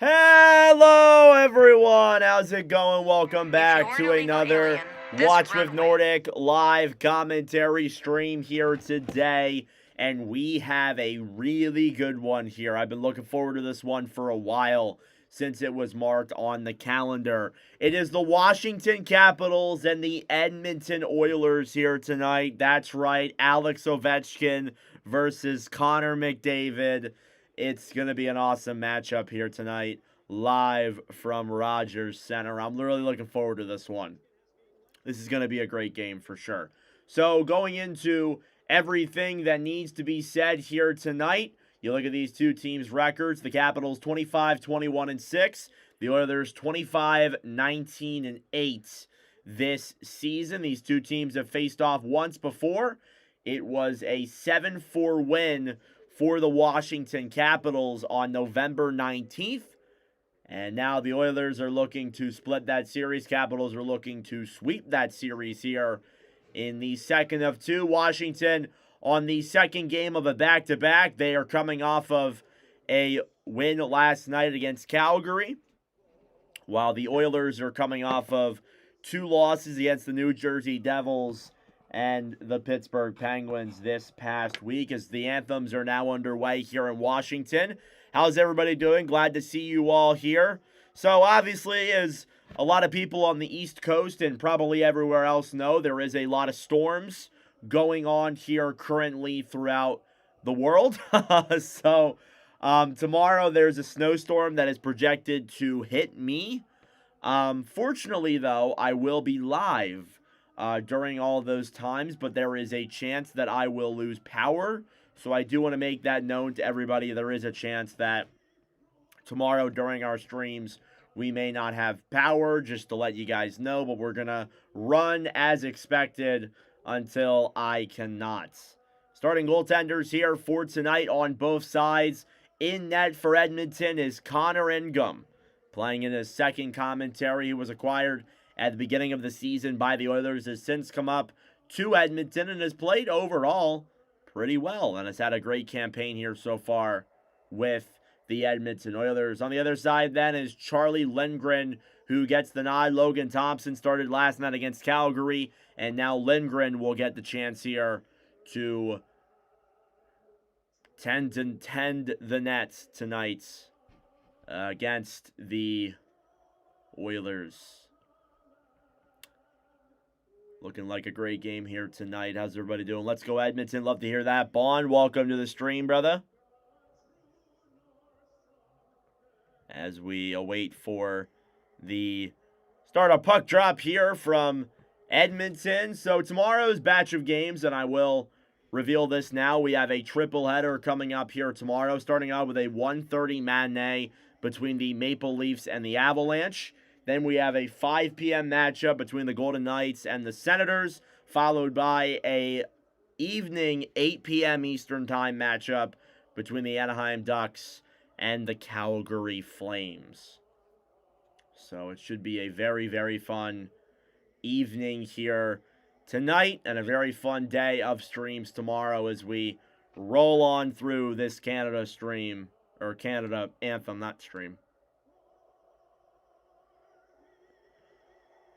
Hello, everyone. How's it going? Welcome back to another Watch with Nordic live commentary stream here today. And we have a really good one here. I've been looking forward to this one for a while since it was marked on the calendar. It is the Washington Capitals and the Edmonton Oilers here tonight. That's right, Alex Ovechkin versus Connor McDavid. It's going to be an awesome matchup here tonight, live from Rogers Center. I'm really looking forward to this one. This is going to be a great game for sure. So going into everything that needs to be said here tonight, you look at these two teams' records. The Capitals 25-21-6. The Oilers 25-19-8 this season. These two teams have faced off once before. It was a 7-4 win for the Washington Capitals on November 19th. And now the Oilers are looking to split that series. Capitals are looking to sweep that series here in the second of two. Washington on the second game of a back-to-back. They are coming off of a win last night against Calgary, while the Oilers are coming off of two losses against the New Jersey Devils and the Pittsburgh Penguins this past week, as the anthems are now underway here in Washington. How's everybody doing? Glad to see you all here. So obviously, as a lot of people on the East Coast and probably everywhere else know, there is a lot of storms going on here currently throughout the world. So tomorrow there's a snowstorm that is projected to hit me. Fortunately, though, I will be live during all of those times, but there is a chance that I will lose power. So I do want to make that known to everybody. There is a chance that tomorrow during our streams, we may not have power, just to let you guys know, but we're going to run as expected until I cannot. Starting goaltenders here for tonight on both sides. In net for Edmonton is Connor Ingham, playing in his second commentary. He was acquired at the beginning of the season by the Oilers, has since come up to Edmonton and has played overall pretty well and has had a great campaign here so far with the Edmonton Oilers. On the other side then is Charlie Lindgren, who gets the nod. Logan Thompson started last night against Calgary, and now Lindgren will get the chance here to tend the nets tonight against the Oilers. Looking like a great game here tonight. How's everybody doing? Let's go Edmonton. Love to hear that. Bond, welcome to the stream, brother. As we await for the start of puck drop here from Edmonton. So tomorrow's batch of games, and I will reveal this now. We have a triple header coming up here tomorrow, starting out with a 1:30 matinee between the Maple Leafs and the Avalanche. Then we have a 5 p.m. matchup between the Golden Knights and the Senators, followed by a evening 8 p.m. Eastern Time matchup between the Anaheim Ducks and the Calgary Flames. So it should be a very, very fun evening here tonight and a very fun day of streams tomorrow as we roll on through this Canada stream, or Canada anthem, not stream.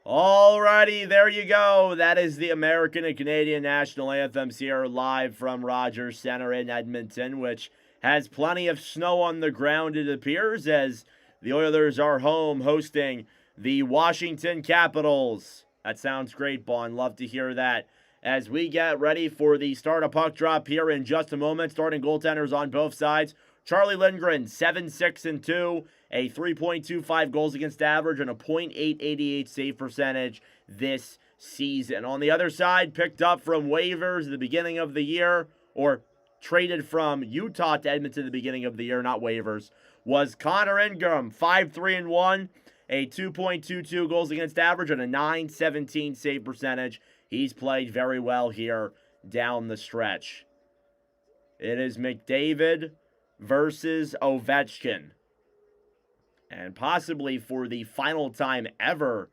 Alrighty, there you go. That is the American and Canadian national anthems here live from Rogers Center in Edmonton, which has plenty of snow on the ground, it appears, as the Oilers are home hosting the Washington Capitals. That sounds great, Bond. Love to hear that. As we get ready for the start of puck drop here in just a moment, starting goaltenders on both sides. Charlie Lindgren, 7-6-2, a 3.25 goals against average and a .888 save percentage this season. On the other side, picked up from waivers at the beginning of the year, or traded from Utah to Edmonton at the beginning of the year, not waivers, was Connor Ingham, 5-3-1, a 2.22 goals against average and a .917 save percentage. He's played very well here down the stretch. It is McDavid versus Ovechkin. And possibly for the final time ever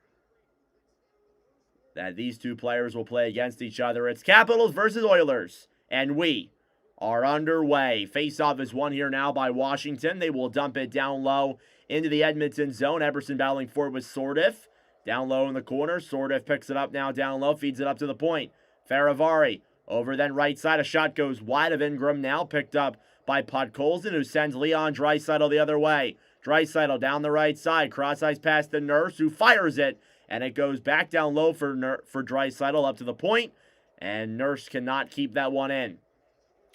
that these two players will play against each other. It's Capitals versus Oilers. And we are underway. Face-off is won here now by Washington. They will dump it down low into the Edmonton zone. Eberson battling for it with Sordiff. Down low in the corner. Sordiff picks it up now down low. Feeds it up to the point. Faravari over then right side. A shot goes wide of Ingram now. Picked up by Podkolzin, who sends Leon Draisaitl the other way. Draisaitl down the right side. Cross-ice pass to Nurse, who fires it. And it goes back down low for Draisaitl up to the point. And Nurse cannot keep that one in.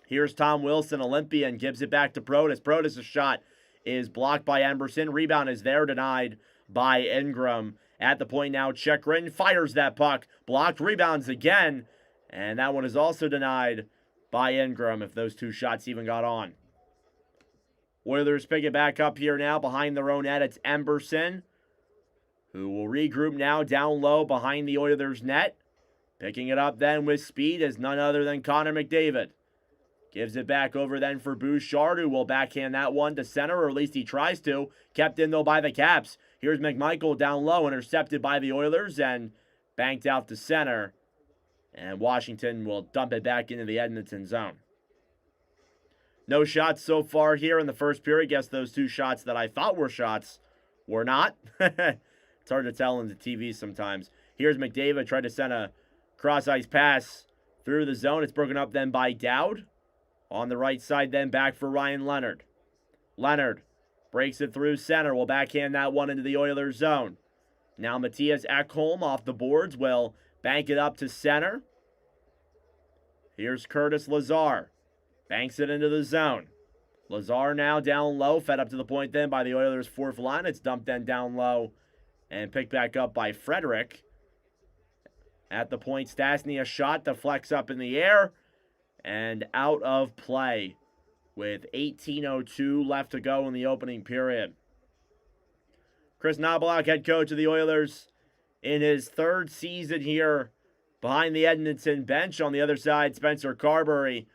Here's Tom Wilson, Olympian, gives it back to Protas. Protas' shot is blocked by Emberson. Rebound is there, denied by Ingram. At the point now, Chekrin fires that puck. Blocked, rebounds again. And that one is also denied by Ingram, if those two shots even got on. Oilers pick it back up here now behind their own net. It's Emberson, who will regroup now down low behind the Oilers' net. Picking it up then with speed is none other than Connor McDavid. Gives it back over then for Bouchard, who will backhand that one to center, or at least he tries to. Kept in, though, by the Caps. Here's McMichael down low, intercepted by the Oilers, and banked out to center. And Washington will dump it back into the Edmonton zone. No shots so far here in the first period. Guess those two shots that I thought were shots were not. It's hard to tell in the TV sometimes. Here's McDavid, tried to send a cross-ice pass through the zone. It's broken up then by Dowd. On the right side, then back for Ryan Leonard. Leonard breaks it through center. Will backhand that one into the Oilers zone. Now Matthias Ekholm off the boards will bank it up to center. Here's Curtis Lazar. Banks it into the zone. Lazar now down low. Fed up to the point then by the Oilers' fourth line. It's dumped then down low and picked back up by Frederick. At the point, Stastny, a shot deflects up in the air. And out of play with 18:02 left to go in the opening period. Chris Knoblauch, head coach of the Oilers, in his third season here behind the Edmonton bench. On the other side, Spencer Carberry,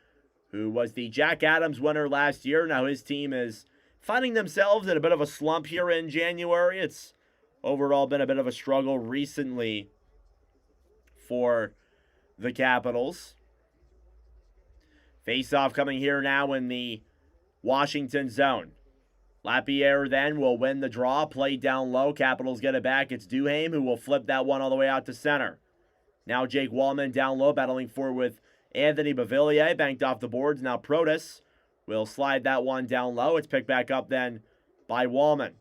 who was the Jack Adams winner last year. Now his team is finding themselves in a bit of a slump here in January. It's overall been a bit of a struggle recently for the Capitals. Face-off coming here now in the Washington zone. Lapierre then will win the draw. Play down low. Capitals get it back. It's Duhaime who will flip that one all the way out to center. Now Jake Wallman down low, battling for with Anthony Beauvillier. Banked off the boards. Now Protas will slide that one down low. It's picked back up then by Wallman.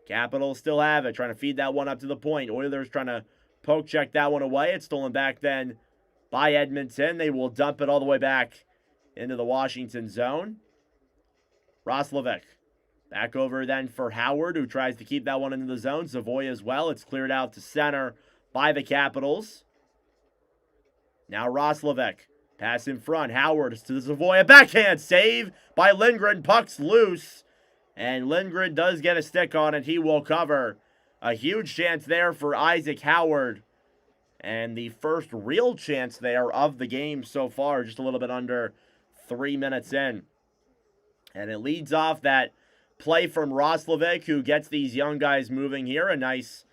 Capitals still have it. Trying to feed that one up to the point. Oilers trying to poke check that one away. It's stolen back then by Edmonton. They will dump it all the way back into the Washington zone. Roslovic back over then for Howard, who tries to keep that one into the zone. Savoy as well. It's cleared out to center by the Capitals. Now Roslovic. Pass in front. Howard to Savoy. A backhand save by Lindgren. Puck's loose. And Lindgren does get a stick on it. He will cover. A huge chance there for Isaac Howard. And the first real chance there of the game so far. Just a little bit under 3 minutes in. And it leads off that play from Roslovic, who gets these young guys moving here. A nice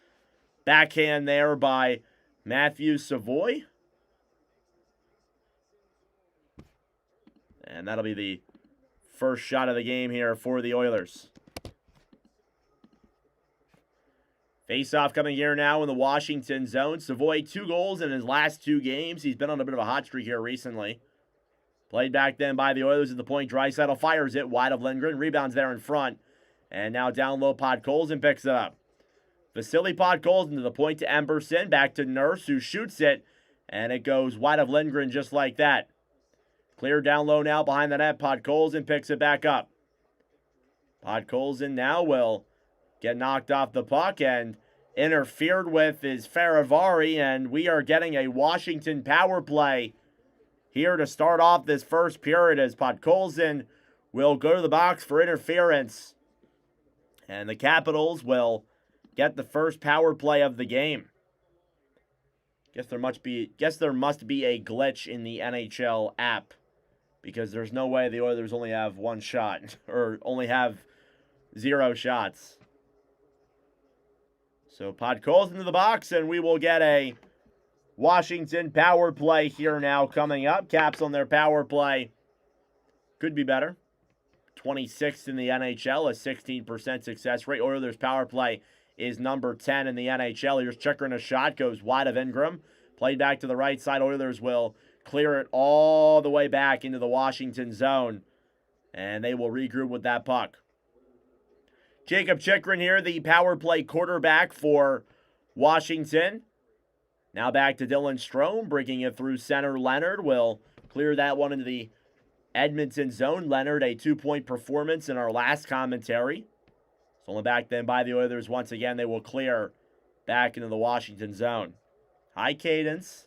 backhand there by Matthew Savoy. And that'll be the first shot of the game here for the Oilers. Face-off coming here now in the Washington zone. Savoy, 2 goals in his last 2 games. He's been on a bit of a hot streak here recently. Played back then by the Oilers at the point. Draisaitl fires it wide of Lindgren. Rebounds there in front. And now down low, Podkolzin picks it up. Vasily Podkolzin to the point to Emberson. Back to Nurse, who shoots it. And it goes wide of Lindgren just like that. Clear down low now behind the net. Podkolzin picks it back up. Podkolzin now will get knocked off the puck, and interfered with is Faravari. And we are getting a Washington power play here to start off this first period, as Podkolzin will go to the box for interference. And the Capitals will get the first power play of the game. Guess there must be a glitch in the NHL app, because there's no way the Oilers only have 1 shot, or only have 0 shots. So Podkolzin into the box, and we will get a Washington power play here now coming up. Caps on their power play. Could be better. 26th in the NHL, a 16% success rate. Oilers power play is number 10 in the NHL. Here's Chychrun, a shot, goes wide of Ingram. Played back to the right side. Oilers will clear it all the way back into the Washington zone, and they will regroup with that puck. Jacob Chychrun here, the power play quarterback for Washington. Now back to Dylan Strome, bringing it through center. Leonard will clear that one into the Edmonton zone. Leonard, a 2-point performance in our last commentary. Stolen back then by the Oilers once again. They will clear back into the Washington zone. High cadence.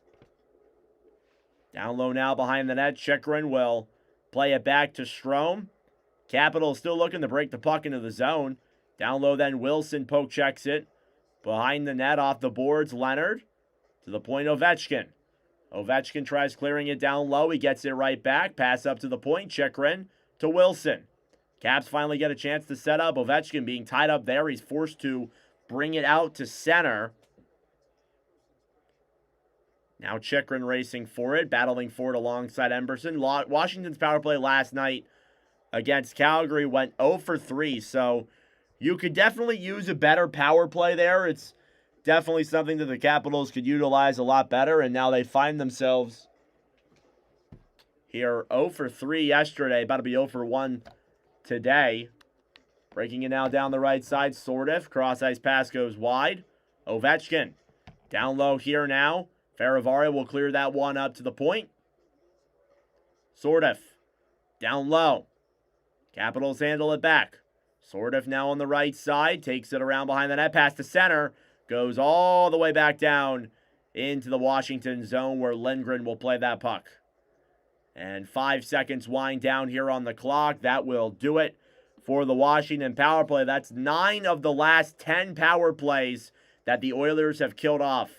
Down low now behind the net. Chychrun will play it back to Strome. Capitals still looking to break the puck into the zone. Down low then Wilson poke checks it. Behind the net off the boards, Leonard. To the point, Ovechkin. Ovechkin tries clearing it down low. He gets it right back. Pass up to the point. Chychrun to Wilson. Caps finally get a chance to set up. Ovechkin being tied up there. He's forced to bring it out to center. Now Chychrun racing for it, battling for it alongside Emberson. Washington's power play last night against Calgary went 0 for 3, so you could definitely use a better power play there. It's definitely something that the Capitals could utilize a lot better, and now they find themselves here 0 for 3 yesterday, about to be 0 for 1 today. Breaking it now down the right side, Sordiff. Cross-ice pass goes wide. Ovechkin down low here now. Faravari will clear that one up to the point. Sordiff down low. Capitals handle it back. Sordiff now on the right side. Takes it around behind the net. Pass to center. Goes all the way back down into the Washington zone where Lindgren will play that puck. And 5 seconds wind down here on the clock. That will do it for the Washington power play. That's 9 of the last 10 power plays that the Oilers have killed off.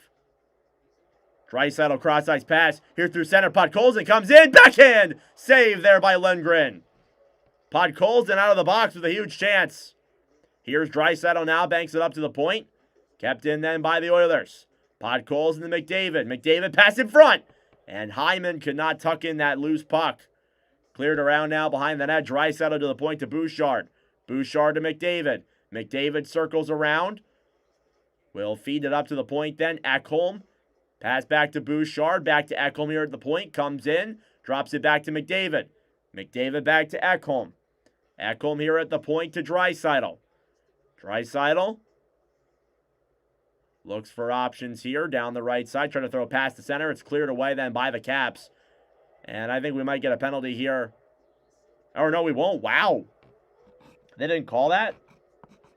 Draisaitl cross-ice pass. Here through center. Podkolzin comes in. Backhand! Save there by Lindgren. Podkolzin out of the box with a huge chance. Here's Draisaitl now. Banks it up to the point. Kept in then by the Oilers. Podkolzin to McDavid. McDavid pass in front. And Hyman could not tuck in that loose puck. Cleared around now behind the net. Draisaitl to the point to Bouchard. Bouchard to McDavid. McDavid circles around. Will feed it up to the point then. Ekholm. Pass back to Bouchard. Back to Ekholm here at the point. Comes in. Drops it back to McDavid. McDavid back to Ekholm. Ekholm here at the point to Draisaitl. Draisaitl looks for options here down the right side. Trying to throw a pass to center. It's cleared away then by the Caps. And I think we might get a penalty here. Or no, we won't. Wow. They didn't call that.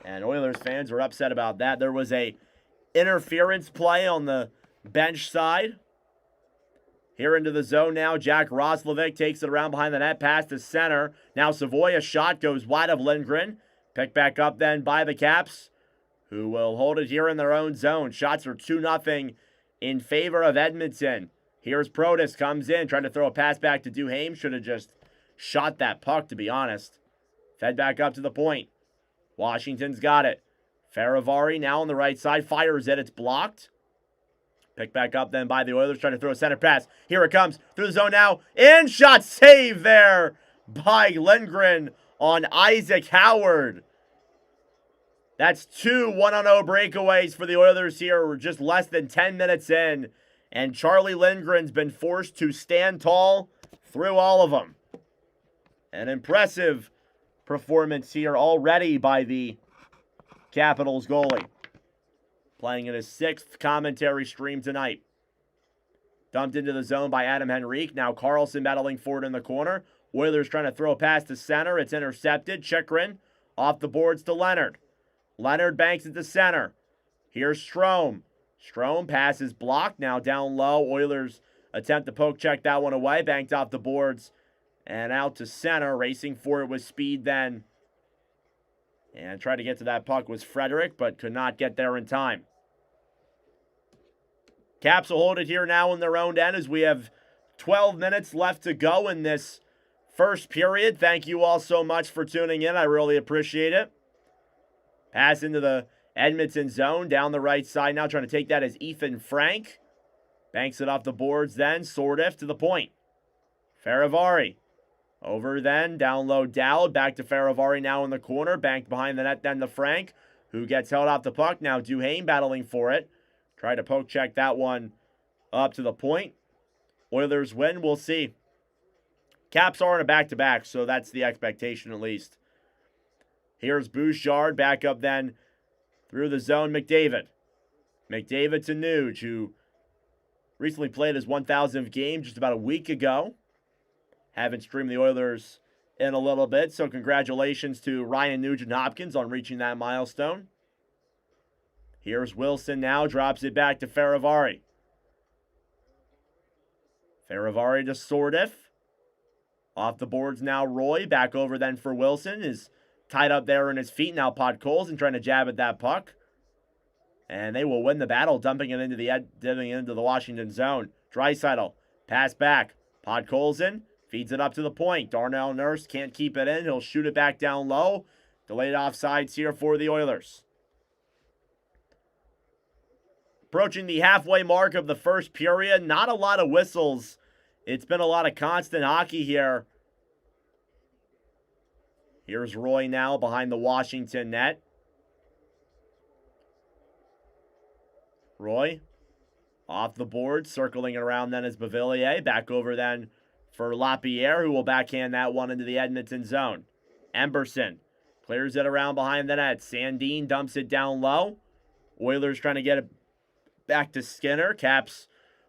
And Oilers fans were upset about that. There was a interference play on the bench side. Here into the zone now. Jack Roslovic takes it around behind the net. Pass to center. Now Savoy, a shot goes wide of Lindgren. Picked back up then by the Caps, who will hold it here in their own zone. Shots are 2-0 in favor of Edmonton. Here's Protas, comes in, trying to throw a pass back to Duhaime. Should have just shot that puck, to be honest. Fed back up to the point. Washington's got it. Faravari now on the right side, fires it. It's blocked. Picked back up then by the Oilers, trying to throw a center pass. Here it comes, through the zone now. In shot, save there by Lindgren on Isaac Howard. That's 2 1-0 breakaways for the Oilers here. We're just less than 10 minutes in. And Charlie Lindgren's been forced to stand tall through all of them. An impressive performance here already by the Capitals goalie. Playing in his 6th commentary stream tonight. Dumped into the zone by Adam Henrique. Now Carlson battling forward in the corner. Oilers trying to throw a pass to center. It's intercepted. Chychrun off the boards to Leonard. Leonard banks it to center. Here's Strome. Strome passes blocked. Now down low. Oilers attempt to poke check that one away. Banked off the boards and out to center. Racing for it with speed then. And tried to get to that puck was Frederick, but could not get there in time. Caps will hold it here now in their own end as we have 12 minutes left to go in this first period. Thank you all so much for tuning in. I really appreciate it. Pass into the Edmonton zone down the right side now. Trying to take that as Ethan Frank. Banks it off the boards then. Sordiff to the point. Faravari. Over then, down low Dowd, back to Faravari now in the corner, banked behind the net then to Frank, who gets held off the puck. Now Duhane battling for it. Try to poke check that one up to the point. Oilers win, we'll see. Caps are in a back-to-back, so that's the expectation at least. Here's Bouchard, back up then through the zone, McDavid. McDavid to Nuge, who recently played his 1,000th game just about a week ago. Haven't streamed the Oilers in a little bit, so congratulations to Ryan Nugent-Hopkins on reaching that milestone. Here's Wilson now, drops it back to Faravari. Faravari to Sordiff. Off the boards now, Roy. Back over then for Wilson. Is tied up there in his feet. Now Podkolzin trying to jab at that puck. And they will win the battle, dumping it into the Washington zone. Draisaitl, pass back. Podkolzin feeds it up to the point. Darnell Nurse can't keep it in. He'll shoot it back down low. Delayed offsides here for the Oilers. Approaching the halfway mark of the first period. Not a lot of whistles. It's been a lot of constant hockey here. Here's Roy now behind the Washington net. Roy off the board, circling around then is Beauvillier. Back over then for Lapierre, who will backhand that one into the Edmonton zone. Emberson clears it around behind the net. Sandin dumps it down low. Oilers trying to get it back to Skinner. Caps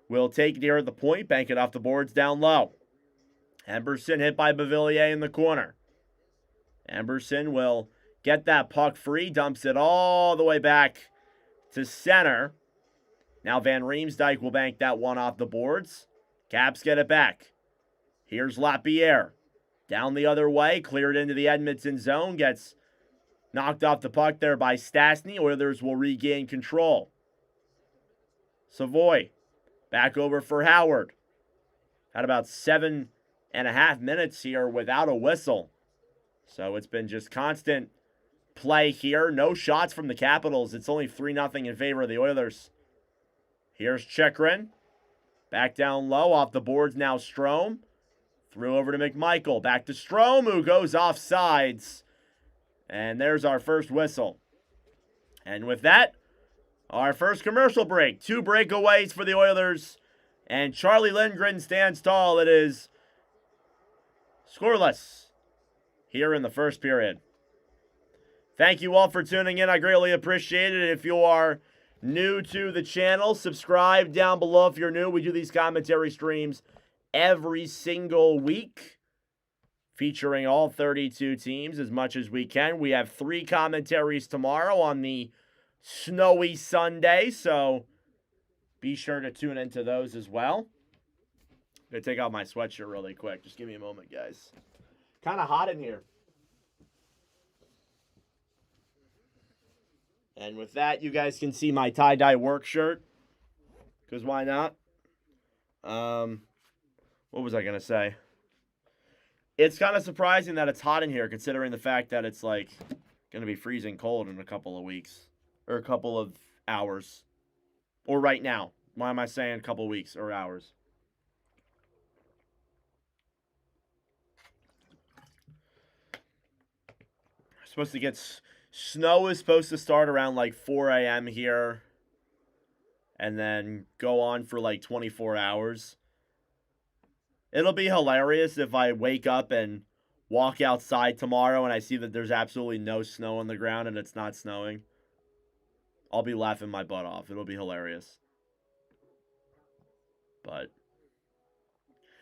will take near the point, bank it off the boards down low. Emberson hit by Beauvillier in the corner. Emberson will get that puck free, dumps it all the way back to center. Now Van Riemsdyk will bank that one off the boards. Caps get it back. Here's Lapierre. Down the other way, cleared into the Edmonton zone, gets knocked off the puck there by Stastny. Oilers will regain control. Savoy, back over for Howard. Had about 7.5 minutes here without a whistle. So it's been just constant play here. No shots from the Capitals. It's only 3-0 in favor of the Oilers. Here's Chikrin. Back down low, off the boards now Strome. Threw over to McMichael. Back to Strome, who goes off sides. And there's our first whistle. And with that, our first commercial break. 2 breakaways for the Oilers. And Charlie Lindgren stands tall. It is scoreless here in the first period. Thank you all for tuning in. I greatly appreciate it. If you are new to the channel, subscribe down below if you're new. We do these commentary streams every single week, featuring all 32 teams as much as we can. We have 3 commentaries tomorrow on the snowy Sunday, so be sure to tune into those as well. I'm going to take off my sweatshirt really quick. Just give me a moment, guys. Kind of hot in here. And with that, you guys can see my tie-dye work shirt. Because why not? What was I going to say? It's kind of surprising that it's hot in here, considering the fact that it's like going to be freezing cold in a couple of weeks. Or a couple of hours. Or right now. Why am I saying a couple of weeks or hours? Supposed to get snow is supposed to start around like 4 a.m. here and then go on for like 24 hours. It'll be hilarious if I wake up and walk outside tomorrow and I see that there's absolutely no snow on the ground and it's not snowing. I'll be laughing my butt off. It'll be hilarious. But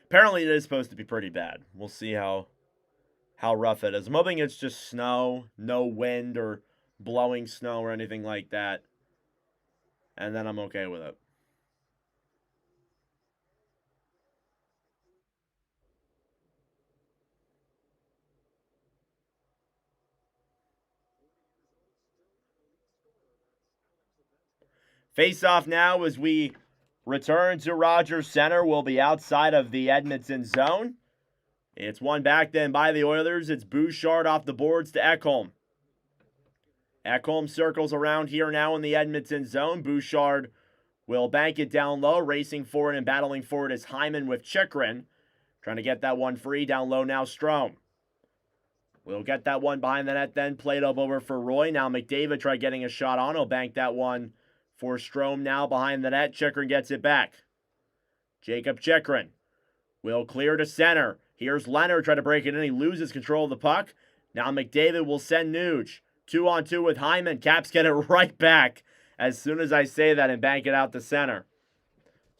apparently it is supposed to be pretty bad. We'll see how rough it is. I'm hoping it's just snow, no wind or blowing snow or anything like that. And then I'm okay with it. Face off now as we return to Rogers Center. We'll be outside of the Edmonton zone. It's one back then by the Oilers. It's Bouchard off the boards to Ekholm. Ekholm circles around here now in the Edmonton zone. Bouchard will bank it down low. Racing for it and battling for it is Hyman with Chikrin. Trying to get that one free. Down low now, Strome. We'll get that one behind the net then. Played up over for Roy. Now McDavid try getting a shot on. He'll bank that one for Strome now behind the net. Chychrun gets it back. Jacob Chychrun will clear to center. Here's Leonard trying to break it in. He loses control of the puck. Now McDavid will send Nuge. 2-on-2 with Hyman. Caps get it right back as soon as I say that and bank it out to center.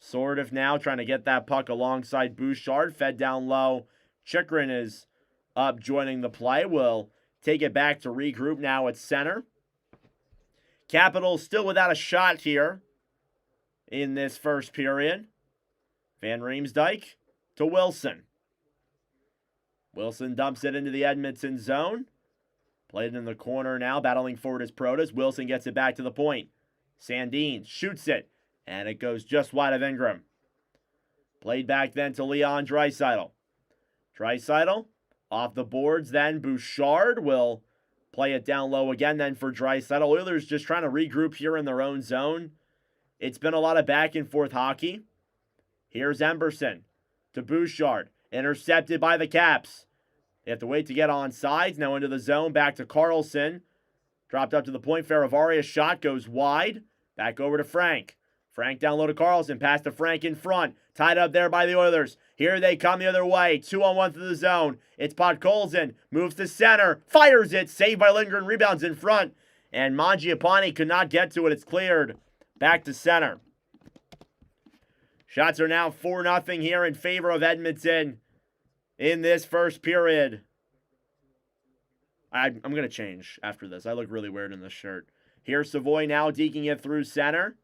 Sordiff now trying to get that puck alongside Bouchard. Fed down low. Chychrun is up joining the play. Will take it back to regroup now at center. Capitals still without a shot here in this first period. Van Riemsdyk to Wilson. Wilson dumps it into the Edmonton zone. Played in the corner now, battling forward as Protas. Wilson gets it back to the point. Sandin shoots it, and it goes just wide of Ingram. Played back then to Leon Draisaitl. Draisaitl off the boards, then Bouchard will play it down low again then for Draisaitl. Oilers just trying to regroup here in their own zone. It's been a lot of back and forth hockey. Here's Emberson to Bouchard. Intercepted by the Caps. They have to wait to get on sides. Now into the zone. Back to Carlson. Dropped up to the point. Ferravaria's shot goes wide. Back over to Frank. Frank down low to Carlson. Pass to Frank in front. Tied up there by the Oilers. Here they come the other way. 2-on-1 through the zone. It's Podkolzin. Moves to center. Fires it. Saved by Lindgren. Rebounds in front. And Mangiapane could not get to it. It's cleared. Back to center. Shots are now 4-0 here in favor of Edmonton in this first period. I'm going to change after this. I look really weird in this shirt. Here's Savoy now deking it through center.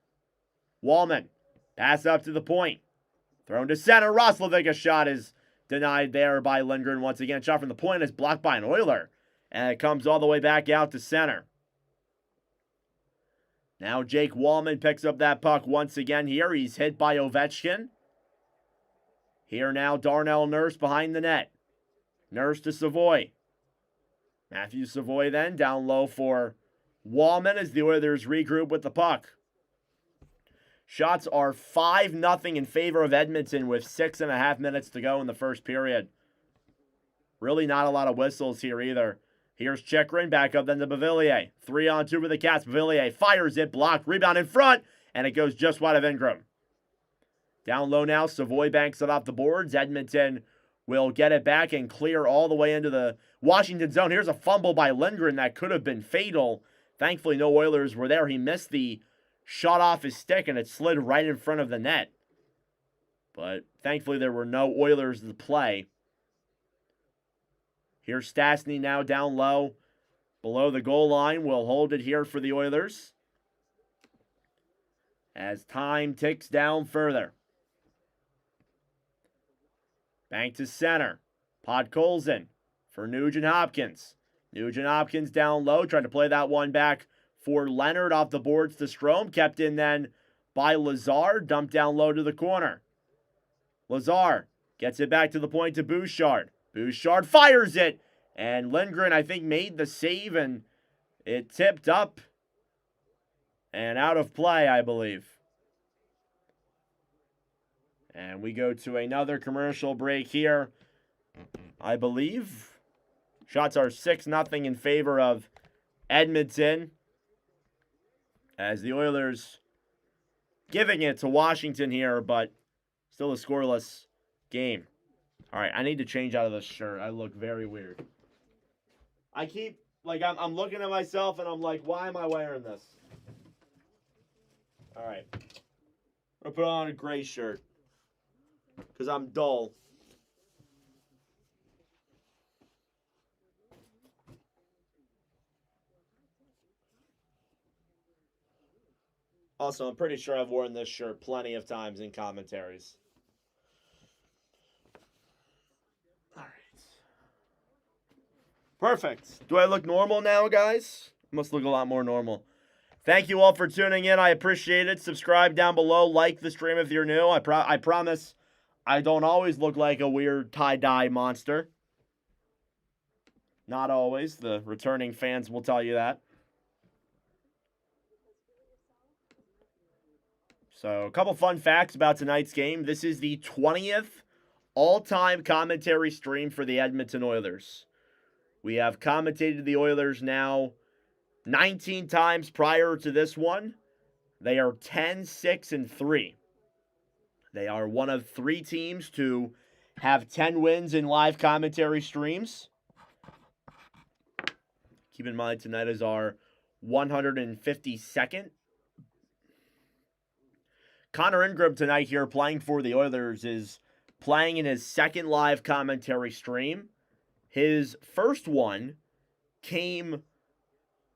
Wallman. Pass up to the point. Thrown to center. Roslovic. A shot is denied there by Lindgren once again. Shot from the point is blocked by an Oiler. And it comes all the way back out to center. Now Jake Wallman picks up that puck once again here. He's hit by Ovechkin. Here now Darnell Nurse behind the net. Nurse to Savoy. Matthew Savoy then down low for Wallman as the Oilers regroup with the puck. Shots are 5-0 in favor of Edmonton with 6.5 minutes to go in the first period. Really not a lot of whistles here either. Here's Chychrun, back up then to Beauvillier. 3-on-2 with the Cats. Beauvillier fires it, blocked, rebound in front, and it goes just wide of Ingram. Down low now, Savoy banks it off the boards. Edmonton will get it back and clear all the way into the Washington zone. Here's a fumble by Lindgren that could have been fatal. Thankfully, no Oilers were there. He missed the shot off his stick, and it slid right in front of the net. But thankfully, there were no Oilers to play. Here's Stastny now down low. Below the goal line. Will hold it here for the Oilers. As time ticks down further. Bank to center. Podkolzin for Nugent Hopkins. Nugent Hopkins down low. Trying to play that one back for Leonard off the boards to Strome. Kept in then by Lazar. Dumped down low to the corner. Lazar gets it back to the point to Bouchard. Bouchard fires it. And Lindgren, I think, made the save. And it tipped up. And out of play, I believe. And we go to another commercial break here. I believe. Shots are 6-0 in favor of Edmonton. As the Oilers giving it to Washington here, but still a scoreless game. All right, I need to change out of this shirt. I look very weird. I keep, I'm looking at myself and I'm like, why am I wearing this? All right. I'm going to put on a gray shirt because I'm dull. Also, I'm pretty sure I've worn this shirt plenty of times in commentaries. All right. Perfect. Do I look normal now, guys? I must look a lot more normal. Thank you all for tuning in. I appreciate it. Subscribe down below. Like the stream if you're new. I promise I don't always look like a weird tie-dye monster. Not always. The returning fans will tell you that. So, a couple fun facts about tonight's game. This is the 20th all-time commentary stream for the Edmonton Oilers. We have commentated the Oilers now 19 times prior to this one. They are 10-6-3. They are one of 3 teams to have 10 wins in live commentary streams. Keep in mind, tonight is our 152nd. Connor Ingram tonight here playing for the Oilers is playing in his second live commentary stream. His first one came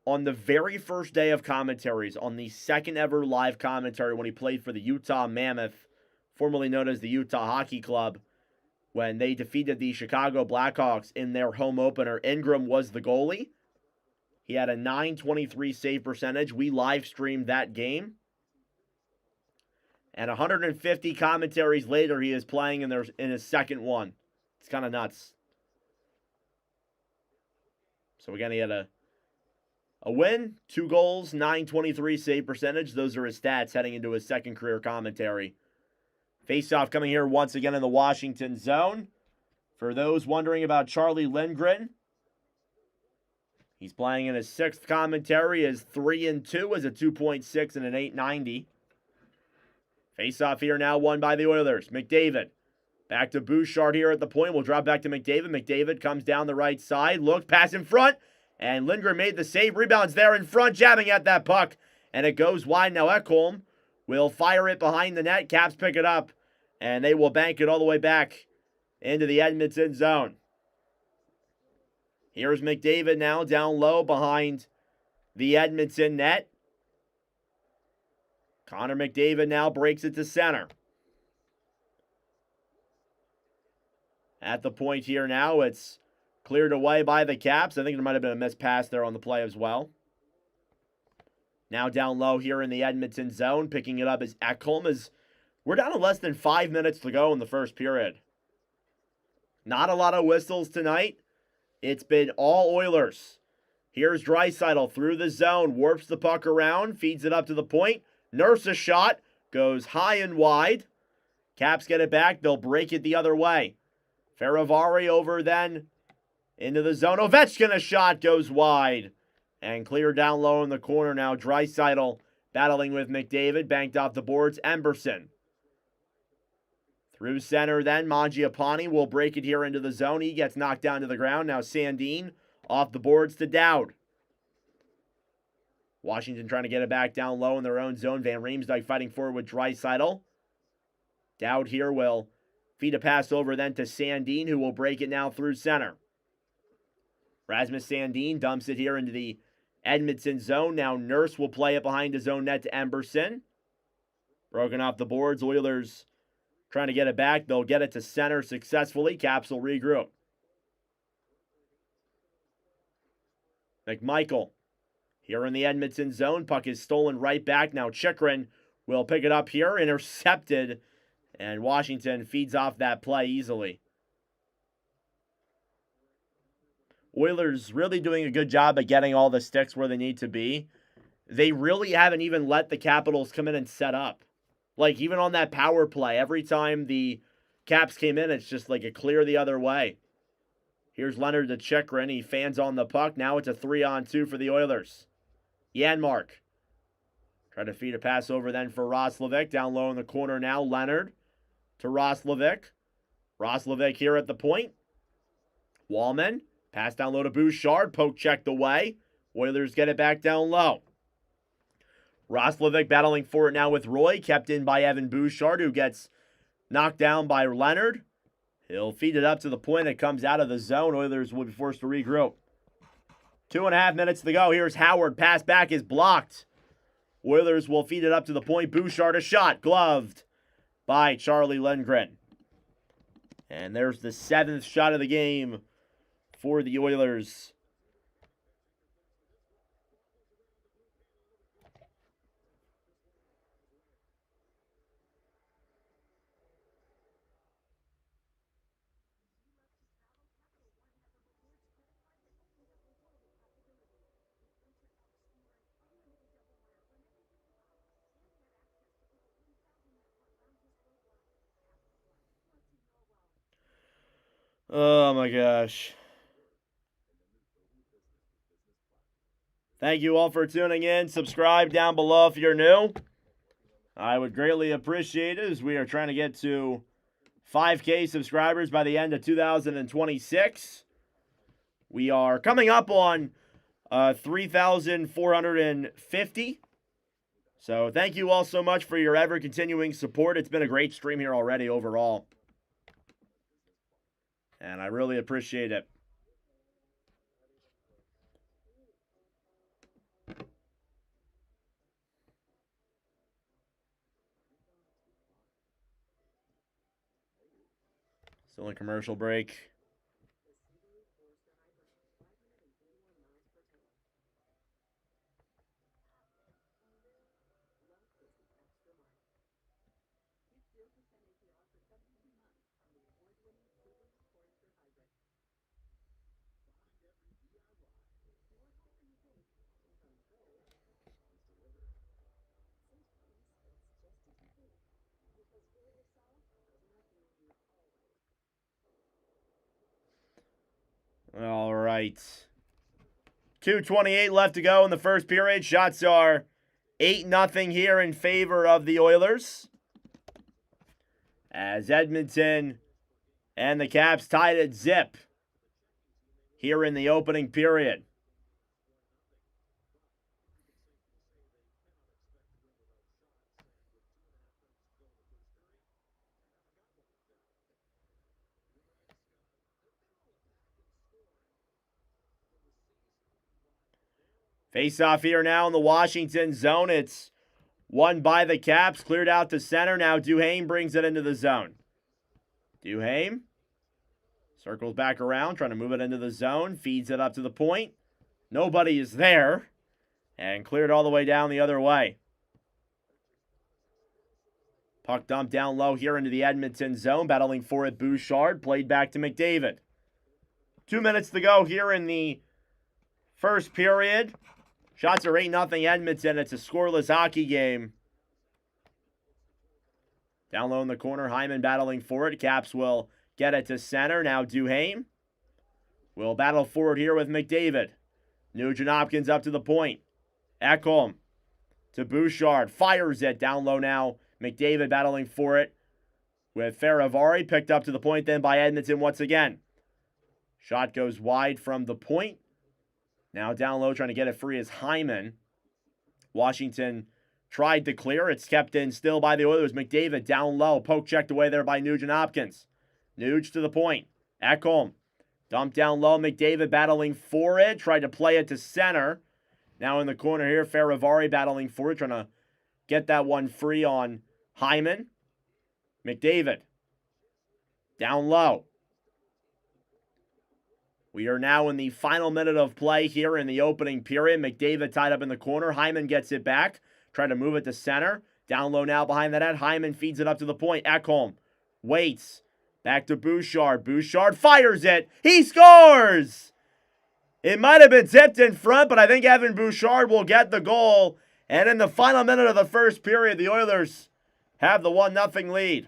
on the very first day of commentaries, on the second ever live commentary when he played for the Utah Mammoth, formerly known as the Utah Hockey Club, when they defeated the Chicago Blackhawks in their home opener. Ingram was the goalie. He had a .923 save percentage. We live streamed that game. And 150 commentaries later, he is playing in his second one. It's kind of nuts. So again, he had a win, 2 goals, .923 save percentage. Those are his stats heading into his second career commentary. Face-off coming here once again in the Washington zone. For those wondering about Charlie Lindgren, he's playing in his 6th commentary as 3-2 as a 2.6 and an 890. Face-off here now won by the Oilers. McDavid back to Bouchard here at the point. We'll drop back to McDavid. McDavid comes down the right side. Look, pass in front. And Lindgren made the save. Rebounds there in front, jabbing at that puck. And it goes wide. Now Ekholm will fire it behind the net. Caps pick it up. And they will bank it all the way back into the Edmonton zone. Here's McDavid now down low behind the Edmonton net. Connor McDavid now breaks it to center. At the point here now, it's cleared away by the Caps. I think there might have been a missed pass there on the play as well. Now down low here in the Edmonton zone. Picking it up is Ekholm. As we're down to less than 5 minutes to go in the first period. Not a lot of whistles tonight. It's been all Oilers. Here's Draisaitl through the zone. Warps the puck around. Feeds it up to the point. Nurse a shot. Goes high and wide. Caps get it back. They'll break it the other way. Faravari over then into the zone. Ovechkin, a shot goes wide. And clear down low in the corner now. Draisaitl battling with McDavid. Banked off the boards. Emberson. Through center then. Mangiapane will break it here into the zone. He gets knocked down to the ground. Now Sandin off the boards to Dowd. Washington trying to get it back down low in their own zone. Van Riemsdyk fighting forward with Draisaitl. Dowd here will feed a pass over then to Sandin, who will break it now through center. Rasmus Sandin dumps it here into the Edmonton zone. Now Nurse will play it behind his own net to Emberson. Broken off the boards. Oilers trying to get it back. They'll get it to center successfully. Caps will regroup. McMichael here in the Edmonton zone. Puck is stolen right back. Now Chychrun will pick it up here. Intercepted. And Washington feeds off that play easily. Oilers really doing a good job of getting all the sticks where they need to be. They really haven't even let the Capitals come in and set up. Like, even on that power play, every time the Caps came in, it's just like a clear the other way. Here's Leonard to Chychrun. He fans on the puck. Now it's a 3-on-2 for the Oilers. Janmark. Try to feed a pass over then for Roslovic. Down low in the corner now. Leonard to Roslovic. Roslovic here at the point. Wallman. Pass down low to Bouchard. Poke checked away. Oilers get it back down low. Roslovic battling for it now with Roy. Kept in by Evan Bouchard, who gets knocked down by Leonard. He'll feed it up to the point. It comes out of the zone. Oilers will be forced to regroup. 2.5 minutes to go. Here's Howard. Pass back is blocked. Oilers will feed it up to the point. Bouchard a shot. Gloved by Charlie Lindgren. And there's the 7th shot of the game for the Oilers. Oh my gosh. Thank you all for tuning in. Subscribe down below if you're new. I would greatly appreciate it as we are trying to get to 5K subscribers by the end of 2026. We are coming up on 3,450. So thank you all so much for your ever-continuing support. It's been a great stream here already overall. And I really appreciate it. Still in commercial break. All right. 2:28 left to go in the first period. Shots are 8-0 here in favor of the Oilers. As Edmonton and the Caps tied at zip here in the opening period. Face off here now in the Washington zone. It's won by the Caps, cleared out to center. Now Duhaime brings it into the zone. Duhaime circles back around, trying to move it into the zone. Feeds it up to the point. Nobody is there. And cleared all the way down the other way. Puck dumped down low here into the Edmonton zone. Battling for it, Bouchard. Played back to McDavid. 2 minutes to go here in the first period. Shots are 8-0 Edmonton. It's a scoreless hockey game. Down low in the corner, Hyman battling for it. Caps will get it to center. Now Duhaime will battle forward here with McDavid. Nugent-Hopkins up to the point. Ekholm to Bouchard. Fires it down low now. McDavid battling for it with Faravari. Picked up to the point then by Edmonton once again. Shot goes wide from the point. Now down low trying to get it free is Hyman. Washington tried to clear. It's kept in still by the Oilers. McDavid down low. Poke checked away there by Nugent-Hopkins. Nuge to the point. Ekholm. Dumped down low. McDavid battling for it. Tried to play it to center. Now in the corner here, Faravari battling for it. Trying to get that one free on Hyman. McDavid. Down low. We are now in the final minute of play here in the opening period. McDavid tied up in the corner. Hyman gets it back. Try to move it to center. Down low now behind the net. Hyman feeds it up to the point. Ekholm waits. Back to Bouchard. Bouchard fires it. He scores! It might have been tipped in front, but I think Evan Bouchard will get the goal. And in the final minute of the first period, the Oilers have the 1-0 lead.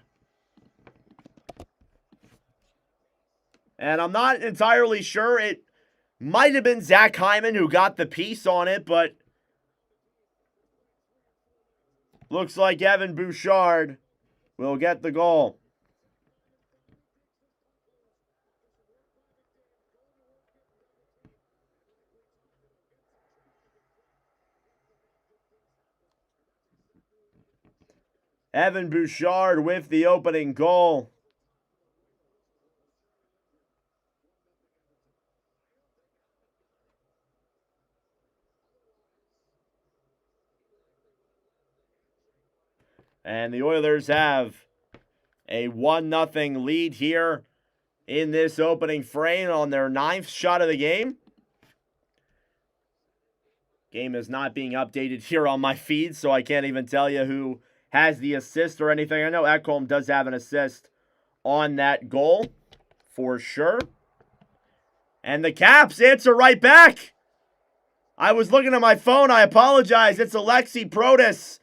And I'm not entirely sure. It might have been Zach Hyman who got the piece on it, but looks like Evan Bouchard will get the goal. Evan Bouchard with the opening goal. And the Oilers have a 1-0 lead here in this opening frame on their 9th shot of the game. Game is not being updated here on my feed, so I can't even tell you who has the assist or anything. I know Ekholm does have an assist on that goal for sure. And the Caps answer right back. I was looking at my phone. I apologize. It's Alexi Protas.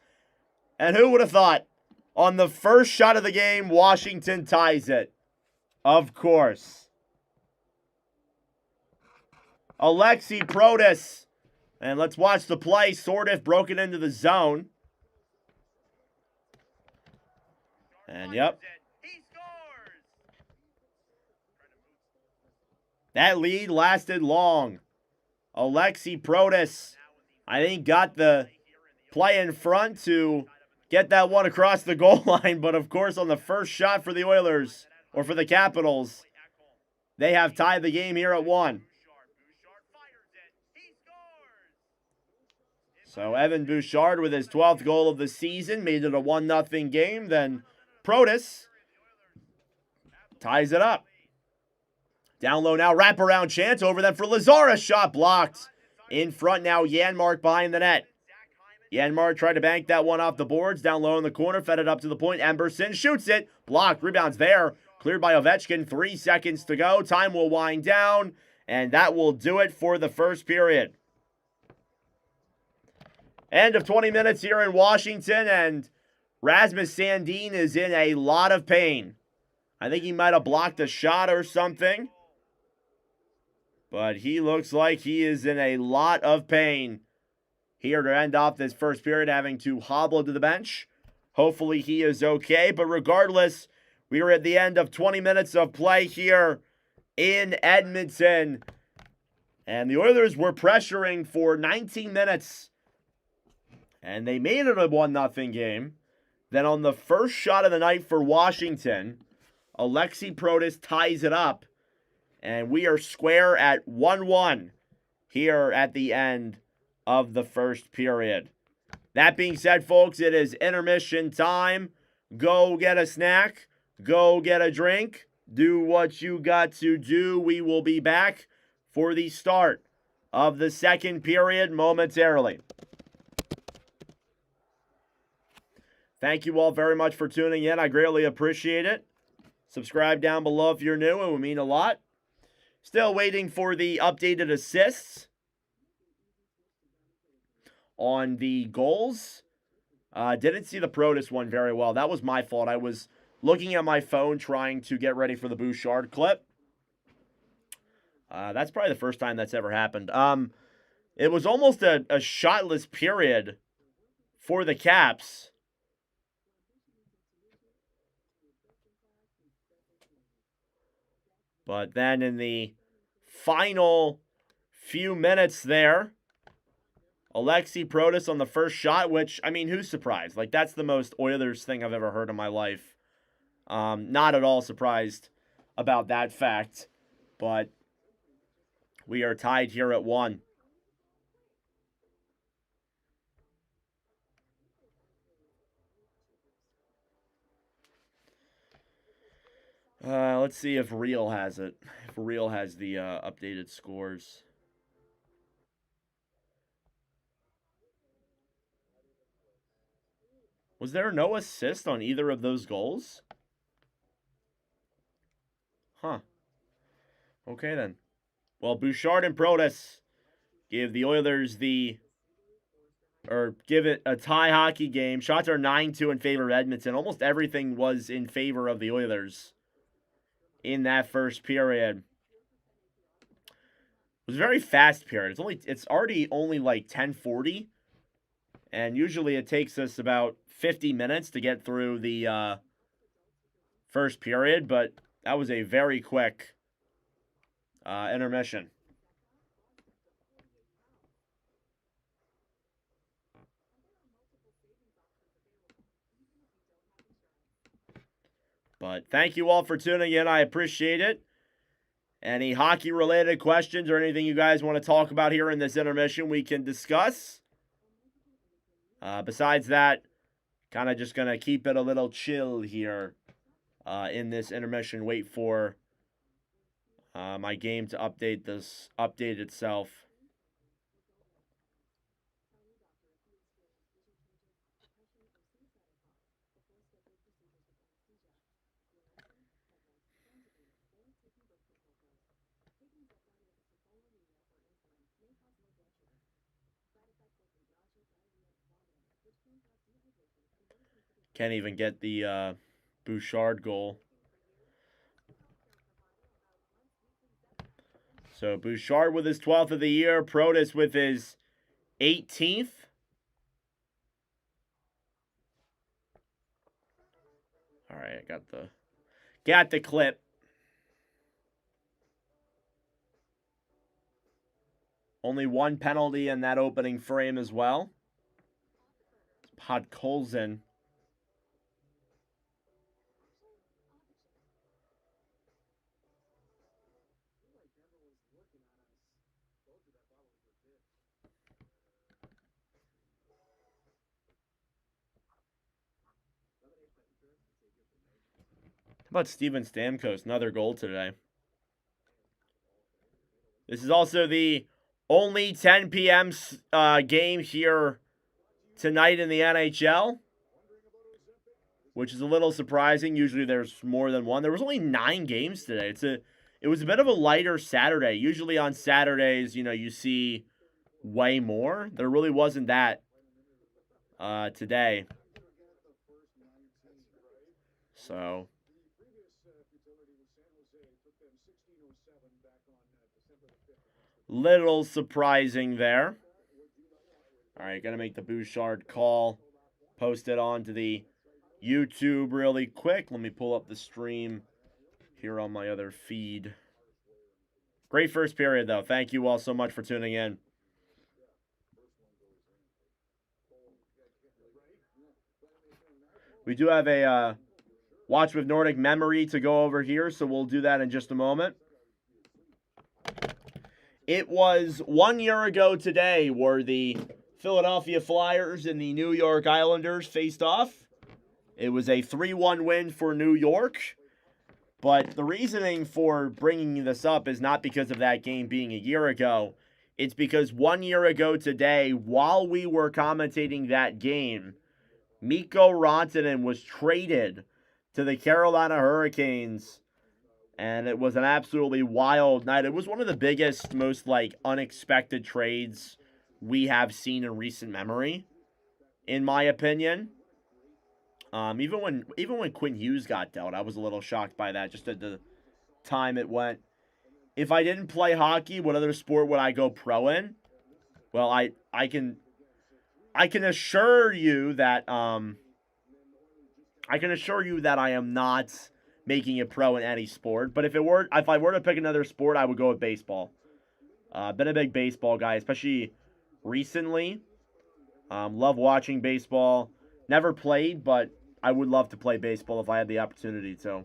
And who would have thought? On the first shot of the game, Washington ties it. Of course. Alexi Protas. And let's watch the play. Sortif broken into the zone. And yep. That lead lasted long. Alexi Protas, I think, got the play in front to get that one across the goal line. But, of course, on the first shot for the Oilers, or for the Capitals, they have tied the game here at 1. So Evan Bouchard with his 12th goal of the season made it a 1-0 game. Then Protas ties it up. Down low now, wraparound chance over them for Lazar. Shot blocked. In front now, Janmark behind the net. Janmark tried to bank that one off the boards. Down low in the corner, fed it up to the point. Emberson shoots it. Blocked, rebounds there. Cleared by Ovechkin. 3 seconds to go. Time will wind down. And that will do it for the first period. End of 20 minutes here in Washington, and Rasmus Sandin is in a lot of pain. I think he might have blocked a shot or something, but he looks like he is in a lot of pain here to end off this first period, having to hobble to the bench. Hopefully he is okay, but regardless, we are at the end of 20 minutes of play here in Edmonton, and the Oilers were pressuring for 19 minutes. And they made it a 1-0 game. Then on the first shot of the night for Washington, Alexi Protas ties it up. And we are square at 1-1 here at the end of the first period. That being said, folks, it is intermission time. Go get a snack. Go get a drink. Do what you got to do. We will be back for the start of the second period momentarily. Thank you all very much for tuning in. I greatly appreciate it. Subscribe down below if you're new. It would mean a lot. Still waiting for the updated assists on the goals. Didn't see the Protas one very well. That was my fault. I was looking at my phone trying to get ready for the Bouchard clip. That's probably the first time that's ever happened. It was almost a shotless period for the Caps. But then in the final few minutes there, Alexi Protas on the first shot, which, I mean, who's surprised? Like, that's the most Oilers thing I've ever heard in my life. Not at all surprised about that fact, but we are tied here at 1. Let's see if Real has it. If Real has the updated scores. Was there no assist on either of those goals? Huh. Okay, then. Well, Bouchard and Protas give the Oilers give it a tie hockey game. Shots are 9-2 in favor of Edmonton. Almost everything was in favor of the Oilers in that first period. It was a very fast period. It's already only like 10:40, and usually it takes us about 50 minutes to get through the first period, but that was a very quick intermission. But thank you all for tuning in. I appreciate it. Any hockey-related questions or anything you guys want to talk about here in this intermission, we can discuss. Besides that, kind of just going to keep it a little chill here in this intermission. Wait for my game to update itself. Can't even get the Bouchard goal. So Bouchard with his 12th of the year. Protas with his 18th. All right, I got the clip. Only one penalty in that opening frame as well. Podkolzin. How about Steven Stamkos? Another goal today. This is also the only 10 p.m. game here tonight in the NHL, which is a little surprising. Usually there's more than one. There was only 9 games today. It was a bit of a lighter Saturday. Usually on Saturdays, you see way more. There really wasn't that today. So little surprising there. All right, gonna make the Bouchard call. Post it onto the YouTube really quick. Let me pull up the stream here on my other feed. Great first period, though. Thank you all so much for tuning in. We do have a Watch with Nordic memory to go over here, so we'll do that in just a moment. It was 1 year ago today where the Philadelphia Flyers and the New York Islanders faced off. It was a 3-1 win for New York. But the reasoning for bringing this up is not because of that game being a year ago. It's because 1 year ago today, while we were commentating that game, Mikko Rantanen was traded to the Carolina Hurricanes. And it was an absolutely wild night. It was one of the biggest, most unexpected trades we have seen in recent memory, in my opinion. Even when Quinn Hughes got dealt, I was a little shocked by that, just at the time it went. If I didn't play hockey, what other sport would I go pro in? Well, I can assure you that I am not making it pro in any sport. But if I were to pick another sport, I would go with baseball. Been a big baseball guy, especially recently. Love watching baseball. Never played, but I would love to play baseball if I had the opportunity to.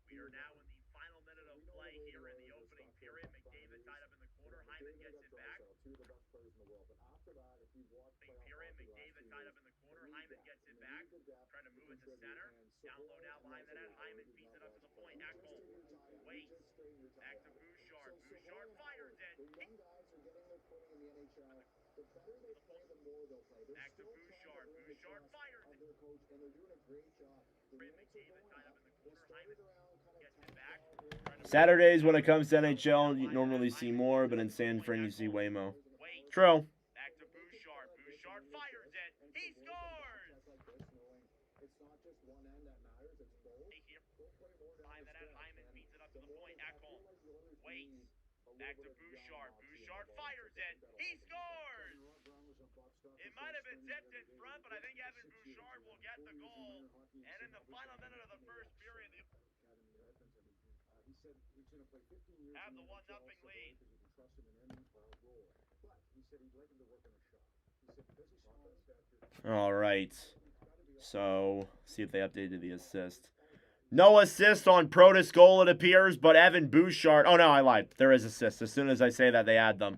We are now in the final minute of play here in the opening period. McDavid tied up in the corner. Hyman gets it back. McDavid tied up in the corner. Hyman gets it back. Trying to move it to center. Down low now behind the net. Hyman feeds it up to the point. Ekholm waits. Back to Bouchard. Bouchard fires it. Back to Bouchard. Bouchard fires it. McDavid tied up in the corner. Hyman gets it back. Saturdays when it comes to NHL, you normally see more, but in San Fran you see way more. True. Back to Bouchard. Bouchard fires it. He scores! Behind the net, Hyman feeds it up to the point. Ekholm waits. Back to Bouchard. Bouchard fires it. He scores! It might have been tipped in front, but I think Evan Bouchard will get the goal. And in the final minute of the first period, have the 1-0 lead. All right. So, see if they updated the assist. No assist on Protas' goal, it appears, but Evan Bouchard. Oh, no, I lied. There is assist. As soon as I say that, they add them.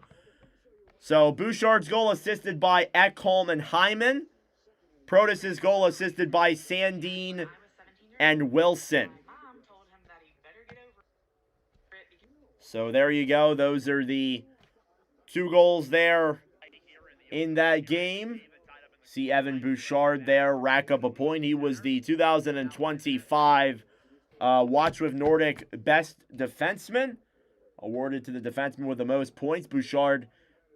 So, Bouchard's goal assisted by Ekholm and Hyman. Protas' goal assisted by Sandin and Wilson. So, there you go. Those are the 2 goals there in that game. See Evan Bouchard there rack up a point. He was the 2025 Watch with Nordic Best Defenseman, awarded to the defenseman with the most points. Bouchard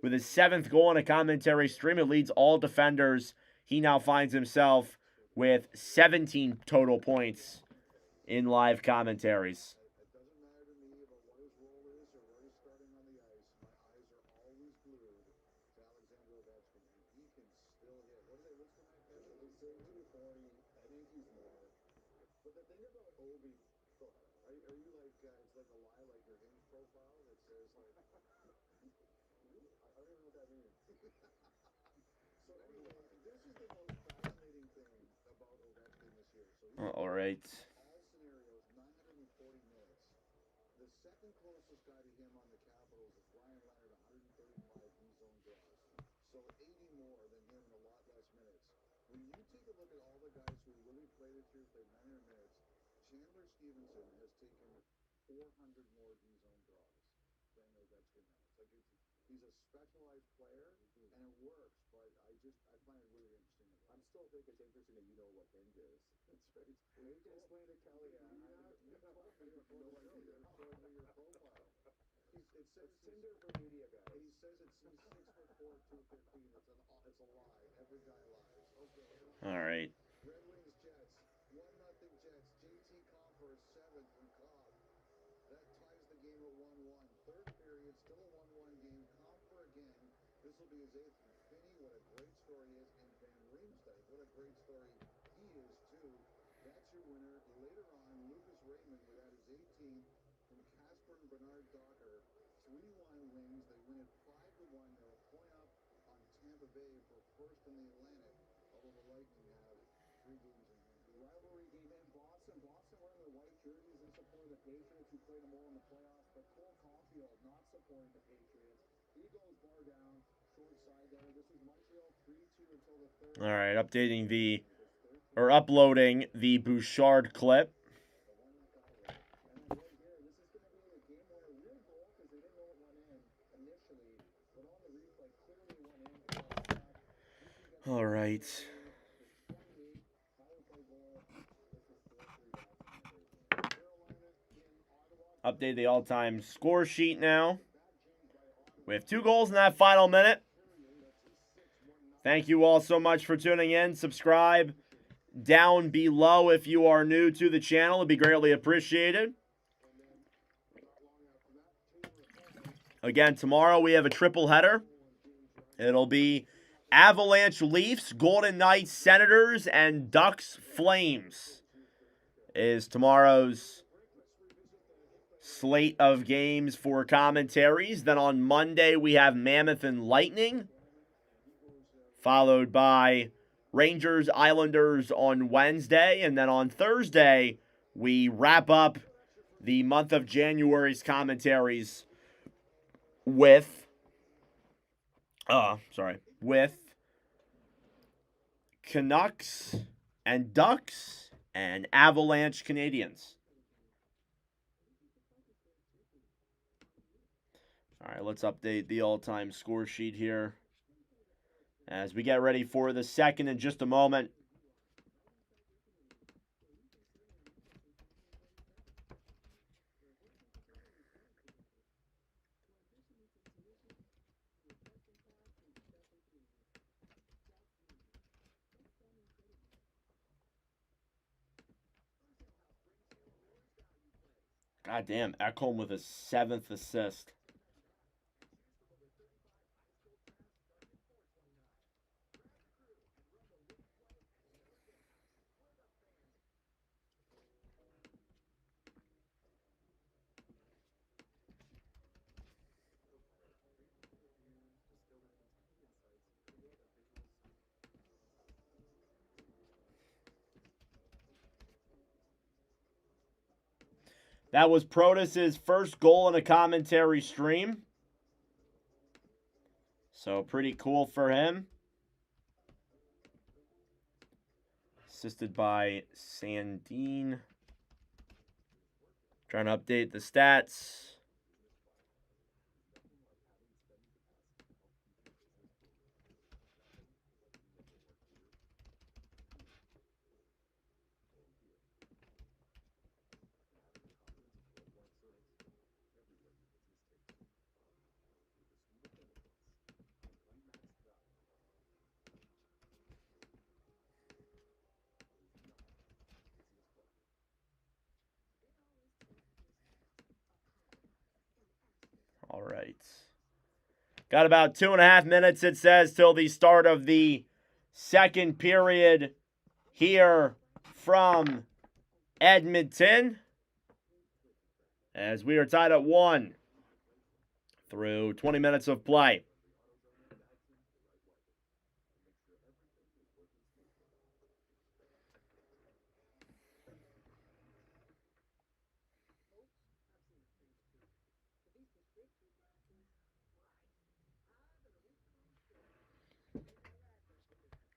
with his 7th goal on a commentary stream. It leads all defenders. He now finds himself with 17 total points in live commentaries. All right. All right. All right, uploading the Bouchard clip. All right. Update the all-time score sheet now. We have 2 goals in that final minute. Thank you all so much for tuning in. Subscribe down below if you are new to the channel. It'd be greatly appreciated. Again, tomorrow we have a triple header. It'll be Avalanche Leafs, Golden Knights Senators, and Ducks Flames is tomorrow's slate of games for commentaries. Then on Monday we have Mammoth and Lightning, followed by Rangers Islanders on Wednesday. And then on Thursday we wrap up the month of January's commentaries with Canucks and Ducks and Avalanche Canadiens. All right, let's update the all-time score sheet here as we get ready for the second in just a moment. God damn, Ekholm with his 7th assist. That was Protus's first goal in a commentary stream. So pretty cool for him. Assisted by Sandine. Trying to update the stats. All right. Got about 2.5 minutes, it says, till the start of the second period here from Edmonton, as we are tied at 1 through 20 minutes of play.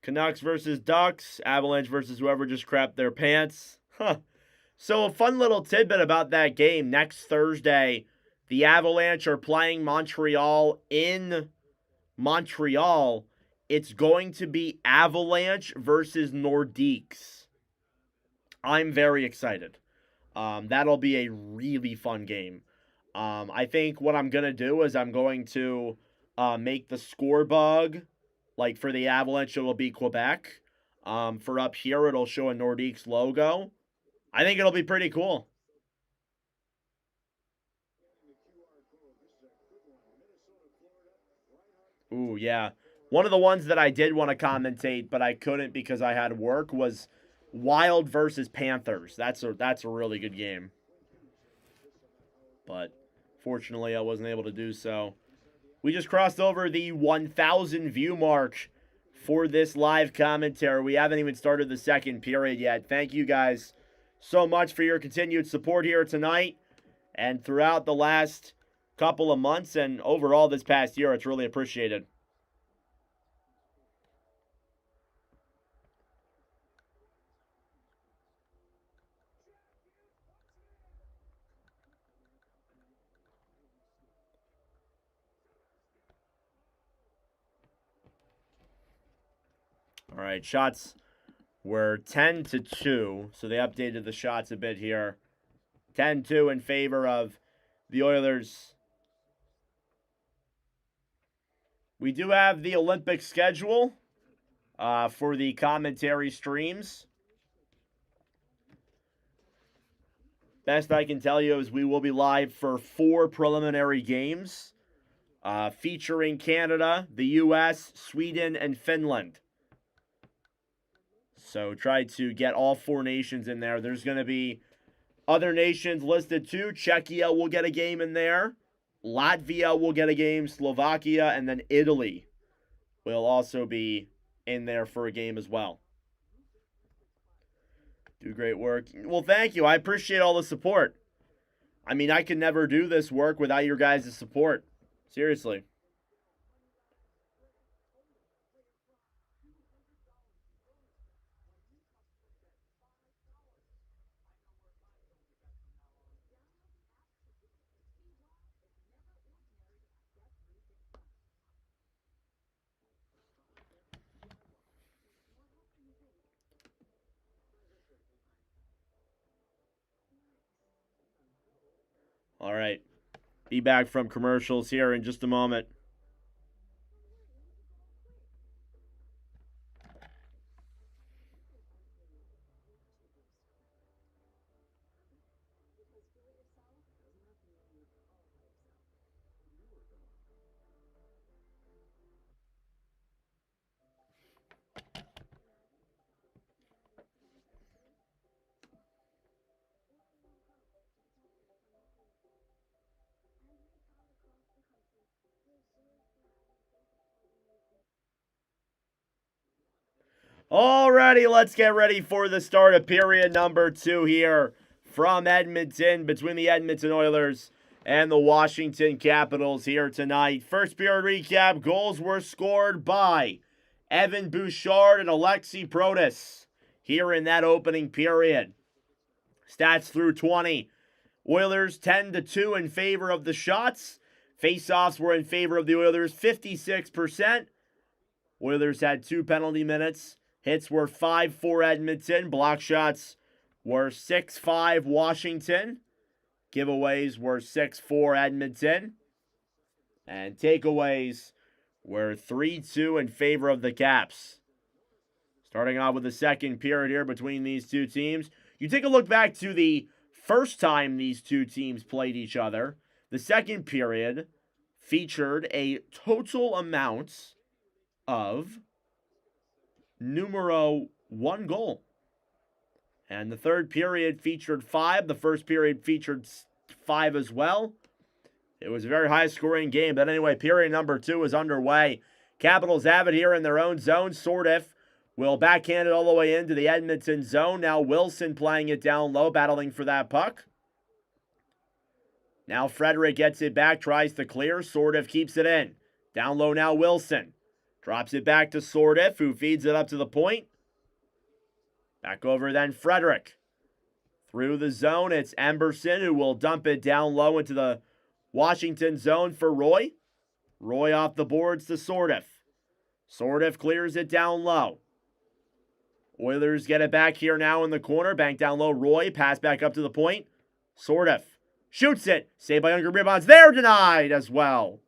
Canucks versus Ducks. Avalanche versus whoever just crapped their pants. So a fun little tidbit about that game. Next Thursday, the Avalanche are playing Montreal in Montreal. It's going to be Avalanche versus Nordiques. I'm very excited. That'll be a really fun game. I think what I'm going to do is I'm going to make the score bug. Like for the Avalanche, it'll be Quebec. For up here, it'll show a Nordiques logo. I think it'll be pretty cool. Ooh, yeah. One of the ones that I did want to commentate, but I couldn't because I had work, was Wild versus Panthers. That's a really good game. But fortunately, I wasn't able to do so. We just crossed over the 1,000 view mark for this live commentary. We haven't even started the second period yet. Thank you guys so much for your continued support here tonight and throughout the last couple of months and overall this past year. It's really appreciated. All right, shots were 10-2, so they updated the shots a bit here. 10-2 in favor of the Oilers. We do have the Olympic schedule for the commentary streams. Best I can tell you is we will be live for 4 preliminary games featuring Canada, the U.S., Sweden, and Finland. So try to get all 4 nations in there. There's going to be other nations listed too. Czechia will get a game in there. Latvia will get a game. Slovakia, and then Italy will also be in there for a game as well. Do great work. Well, thank you. I appreciate all the support. I mean, I could never do this work without your guys' support. Seriously. All right. Be back from commercials here in just a moment. Alrighty, let's get ready for the start of period number 2 here from Edmonton, between the Edmonton Oilers and the Washington Capitals here tonight. First period recap: goals were scored by Evan Bouchard and Alexi Protas here in that opening period. Stats through 20. Oilers 10-2 in favor of the shots. Faceoffs were in favor of the Oilers, 56%. Oilers had 2 penalty minutes. Hits were 5-4 Edmonton. Block shots were 6-5 Washington. Giveaways were 6-4 Edmonton. And takeaways were 3-2 in favor of the Caps. Starting off with the second period here between these two teams. You take a look back to the first time these two teams played each other. The second period featured a total amount of numero 1 goal. And the third period featured 5. The first period featured 5 as well. It was a very high-scoring game. But anyway, period number 2 is underway. Capitals have it here in their own zone. Sortif will backhand it all the way into the Edmonton zone. Now Wilson playing it down low, battling for that puck. Now Frederick gets it back, tries to clear. Sortif keeps it in. Down low now Wilson. Drops it back to Sortif, who feeds it up to the point. Back over then Frederick. Through the zone, it's Emberson who will dump it down low into the Washington zone for Roy. Roy off the boards to Sortif. Sortif clears it down low. Oilers get it back here now in the corner. Bank down low. Roy, pass back up to the point. Sortif shoots it. Saved by Unger Rebounds. They're denied as well.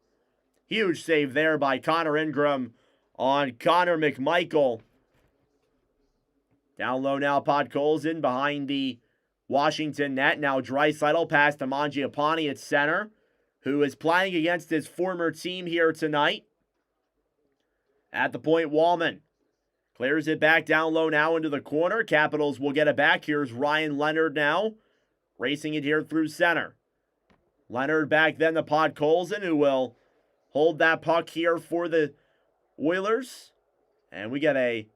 Huge save there by Connor Ingram on Connor McMichael. Down low now, Podkolzin behind the Washington net. Now Draisaitl pass to Mangiapane at center, who is playing against his former team here tonight. At the point, Wallman clears it back down low now into the corner. Capitals will get it back. Here's Ryan Leonard now, racing it here through center. Leonard back then to Podkolzin, who will hold that puck here for the Oilers. And we get a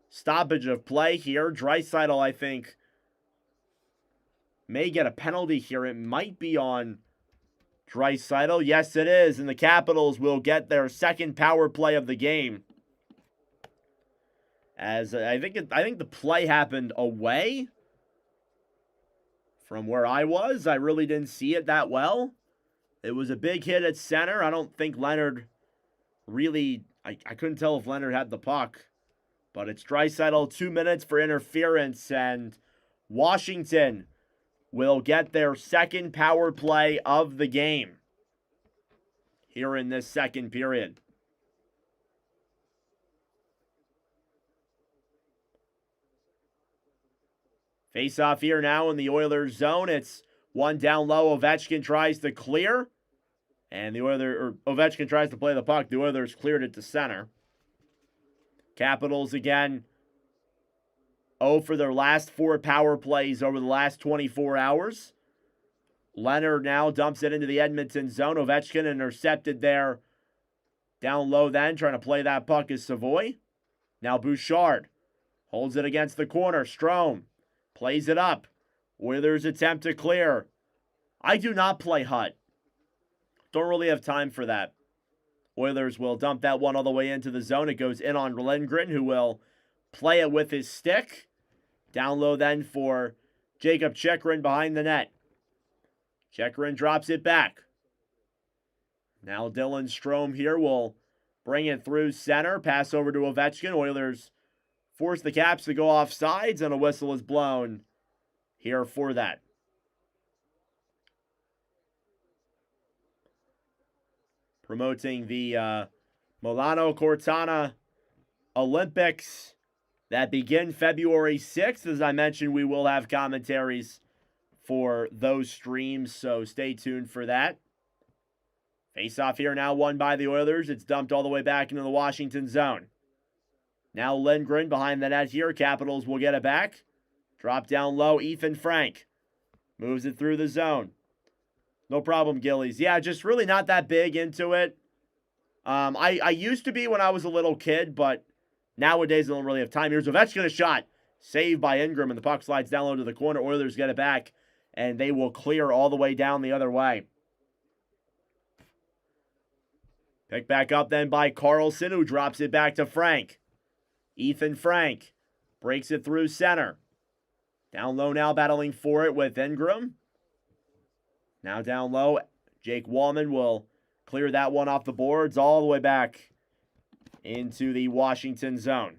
stoppage of play here. Draisaitl, I think, may get a penalty here. It might be on Draisaitl. Yes, it is. And the Capitals will get their second power play of the game. As I think the play happened away from where I was. I really didn't see it that well. It was a big hit at center. I don't think Leonard really... I couldn't tell if Leonard had the puck. But it's Draisaitl, 2 minutes for interference, and Washington will get their second power play of the game here in this second period. Face-off here now in the Oilers zone. It's one down low. Ovechkin tries to clear, and Ovechkin tries to play the puck. The Oilers cleared it to center. Capitals again 0 for their last 4 power plays over the last 24 hours. Leonard now dumps it into the Edmonton zone. Ovechkin intercepted there. Down low then, trying to play that puck is Savoy. Now Bouchard holds it against the corner. Strome plays it up. Oilers attempt to clear. I do not play Hut. Don't really have time for that. Oilers will dump that one all the way into the zone. It goes in on Lindgren, who will play it with his stick. Down low then for Jacob Chychrun behind the net. Chychrun drops it back. Now Dylan Strome here will bring it through center. Pass over to Ovechkin. Oilers force the Caps to go off sides, and a whistle is blown here for that. Promoting the Milano Cortina Olympics that begin February 6th. As I mentioned, we will have commentaries for those streams, so stay tuned for that. Face-off here now won by the Oilers. It's dumped all the way back into the Washington zone. Now Lindgren behind the net here. Capitals will get it back. Drop down low, Ethan Frank. Moves it through the zone. No problem, Gillies. Yeah, just really not that big into it. I used to be when I was a little kid, but nowadays I don't really have time. Here's Ovechkin, a shot. Saved by Ingram, and the puck slides down low to the corner. Oilers get it back, and they will clear all the way down the other way. Picked back up then by Carlson, who drops it back to Frank. Ethan Frank breaks it through center. Down low now, battling for it with Ingram. Now down low, Jake Wallman will clear that one off the boards all the way back into the Washington zone.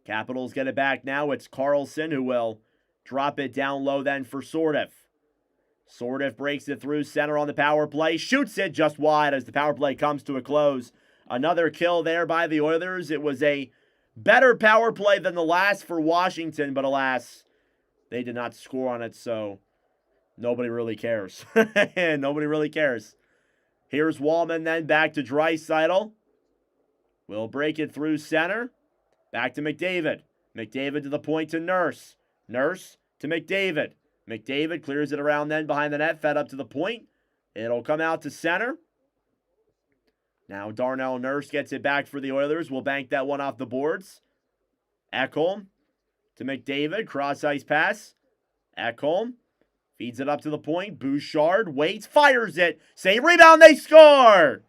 Capitals get it back now. It's Carlson who will drop it down low then for Sortif. Sortif breaks it through center on the power play. Shoots it just wide as the power play comes to a close. Another kill there by the Oilers. It was a better power play than the last for Washington, but alas, they did not score on it, so nobody really cares. Nobody really cares. Here's Wallman then back to Draisaitl. Will break it through center. Back to McDavid. McDavid to the point to Nurse. Nurse to McDavid. McDavid clears it around then behind the net, fed up to the point. It'll come out to center. Now Darnell Nurse gets it back for the Oilers. We'll bank that one off the boards. Ekholm to McDavid. Cross-ice pass. Ekholm feeds it up to the point. Bouchard waits, fires it. Save, rebound, they score!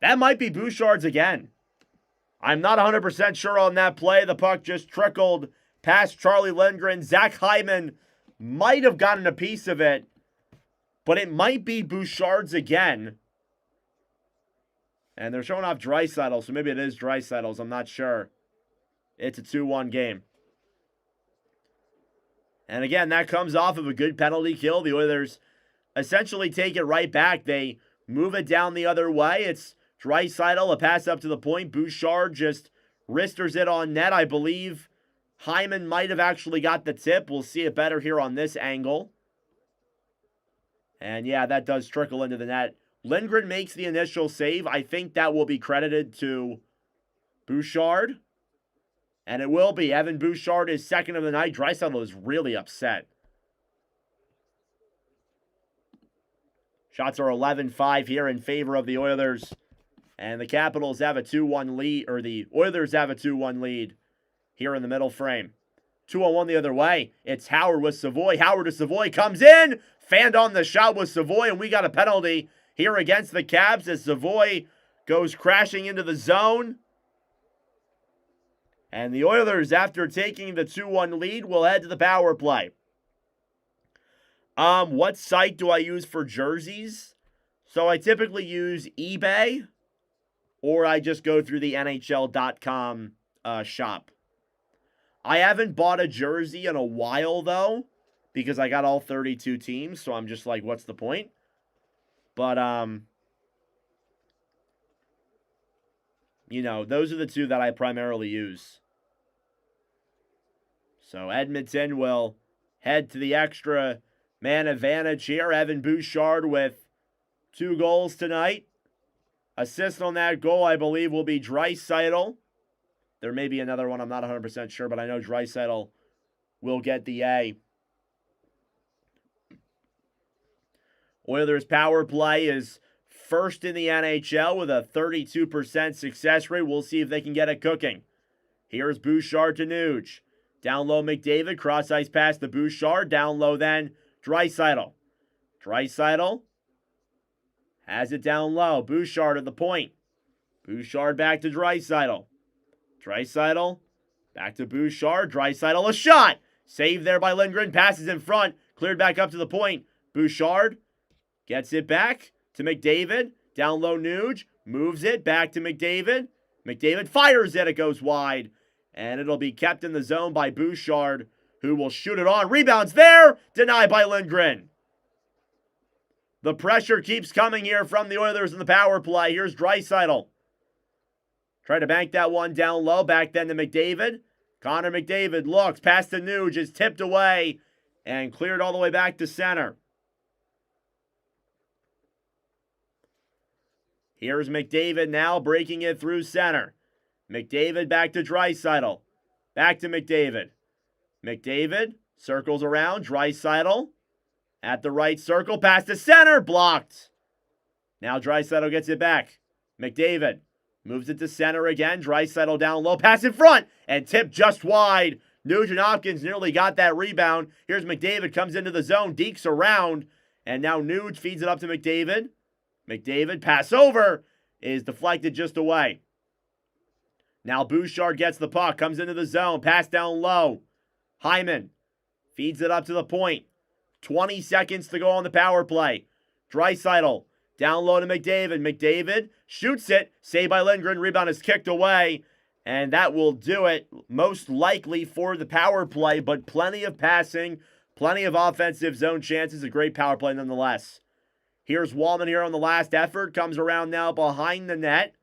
That might be Bouchard's again. I'm not 100% sure on that play. The puck just trickled past Charlie Lindgren. Zach Hyman might have gotten a piece of it, but it might be Bouchard's again. And they're showing off Draisaitl, so maybe it is Draisaitl's. I'm not sure. It's a 2-1 game. And again, that comes off of a good penalty kill. The Oilers essentially take it right back. They move it down the other way. It's Draisaitl, a pass up to the point. Bouchard just wristers it on net. I believe Hyman might have actually got the tip. We'll see it better here on this angle. And yeah, that does trickle into the net. Lindgren makes the initial save. I think that will be credited to Bouchard. And it will be. Evan Bouchard is second of the night. Draisaitl is really upset. Shots are 11-5 here in favor of the Oilers. And the Capitals have a 2-1 lead, or the Oilers have a 2-1 lead here in the middle frame. 2-on-1 the other way. It's Howard with Savoy. Howard to Savoy comes in. Fanned on the shot with Savoy, and we got a penalty here against the Caps as Savoy goes crashing into the zone. And the Oilers, after taking the 2-1 lead, will head to the power play. What site do I use for jerseys? So I typically use eBay, or I just go through the NHL.com shop. I haven't bought a jersey in a while, though, because I got all 32 teams, so I'm just like, what's the point? But, you know, those are the two that I primarily use. So Edmonton will head to the extra man advantage here. Evan Bouchard with 2 goals tonight. Assist on that goal, I believe, will be Draisaitl. There may be another one. I'm not 100% sure, but I know Draisaitl will get the A. Oilers' power play is first in the NHL with a 32% success rate. We'll see if they can get it cooking. Here's Bouchard to Nuge. Down low, McDavid. Cross-ice pass to Bouchard. Down low then, Draisaitl. Draisaitl has it down low. Bouchard at the point. Bouchard back to Draisaitl. Draisaitl back to Bouchard. Draisaitl, a shot! Saved there by Lindgren. Passes in front. Cleared back up to the point. Bouchard gets it back to McDavid. Down low, Nuge. Moves it back to McDavid. McDavid fires it. It goes wide. And it'll be kept in the zone by Bouchard, who will shoot it on. Rebounds there. Denied by Lindgren. The pressure keeps coming here from the Oilers in the power play. Here's Draisaitl. Try to bank that one down low. Back then to McDavid. Connor McDavid looks. Pass to Nuge. Is tipped away. And cleared all the way back to center. Here's McDavid now breaking it through center. McDavid back to Draisaitl. Back to McDavid. McDavid circles around. Draisaitl at the right circle. Pass to center. Blocked. Now Draisaitl gets it back. McDavid moves it to center again. Draisaitl down low. Pass in front. And tipped just wide. Nugent Hopkins nearly got that rebound. Here's McDavid. Comes into the zone. Dekes around. And now Nuge feeds it up to McDavid. McDavid, pass over, is deflected just away. Now Bouchard gets the puck, comes into the zone, pass down low. Hyman feeds it up to the point. 20 seconds to go on the power play. Draisaitl down low to McDavid. McDavid shoots it. Saved by Lindgren. Rebound is kicked away. And that will do it most likely for the power play. But plenty of passing, plenty of offensive zone chances. A great power play nonetheless. Here's Wallman here on the last effort. Comes around now behind the net.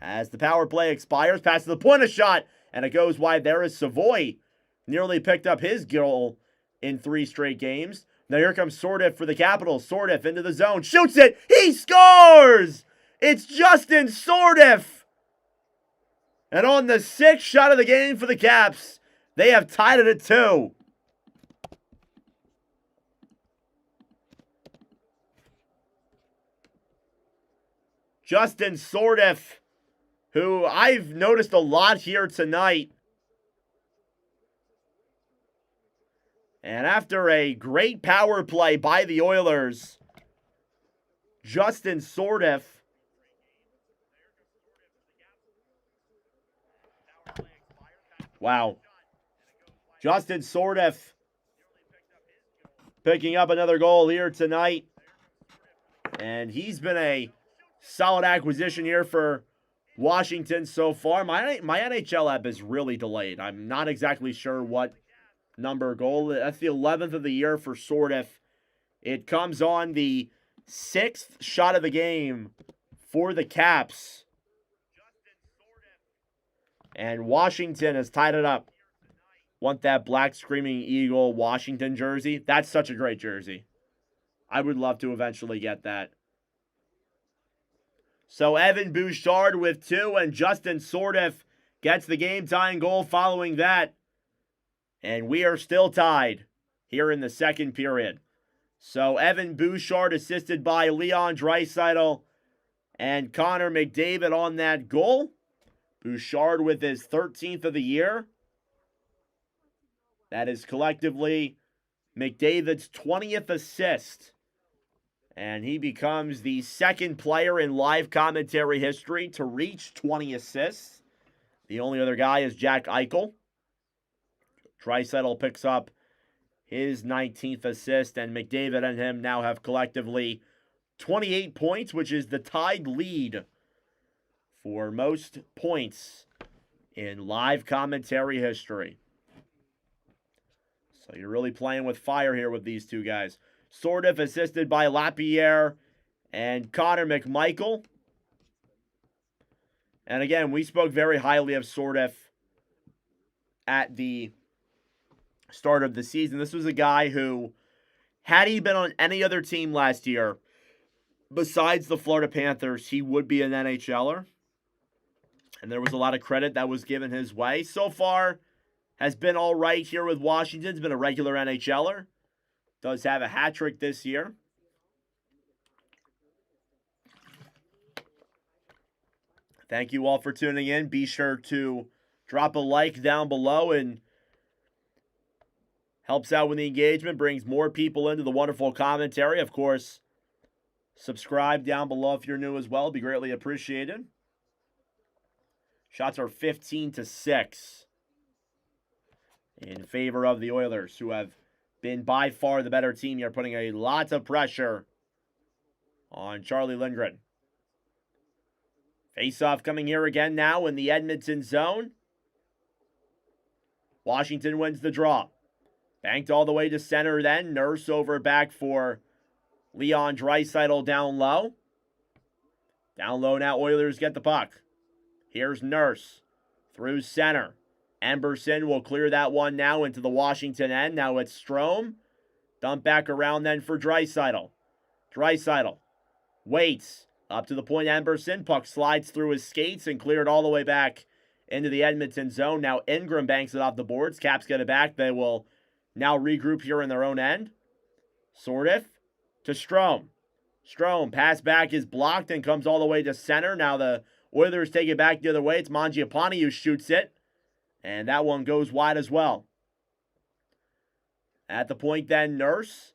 As the power play expires, passes the point, a shot, and it goes wide. There is Savoy. Nearly picked up his goal in 3 straight games. Now here comes Sordiff for the Capitals. Sordiff into the zone. Shoots it. He scores! It's Justin Sordiff. And on the 6th shot of the game for the Caps, they have tied it at 2. Justin Sordiff, who I've noticed a lot here tonight. And after a great power play by the Oilers, Justin Sordiff Justin Sordiff picking up another goal here tonight. And he's been a solid acquisition here for Washington so far. My NHL app is really delayed. I'm not exactly sure what number goal. That's the 11th of the year for Sordiff. It comes on the 6th shot of the game for the Caps. And Washington has tied it up. Want that Black Screaming Eagle Washington jersey? That's such a great jersey. I would love to eventually get that. So Evan Bouchard with 2, and Justin Sordiff gets the game-tying goal following that. And we are still tied here in the second period. So Evan Bouchard assisted by Leon Draisaitl and Connor McDavid on that goal. Bouchard with his 13th of the year. That is collectively McDavid's 20th assist. And he becomes the second player in live commentary history to reach 20 assists. The only other guy is Jack Eichel. Draisaitl picks up his 19th assist, and McDavid and him now have collectively 28 points, which is the tied lead for most points in live commentary history. So you're really playing with fire here with these two guys. Sordiff assisted by Lapierre and Connor McMichael. And again, we spoke very highly of Sordiff at the start of the season. This was a guy who, had he been on any other team last year, besides the Florida Panthers, he would be an NHLer. And there was a lot of credit that was given his way. So far, has been all right here with Washington. He's been a regular NHLer. Does have a hat trick this year. Thank you all for tuning in. Be sure to drop a like down below, and helps out with the engagement, brings more people into the wonderful commentary. Of course, subscribe down below if you're new as well. It'd be greatly appreciated. Shots are 15-6 in favor of the Oilers, who have been by far the better team here, putting a lot of pressure on Charlie Lindgren. Face-off coming here again now in the Edmonton zone. Washington wins the draw. Banked all the way to center then. Nurse over back for Leon Draisaitl down low. Down low now, Oilers get the puck. Here's Nurse through center. Emberson will clear that one now into the Washington end. Now it's Strome. Dump back around then for Draisaitl. Draisaitl waits. Up to the point, Emberson. Puck slides through his skates and cleared all the way back into the Edmonton zone. Now Ingram banks it off the boards. Caps get it back. They will now regroup here in their own end. Sordiff to Strome. Strome, pass back is blocked and comes all the way to center. Now the Oilers take it back the other way. It's Mangiapane who shoots it. And that one goes wide as well. At the point then, Nurse.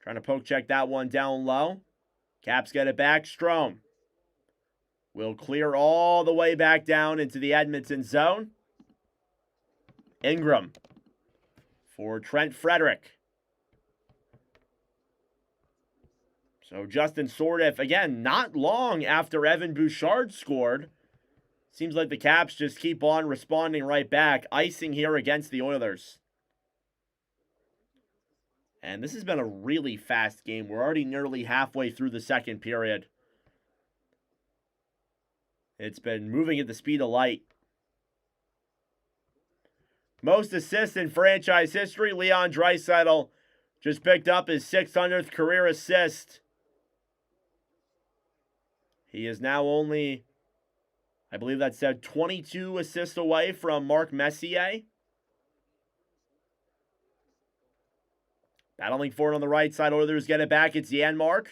Trying to poke check that one down low. Caps get it back. Strome will clear all the way back down into the Edmonton zone. Ingram for Trent Frederick. So Justin Sordiff, again, not long after Evan Bouchard scored. Seems like the Caps just keep on responding right back. Icing here against the Oilers. And this has been a really fast game. We're already nearly halfway through the second period. It's been moving at the speed of light. Most assists in franchise history. Leon Draisaitl just picked up his 600th career assist. He is now only I believe that said 22 assists away from Mark Messier. Battling for it on the right side. Oilers get it back. It's Janmark.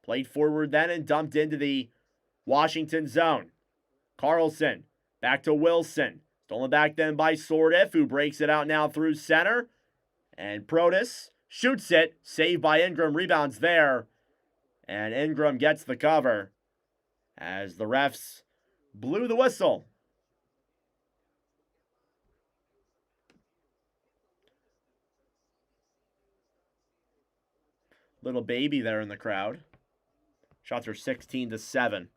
Played forward then and dumped into the Washington zone. Carlson. Back to Wilson. Stolen back then by Sordiff, who breaks it out now through center. And Protas shoots it. Saved by Ingram. Rebounds there. And Ingram gets the cover as the refs blew the whistle. Little baby there in the crowd. Shots are 16-7.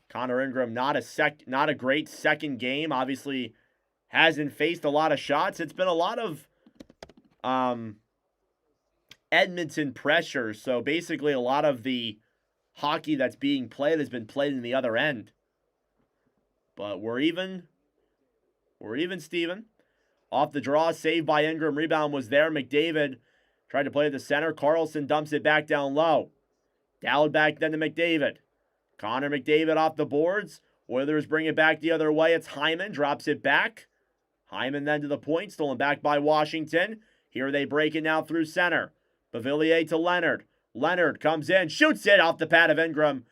Connor Ingram, not a great second game. Obviously, hasn't faced a lot of shots. It's been a lot of Edmonton pressure. So basically, a lot of the hockey that's being played has been played in the other end. But we're even. We're even, Steven. Off the draw, saved by Ingram. Rebound was there. McDavid tried to play at the center. Carlson dumps it back down low. Dowd back then to McDavid. Connor McDavid off the boards. Oilers bring it back the other way. It's Hyman. Drops it back. Hyman then to the point. Stolen back by Washington. Here they break it now through center. Bavillier to Leonard. Leonard comes in. Shoots it off the pad of Ingram.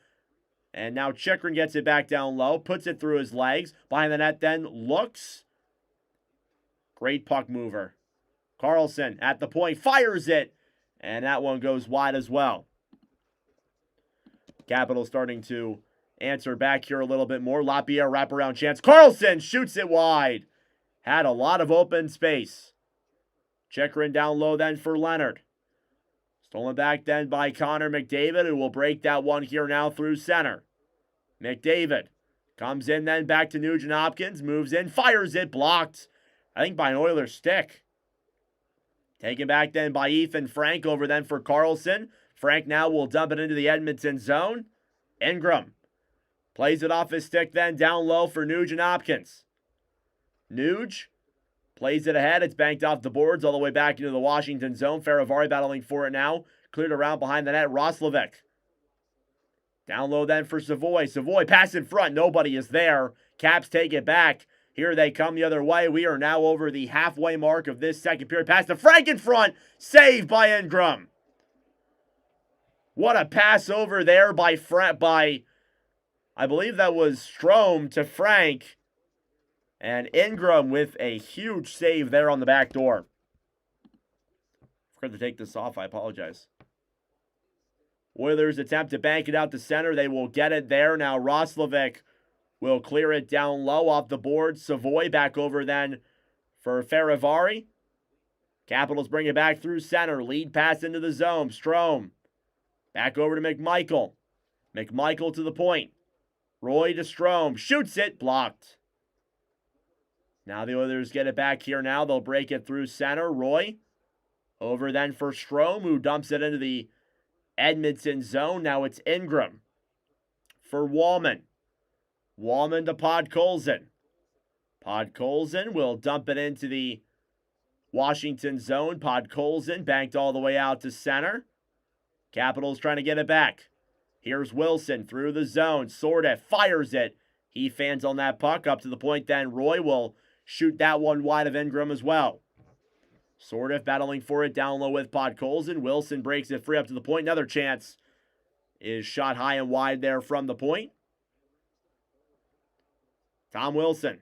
And now Chikrin gets it back down low. Puts it through his legs. Behind the net then looks. Great puck mover. Carlson at the point. Fires it. And that one goes wide as well. Capitals starting to answer back here a little bit more. Lapierre wraparound chance. Carlson shoots it wide. Had a lot of open space. Chikrin down low then for Leonard. Stolen back then by Connor McDavid, who will break that one here now through center. McDavid comes in then back to Nugent Hopkins. Moves in. Fires it. Blocked. I think by an Oilers stick. Taken back then by Ethan Frank. Over then for Carlson. Frank now will dump it into the Edmonton zone. Ingram plays it off his stick then down low for Nugent Hopkins. Nuge plays it ahead. It's banked off the boards all the way back into the Washington zone. Faravari battling for it now. Cleared around behind the net. Roslovic. Down low then for Savoy. Savoy pass in front. Nobody is there. Caps take it back. Here they come the other way. We are now over the halfway mark of this second period. Pass to Frank in front. Saved by Ingram. What a pass over there by I believe that was Strome to Frank. And Ingram with a huge save there on the back door. Forgot to take this off. I apologize. Oilers attempt to bank it out to center. They will get it there. Now Roslovic will clear it down low off the board. Savoy back over then for Faravari. Capitals bring it back through center. Lead pass into the zone. Strome. Back over to McMichael. McMichael to the point. Roy to Strome. Shoots it. Blocked. Now the Oilers get it back here now. They'll break it through center. Roy. Over then for Strome, who dumps it into the Edmonton zone. Now it's Ingram. For Wallman. Wallman to Podkolzin. Podkolzin will dump it into the Washington zone. Podkolzin banked all the way out to center. Capitals trying to get it back. Here's Wilson through the zone. Sordiff fires it. He fans on that puck up to the point then. Roy will shoot that one wide of Ingram as well. Sordiff battling for it down low with Podkolzin. Wilson breaks it free up to the point. Another chance is shot high and wide there from the point. Tom Wilson.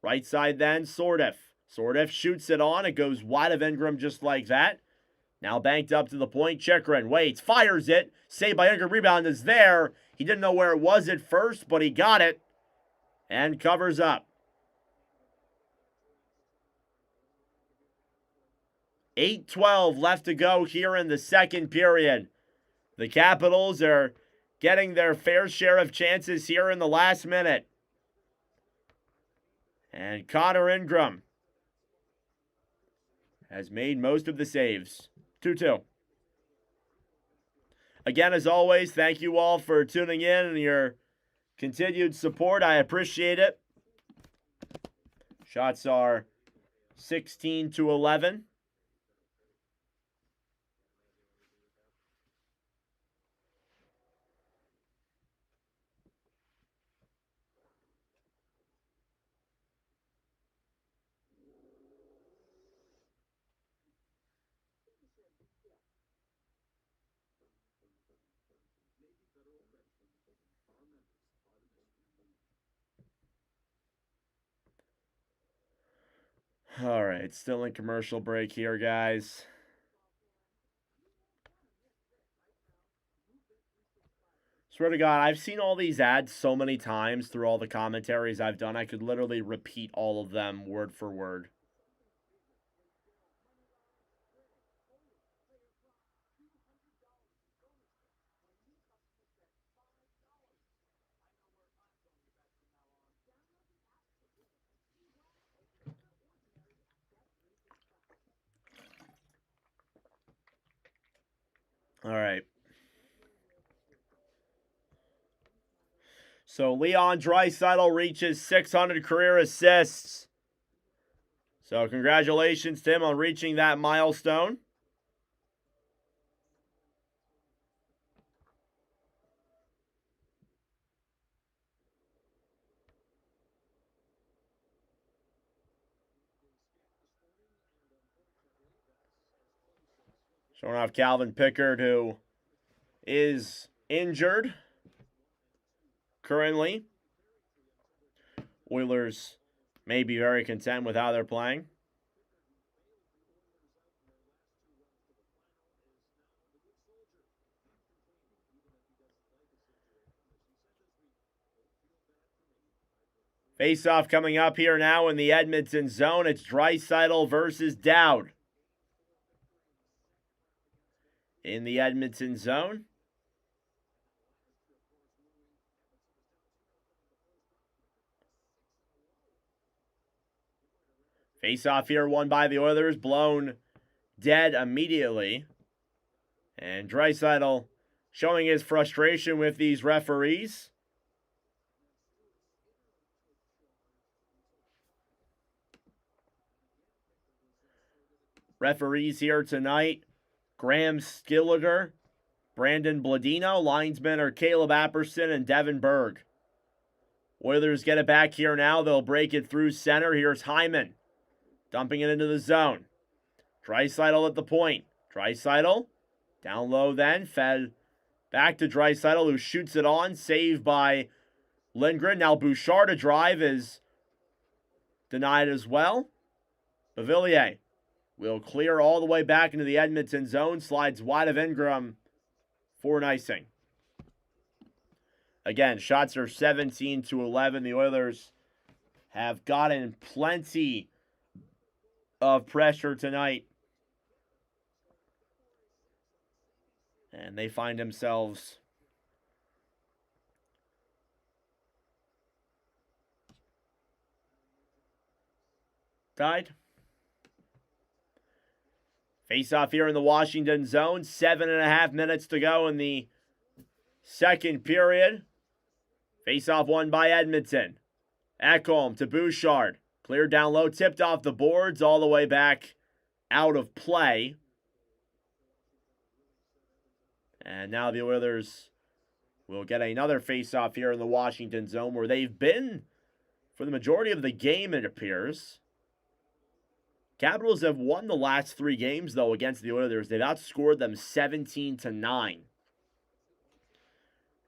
Right side then, Sordiff. Sordiff shoots it on. It goes wide of Ingram just like that. Now banked up to the point. Chikrin waits, fires it. Saved by Ingram. Rebound is there. He didn't know where it was at first, but he got it. And covers up. 8:12 left to go here in the second period. The Capitals are getting their fair share of chances here in the last minute. And Connor Ingram has made most of the saves. 2-2. Again, as always, thank you all for tuning in and your continued support. I appreciate it. Shots are 16-11. All right, still in commercial break here, guys. Swear to God, I've seen all these ads so many times through all the commentaries I've done, I could literally repeat all of them word for word. All right. So Leon Draisaitl reaches 600 career assists. So congratulations to him on reaching that milestone. Showing off Calvin Pickard, who is injured currently. Oilers may be very content with how they're playing. Face-off coming up here now in the Edmonton zone. It's Draisaitl versus Dowd. In the Edmonton zone. Face-off here won by the Oilers, blown dead immediately. And Draisaitl showing his frustration with these referees. Referees here tonight, Graham Skilliger, Brandon Bladino. Linesmen are Caleb Apperson and Devin Berg. Oilers get it back here now. They'll break it through center. Here's Hyman, dumping it into the zone. Draisaitl at the point. Draisaitl down low then. Fed back to Draisaitl, who shoots it on. Saved by Lindgren. Now Bouchard to drive is denied as well. Bavillier will clear all the way back into the Edmonton zone. Slides wide of Ingram for an icing. Again, shots are 17-11. The Oilers have gotten plenty of pressure tonight. And they find themselves tied. Face-off here in the Washington zone. 7.5 minutes to go in the second period. Face-off won by Edmonton. Ekholm to Bouchard. Cleared down low, tipped off the boards, all the way back out of play. And now the Oilers will get another face-off here in the Washington zone, where they've been for the majority of the game, it appears. Capitals have won the last 3 games, though, against the Oilers. They've outscored them 17-9.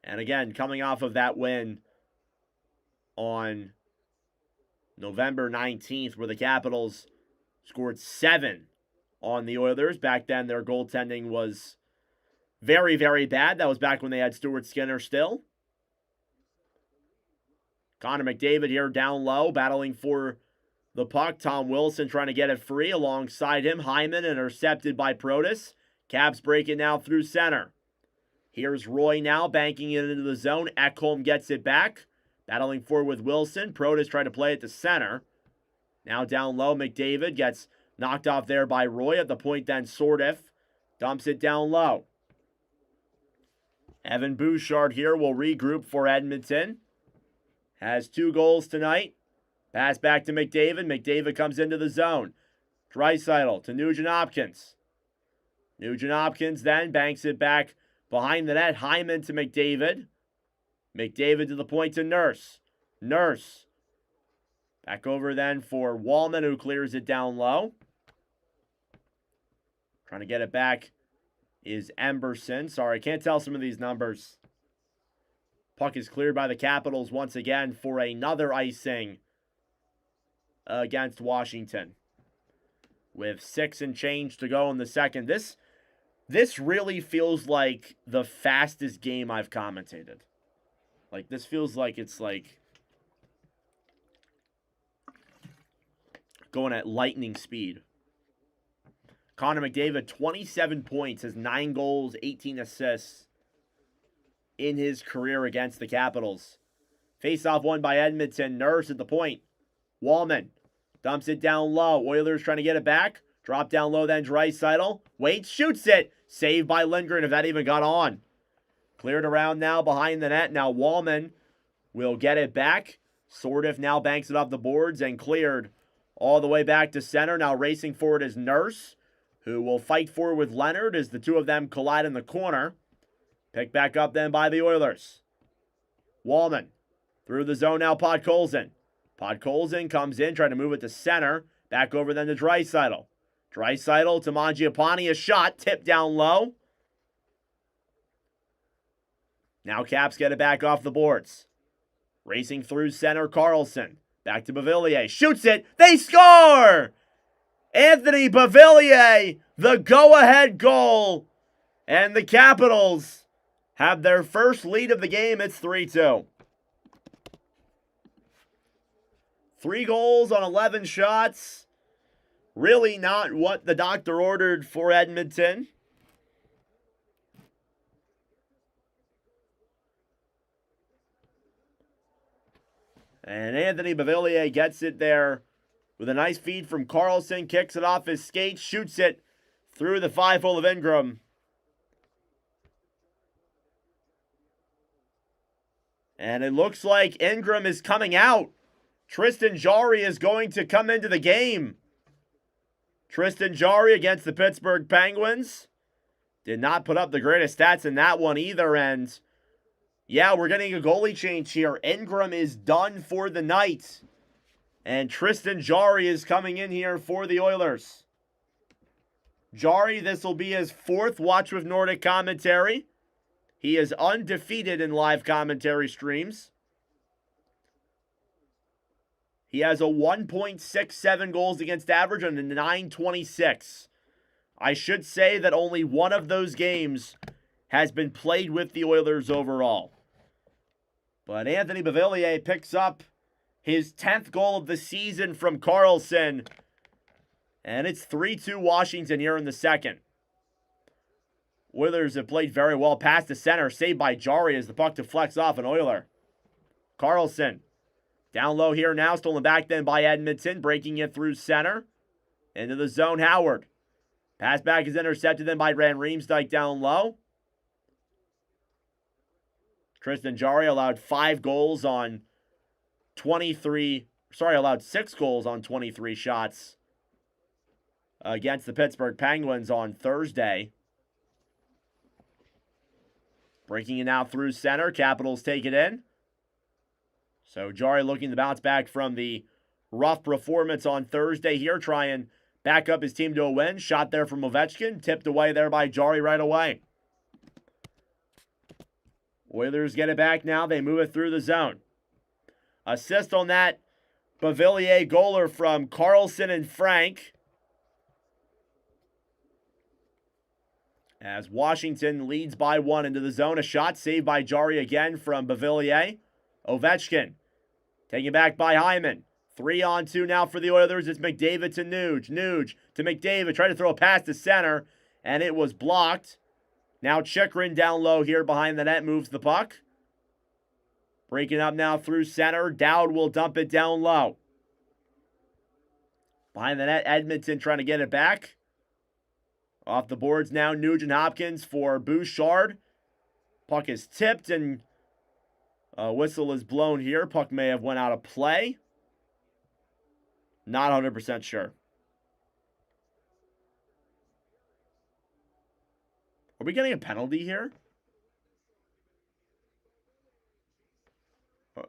And again, coming off of that win on November 19th, where the Capitals scored 7 on the Oilers. Back then, their goaltending was very, very bad. That was back when they had Stuart Skinner still. Connor McDavid here down low, battling for the puck. Tom Wilson trying to get it free. Alongside him, Hyman, intercepted by Protas. Caps break it now through center. Here's Roy now, banking it into the zone. Ekholm gets it back. Battling forward with Wilson. Protas trying to play it to center. Now down low, McDavid gets knocked off there by Roy. At the point then, Sordiff dumps it down low. Evan Bouchard here will regroup for Edmonton. Has 2 goals tonight. Pass back to McDavid. McDavid comes into the zone. Draisaitl to Nugent-Hopkins. Nugent-Hopkins then banks it back behind the net. Hyman to McDavid. McDavid to the point to Nurse. Nurse. Back over then for Wallman, who clears it down low. Trying to get it back is Emberson. Sorry, I can't tell some of these numbers. Puck is cleared by the Capitals once again for another icing against Washington. with 6 and change to go in the second. This really feels like the fastest game I've commentated. Like, this feels like it's like going at lightning speed. Connor McDavid, 27 points, has 9 goals, 18 assists in his career against the Capitals. Face-off won by Edmonton. Nurse at the point. Wallman dumps it down low. Oilers trying to get it back. Drop down low, then Draisaitl. Waits, shoots it. Saved by Lindgren, if that even got on. Cleared around now behind the net. Now Wallman will get it back. Sordiff now banks it off the boards and cleared all the way back to center. Now racing forward is Nurse, who will fight forward with Leonard as the two of them collide in the corner. Picked back up then by the Oilers. Wallman through the zone now, Podkolzin. Podkolzin comes in, trying to move it to center. Back over then to Draisaitl. Draisaitl to Mangiapane, a shot, tipped down low. Now Caps get it back off the boards. Racing through center, Carlson. Back to Beauvillier, shoots it, they score! Anthony Beauvillier, the go-ahead goal. And the Capitals have their first lead of the game. It's 3-2. 3 goals on 11 shots. Really not what the doctor ordered for Edmonton. And Anthony Beauvillier gets it there with a nice feed from Carlson. Kicks it off his skates, shoots it through the 5-hole of Ingram. And it looks like Ingram is coming out. Tristan Jarry is going to come into the game. Tristan Jarry against the Pittsburgh Penguins. Did not put up the greatest stats in that one either. And yeah, we're getting a goalie change here. Ingram is done for the night. And Tristan Jarry is coming in here for the Oilers. Jarry, this will be his 4th Watch with Nordic commentary. He is undefeated in live commentary streams. He has a 1.67 goals against average and a 9.26. I should say that only one of those games has been played with the Oilers overall. But Anthony Beauvillier picks up his 10th goal of the season from Carlson. And it's 3-2 Washington here in the second. Oilers have played very well past the center. Saved by Jarry as the puck deflects off an Oiler. Carlson down low here now. Stolen back then by Edmonton. Breaking it through center. Into the zone, Howard. Pass back is intercepted then by Van Riemsdyk down low. Tristan Jarry allowed 5 goals on 23. Allowed 6 goals on 23 shots against the Pittsburgh Penguins on Thursday. Breaking it out through center. Capitals take it in. So Jarry looking to bounce back from the rough performance on Thursday here. Try and back up his team to a win. Shot there from Ovechkin. Tipped away there by Jarry right away. Oilers get it back now. They move it through the zone. Assist on that Beauvillier goaler from Carlson and Frank. As Washington leads by 1 into the zone. A shot saved by Jarry again from Beauvillier. Ovechkin taken back by Hyman. 3-on-2 now for the Oilers. It's McDavid to Nuge. Nuge to McDavid. Tried to throw a pass to center, and it was blocked. Now Chychrun down low here behind the net. Moves the puck. Breaking up now through center. Dowd will dump it down low. Behind the net, Edmonton trying to get it back. Off the boards now, Nugent Hopkins for Bouchard. Puck is tipped and a whistle is blown here. Puck may have went out of play. Not 100% sure. Are we getting a penalty here?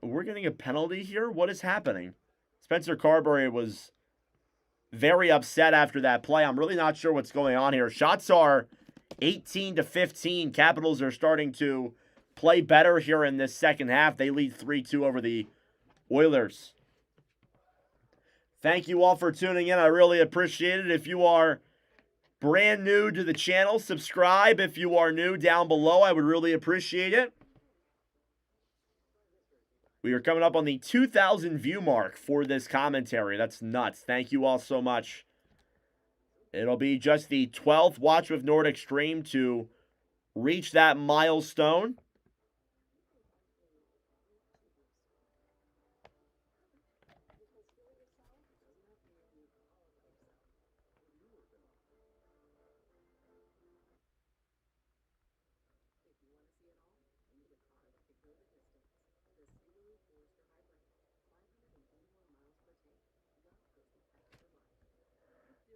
We're getting a penalty here? What is happening? Spencer Carberry was very upset after that play. I'm really not sure what's going on here. Shots are 18-15. Capitals are starting to play better here in this second half. They lead 3-2 over the Oilers. Thank you all for tuning in. I really appreciate it. If you are brand new to the channel, subscribe. If you are new, down below, I would really appreciate it. We are coming up on the 2,000 view mark for this commentary. That's nuts. Thank you all so much. It'll be just the 12th Watch with Nordic stream to reach that milestone.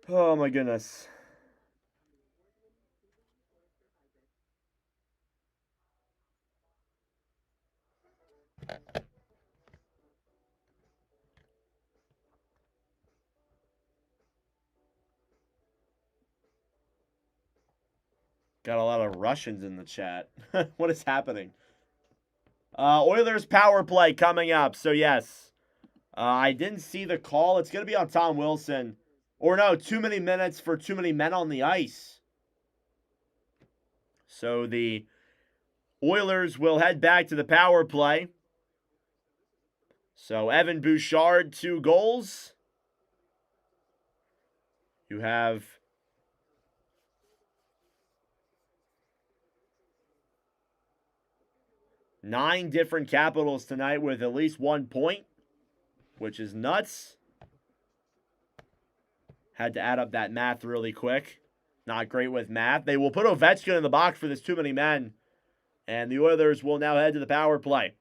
Oh my goodness. Got a lot of Russians in the chat. What is happening? Oilers power play coming up. So yes, I didn't see the call. It's going to be on Tom Wilson. Or no, too many minutes for too many men on the ice. So the Oilers will head back to the power play. So Evan Bouchard, 2 goals. You have nine different Capitals tonight with at least 1 point, which is nuts. Had to add up that math really quick. Not great with math. They will put Ovechkin in the box for this too many men. And the Oilers will now head to the power play.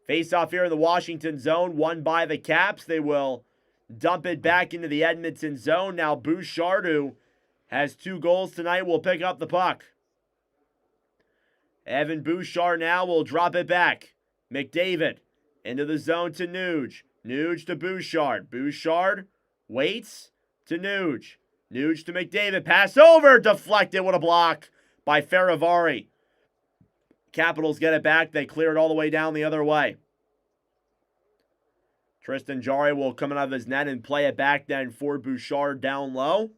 Face-off here in the Washington zone, won by the Caps. They will dump it back into the Edmonton zone. Now Bouchard, who has 2 goals tonight, will pick up the puck. Evan Bouchard now will drop it back. McDavid into the zone to Nuge. Nuge to Bouchard. Bouchard waits to Nuge. Nuge to McDavid. Pass over. Deflected. What a block by Faravari. Capitals get it back. They clear it all the way down the other way. Tristan Jarry will come out of his net and play it back then for Bouchard down low.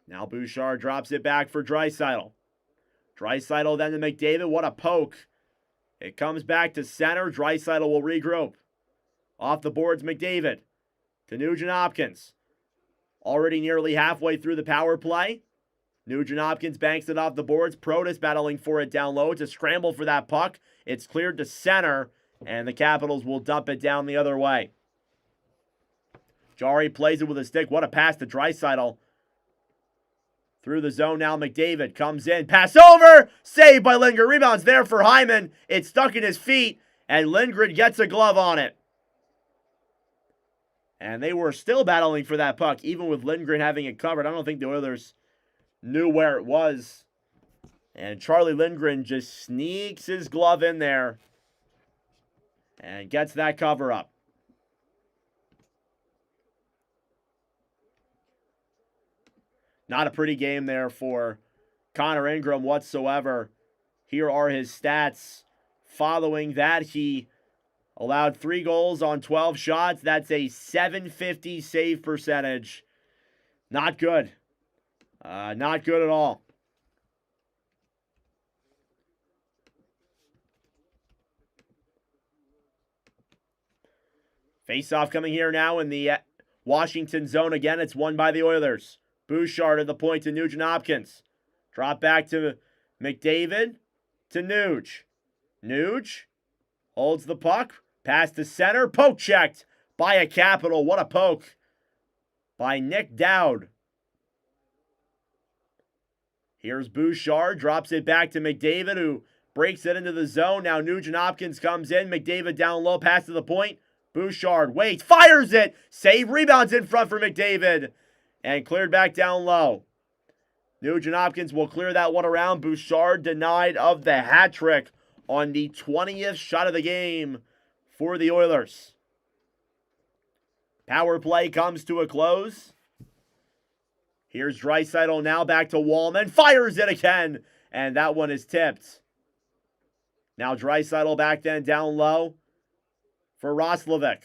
Now Bouchard drops it back for Draisaitl. Draisaitl then to McDavid. What a poke. It comes back to center. Draisaitl will regroup. Off the boards, McDavid. To Nugent Hopkins. Already nearly halfway through the power play. Nugent Hopkins banks it off the boards. Protas battling for it down low. It's a scramble for that puck. It's cleared to center. And the Capitals will dump it down the other way. Jarry plays it with a stick. What a pass to Draisaitl. Through the zone now, McDavid comes in. Pass over! Saved by Lindgren. Rebounds there for Hyman. It's stuck in his feet. And Lindgren gets a glove on it. And they were still battling for that puck, even with Lindgren having it covered. I don't think the Oilers knew where it was. And Charlie Lindgren just sneaks his glove in there and gets that cover up. Not a pretty game there for Connor Ingram whatsoever. Here are his stats. Following that, he allowed 3 goals on 12 shots. That's a .750 save percentage. Not good. Not good at all. Face-off coming here now in the Washington zone again. It's won by the Oilers. Bouchard at the point to Nugent Hopkins. Drop back to McDavid to Nuge. Nuge holds the puck. Pass to center. Poke checked by a Capital. What a poke by Nick Dowd. Here's Bouchard. Drops it back to McDavid, who breaks it into the zone. Now Nugent Hopkins comes in. McDavid down low. Pass to the point. Bouchard waits. Fires it. Save. Rebounds in front for McDavid. And cleared back down low. Nugent Hopkins will clear that one around. Bouchard denied of the hat trick on the 20th shot of the game for the Oilers. Power play comes to a close. Here's Draisaitl now back to Wallman. Fires it again. And that one is tipped. Now Draisaitl back then down low for Roslovic.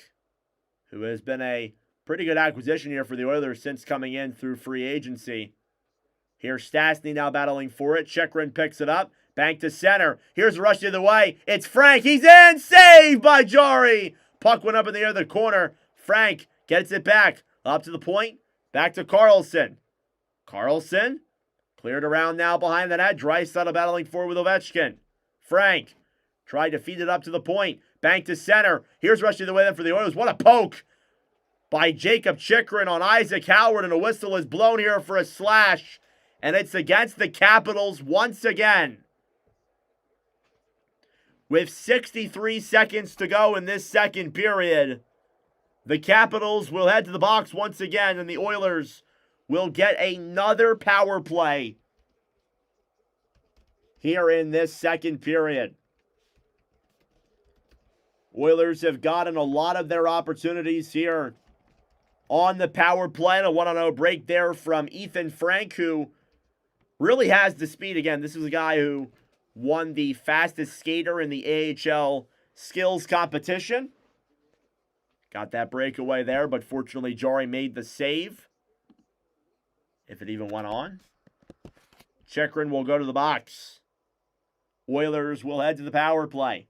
who has been a pretty good acquisition here for the Oilers since coming in through free agency. Here's Stastny now battling for it. Chychrun picks it up. Bank to center. Here's a rush the other way. It's Frank. He's in. Saved by Jarry. Puck went up in the air of the corner. Frank gets it back. Up to the point. Back to Carlson. Carlson cleared around now behind the net. Draisaitl battling forward with Ovechkin. Frank tried to feed it up to the point. Bank to center. Here's rush the other way then for the Oilers. What a poke by Jacob Chychrun on Isaac Howard. And a whistle is blown here for a slash. And it's against the Capitals once again. With 63 seconds to go in this second period, the Capitals will head to the box once again, and the Oilers will get another power play here in this second period. Oilers have gotten a lot of their opportunities here on the power play. A 1-0 break there from Ethan Frank, who really has the speed. Again, this is a guy who won the fastest skater in the AHL skills competition. Got that breakaway there, but fortunately Jarry made the save. If it even went on. Chychrun will go to the box. Oilers will head to the power play.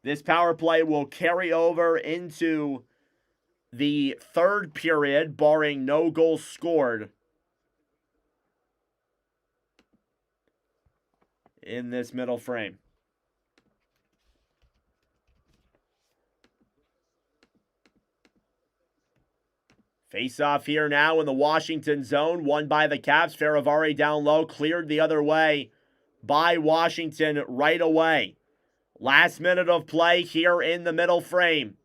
This power play will carry over into the third period, barring no goals scored in this middle frame. Face off here now in the Washington zone, won by the Caps. Faravari down low, cleared the other way by Washington right away. Last minute of play here in the middle frame.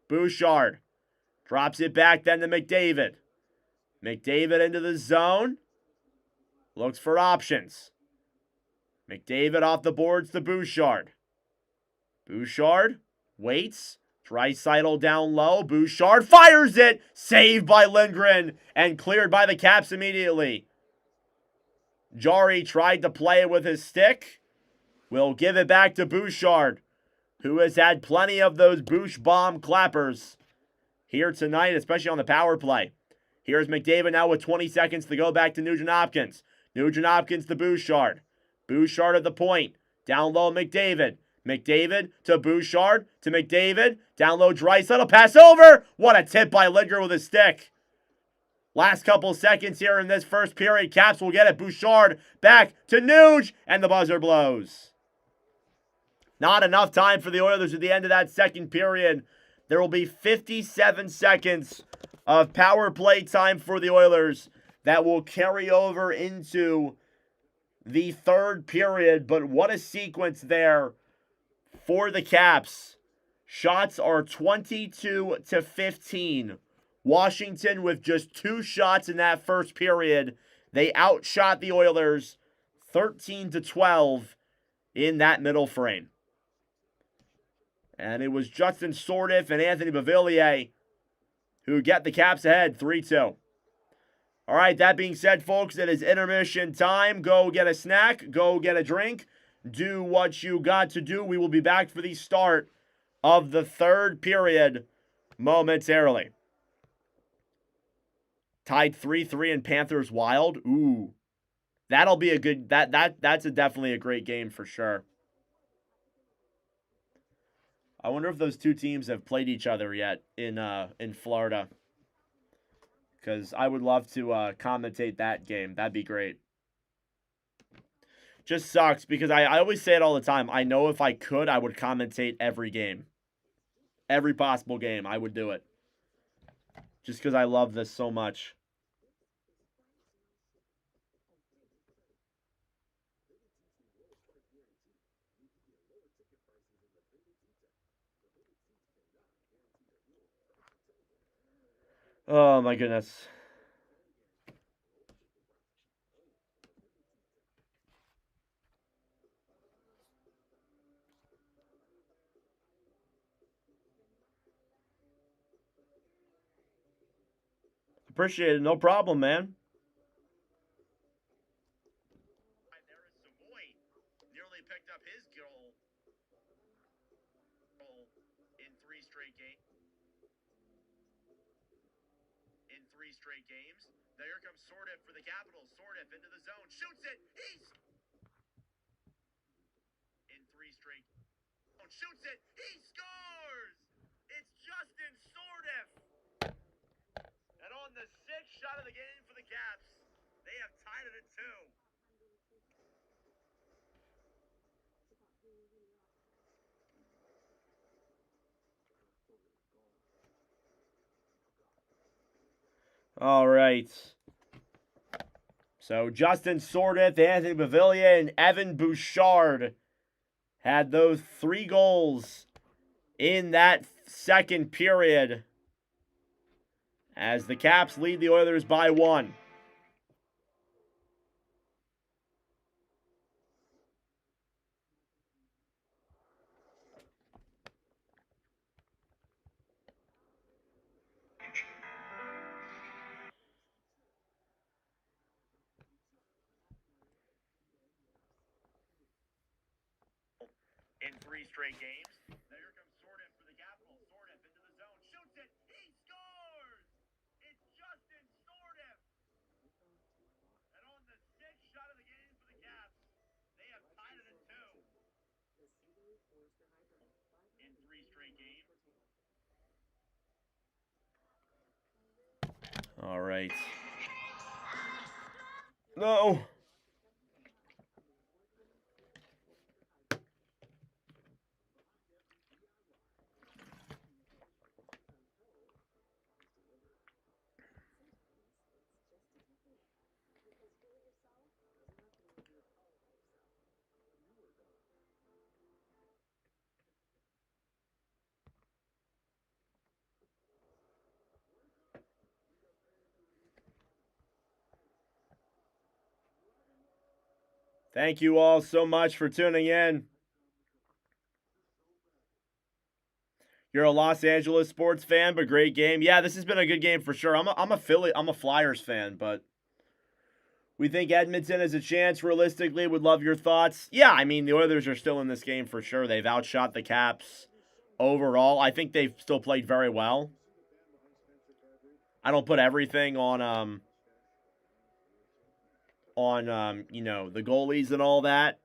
Bouchard drops it back then to McDavid. McDavid into the zone. Looks for options. McDavid off the boards to Bouchard. Bouchard waits. Draisaitl down low. Bouchard fires it. Saved by Lindgren and cleared by the Caps immediately. Jarry tried to play it with his stick. Will give it back to Bouchard, who has had plenty of those Bouch bomb clappers here tonight, especially on the power play. Here's McDavid now with 20 seconds to go back to Nugent-Hopkins. Nugent-Hopkins to Bouchard. Bouchard at the point. Down low, McDavid. McDavid to Bouchard to McDavid. Down low, Draisaitl. Pass over. What a tip by Lindgren with his stick. Last couple seconds here in this first period. Caps will get it. Bouchard back to Nuge. And the buzzer blows. Not enough time for the Oilers at the end of that second period. There will be 57 seconds of power play time for the Oilers that will carry over into the third period. But what a sequence there for the Caps. Shots are 22-15. Washington with just 2 shots in that first period. They outshot the Oilers 13-12 in that middle frame. And it was Justin Sordiff and Anthony Beauvillier who get the Caps ahead 3-2. All right, that being said, folks, it is intermission time. Go get a snack. Go get a drink. Do what you got to do. We will be back for the start of the third period momentarily. Tied 3-3 in Panthers Wild. Ooh. That'll be a good... That's definitely a great game for sure. I wonder if those two teams have played each other yet in Florida. Because I would love to commentate that game. That'd be great. Just sucks because I always say it all the time. I know if I could, I would commentate every game. Every possible game, I would do it. Just because I love this so much. Oh my goodness. Appreciate it. No problem, man. Nearly picked up his goal in 3 straight games. in 3 straight games. Now here comes Sordiff for the Capitals. Sordiff into the zone, shoots it. He's in 3 straight. Shoots it. He scores. It's Justin Sordiff. And on the 6th shot of the game for the Caps, they have tied it at 2. All right. So Justin Sordiff, Anthony Beauvillier, and Evan Bouchard had those 3 goals in that second period as the Caps lead the Oilers by 1. In 3 straight games. Now here comes Sordiff for the Capitals. Sordiff into the zone. Shoots it. He scores! It's Justin Sordiff! And on the 6th shot of the game for the Caps, they have tied it at 2. In 3 straight games. All right. No. Thank you all so much for tuning in. You're a Los Angeles sports fan, but great game. Yeah, this has been a good game for sure. I'm a Flyers fan, but we think Edmonton has a chance realistically. Would love your thoughts. Yeah, I mean, the Oilers are still in this game for sure. They've outshot the Caps overall. I think they've still played very well. I don't put everything on the goalies and all that.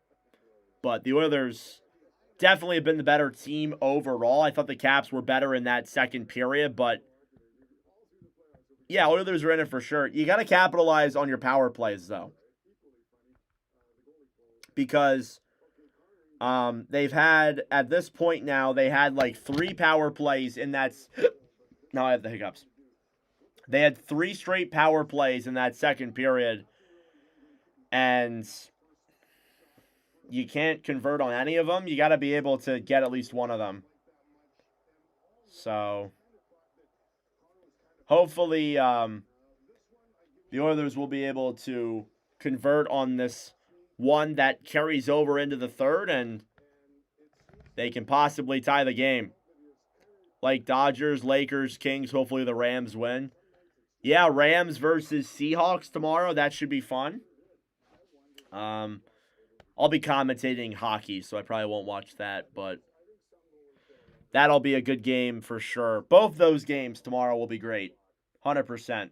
But the Oilers definitely have been the better team overall. I thought the Caps were better in that second period, but yeah, Oilers are in it for sure. You got to capitalize on your power plays, though. Because they've had, at this point now, they had like 3 power plays in that. Now I have the hiccups. They had 3 straight power plays in that second period. And you can't convert on any of them. You got to be able to get at least one of them. So hopefully the Oilers will be able to convert on this one that carries over into the third, and they can possibly tie the game. Like Dodgers, Lakers, Kings, hopefully the Rams win. Yeah, Rams versus Seahawks tomorrow. That should be fun. I'll be commentating hockey, so I probably won't watch that, but that'll be a good game for sure. Both those games tomorrow will be great. 100%.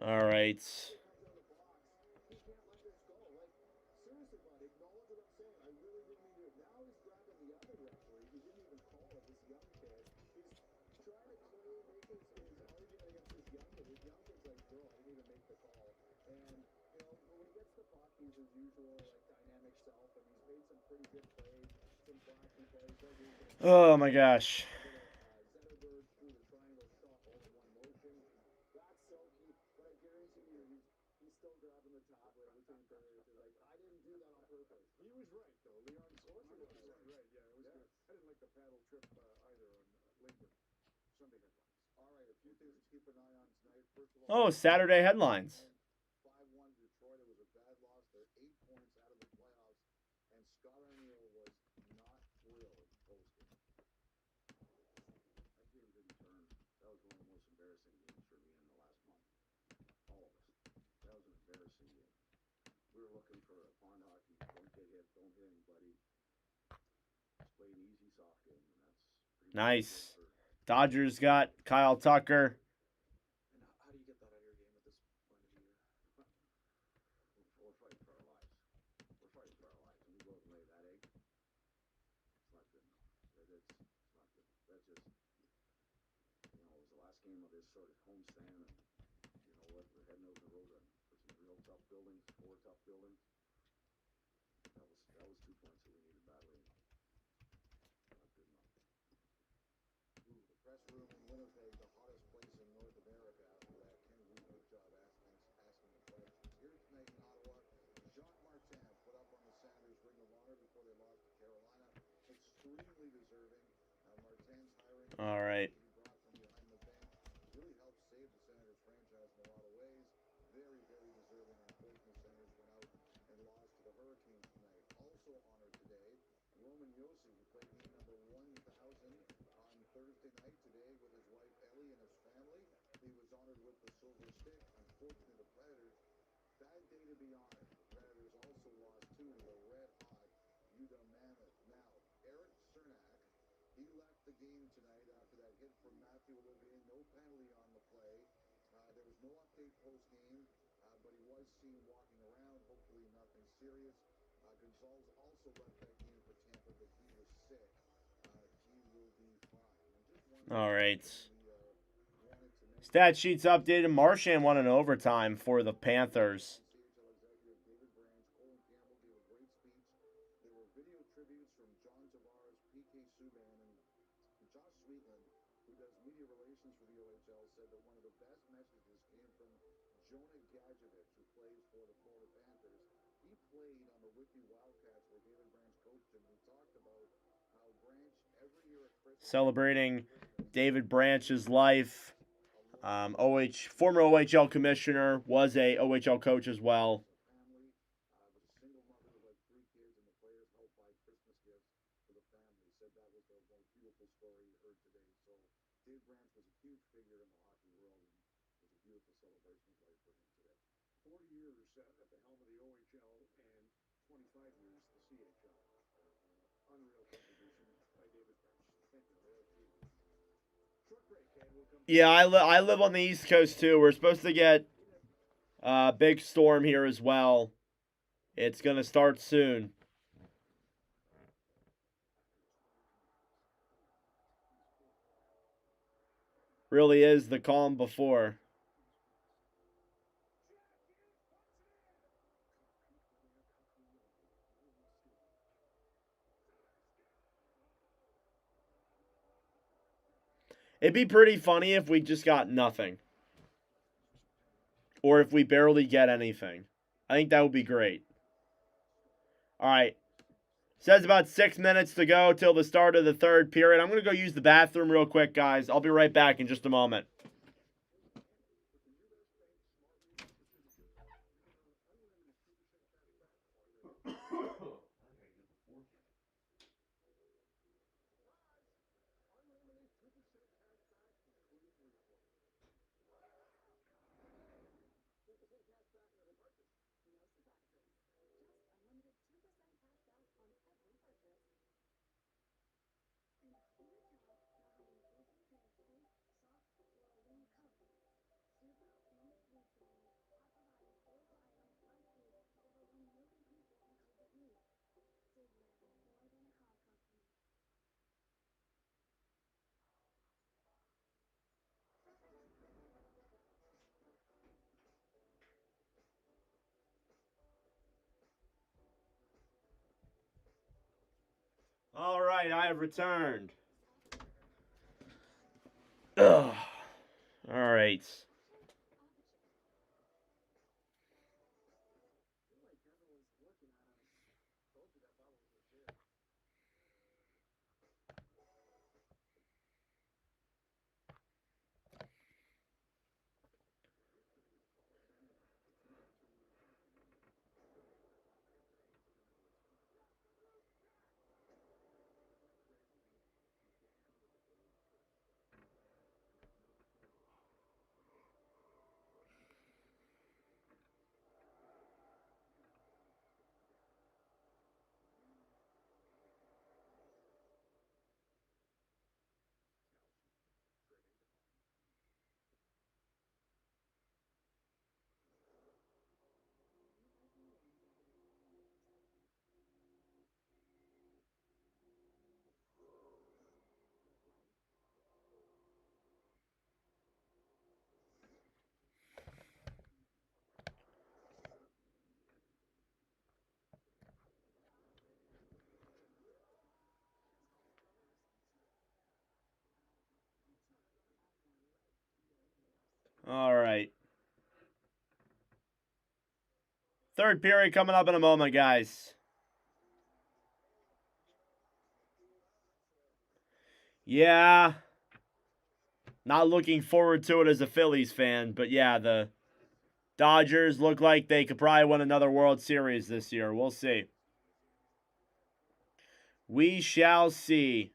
All right. Oh my gosh. Oh, Saturday headlines. Nice. Dodgers got Kyle Tucker. All right. All right. Stat sheets updated. Marchand won in overtime for the Panthers. Celebrating David Branch's life. Former OHL commissioner, was a OHL coach as well. Yeah, I live on the East Coast too. We're supposed to get a big storm here as well. It's going to start soon. Really is the calm before. It'd be pretty funny if we just got nothing. Or if we barely get anything. I think that would be great. All right. Says about 6 minutes to go till the start of the third period. I'm going to go use the bathroom real quick, guys. I'll be right back in just a moment. All right, I have returned. Ugh. All right. All right. Third period coming up in a moment, guys. Yeah. Not looking forward to it as a Phillies fan, but yeah, the Dodgers look like they could probably win another World Series this year. We'll see. We shall see.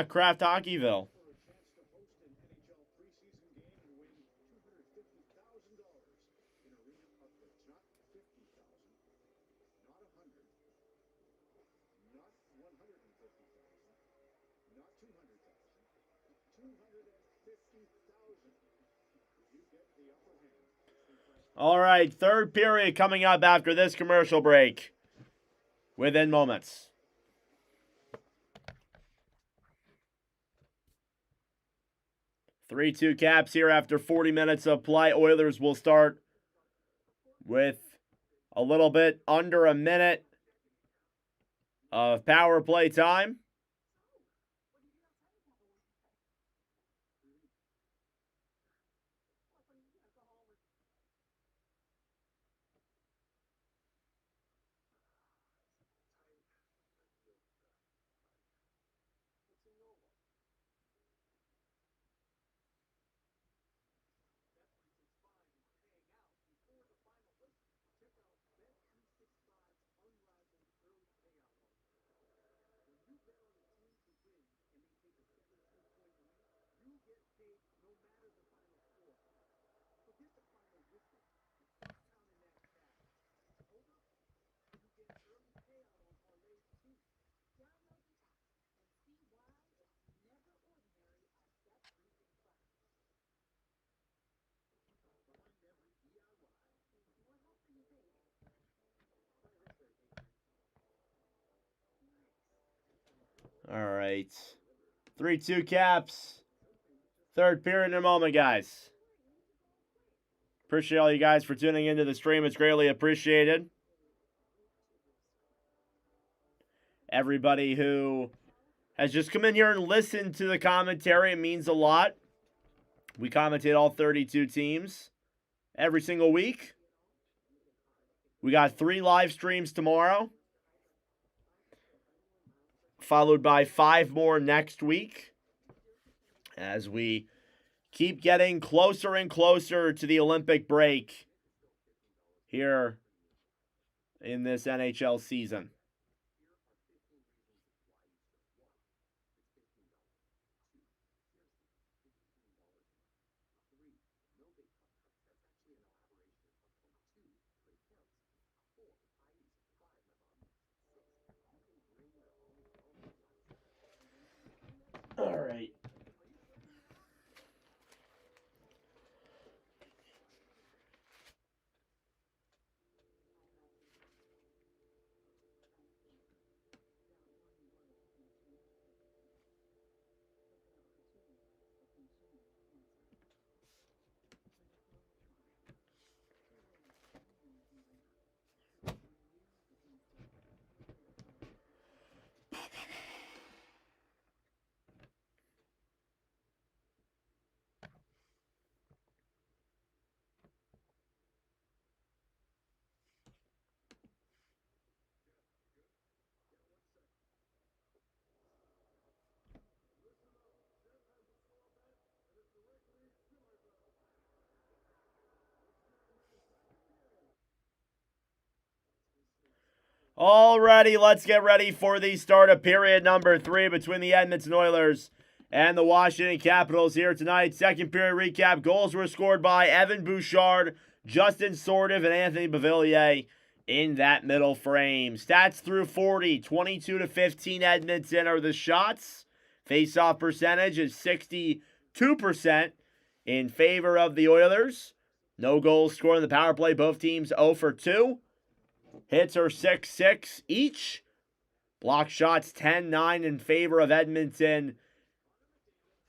Kraft Hockeyville. All right, third period coming up after this commercial break. Within moments. 3-2 Caps here after 40 minutes of play. Oilers will start with a little bit under a minute of power play time. All right. 3-2 Caps. Third period in a moment, guys. Appreciate all you guys for tuning into the stream. It's greatly appreciated. Everybody who has just come in here and listened to the commentary, it means a lot. We commentate all 32 teams every single week. We got 3 live streams tomorrow, followed by 5 more next week as we keep getting closer and closer to the Olympic break here in this NHL season. All right. Alrighty, let's get ready for the start of period number 3 between the Edmonton Oilers and the Washington Capitals here tonight. Second period recap. Goals were scored by Evan Bouchard, Justin Sordiv, and Anthony Beauvillier in that middle frame. Stats through 40, 22-15 Edmonton are the shots. Face-off percentage is 62% in favor of the Oilers. No goals scored in the power play. Both teams 0 for 2. Hits are 6-6 each. Block shots 10-9 in favor of Edmonton.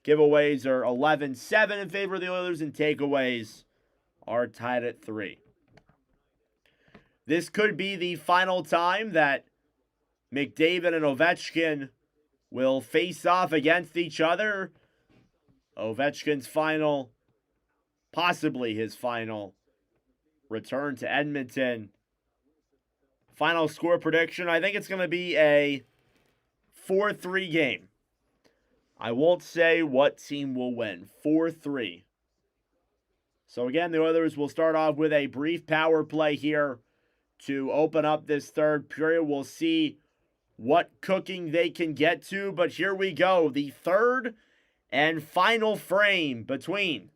Giveaways are 11-7 in favor of the Oilers, and takeaways are tied at 3. This could be the final time that McDavid and Ovechkin will face off against each other. Ovechkin's final, possibly his final, return to Edmonton. Final score prediction, I think it's going to be a 4-3 game. I won't say what team will win. 4-3. So again, the Oilers will start off with a brief power play here to open up this third period. We'll see what cooking they can get to, but here we go. The third and final frame between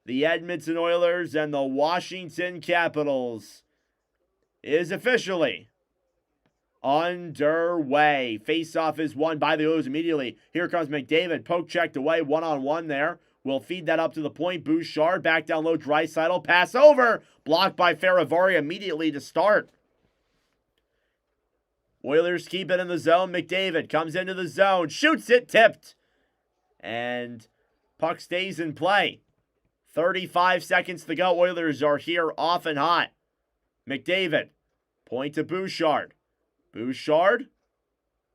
the Edmonton Oilers and the Washington Capitals is officially underway. Face-off is won by the Oilers immediately. Here comes McDavid. Poke checked away. One-on-one there. Will feed that up to the point. Bouchard back down low. Draisaitl. Pass over. Blocked by Ferravari immediately to start. Oilers keep it in the zone. McDavid comes into the zone. Shoots it. Tipped. And puck stays in play. 35 seconds to go. Oilers are here off and hot. McDavid. Point to Bouchard. Bouchard,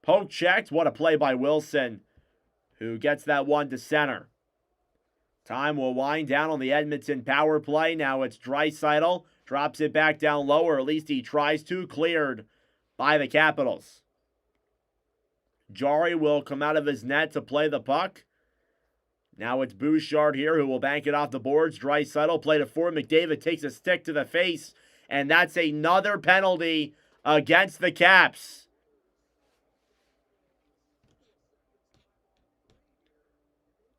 poke checked. What a play by Wilson, who gets that one to center. Time will wind down on the Edmonton power play. Now it's Draisaitl. Drops it back down low, or at least he tries to. Cleared by the Capitals. Jari will come out of his net to play the puck. Now it's Bouchard here who will bank it off the boards. Draisaitl played it forward. McDavid takes a stick to the face, and that's another penalty against the Caps.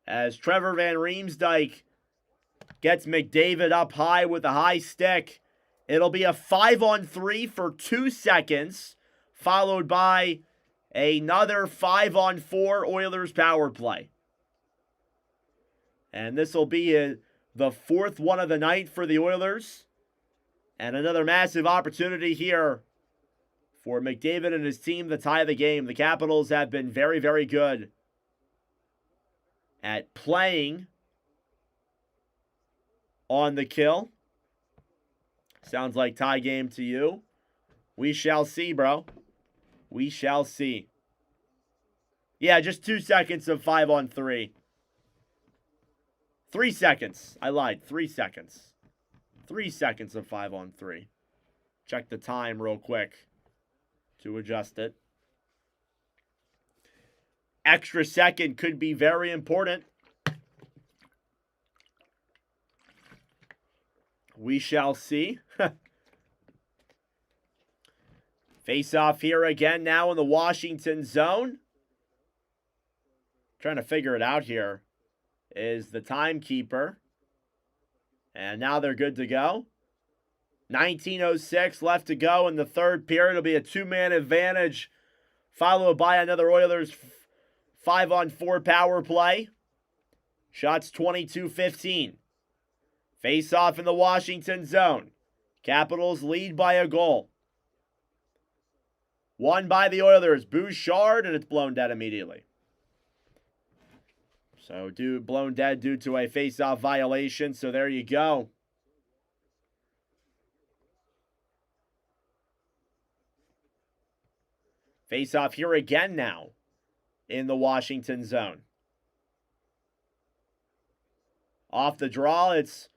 As Trevor Van Riemsdyk gets McDavid up high with a high stick, it'll be a 5-on-3 for 2 seconds, followed by another 5-on-4 Oilers power play. And this will be the fourth one of the night for the Oilers. And another massive opportunity here for McDavid and his team to tie the game. The Capitals have been very, very good at playing on the kill. Sounds like tie game to you. We shall see, bro. We shall see. Yeah, just 2 seconds of 5-on-3. 3 seconds. I lied. 3 seconds. 3 seconds of 5-on-3. Check the time real quick to adjust it. Extra second could be very important. We shall see. Face off here again now in the Washington zone. Trying to figure it out here is the timekeeper. And now they're good to go. 19:06 left to go in the third period. It'll be a 2-man advantage, followed by another Oilers 5-on-4 power play. Shots 22-15. Face off in the Washington zone. Capitals lead by a goal. Won by the Oilers. Bouchard, and it's blown dead immediately. So blown dead due to a face-off violation. So there you go. Face-off here again now in the Washington zone. Off the draw, it's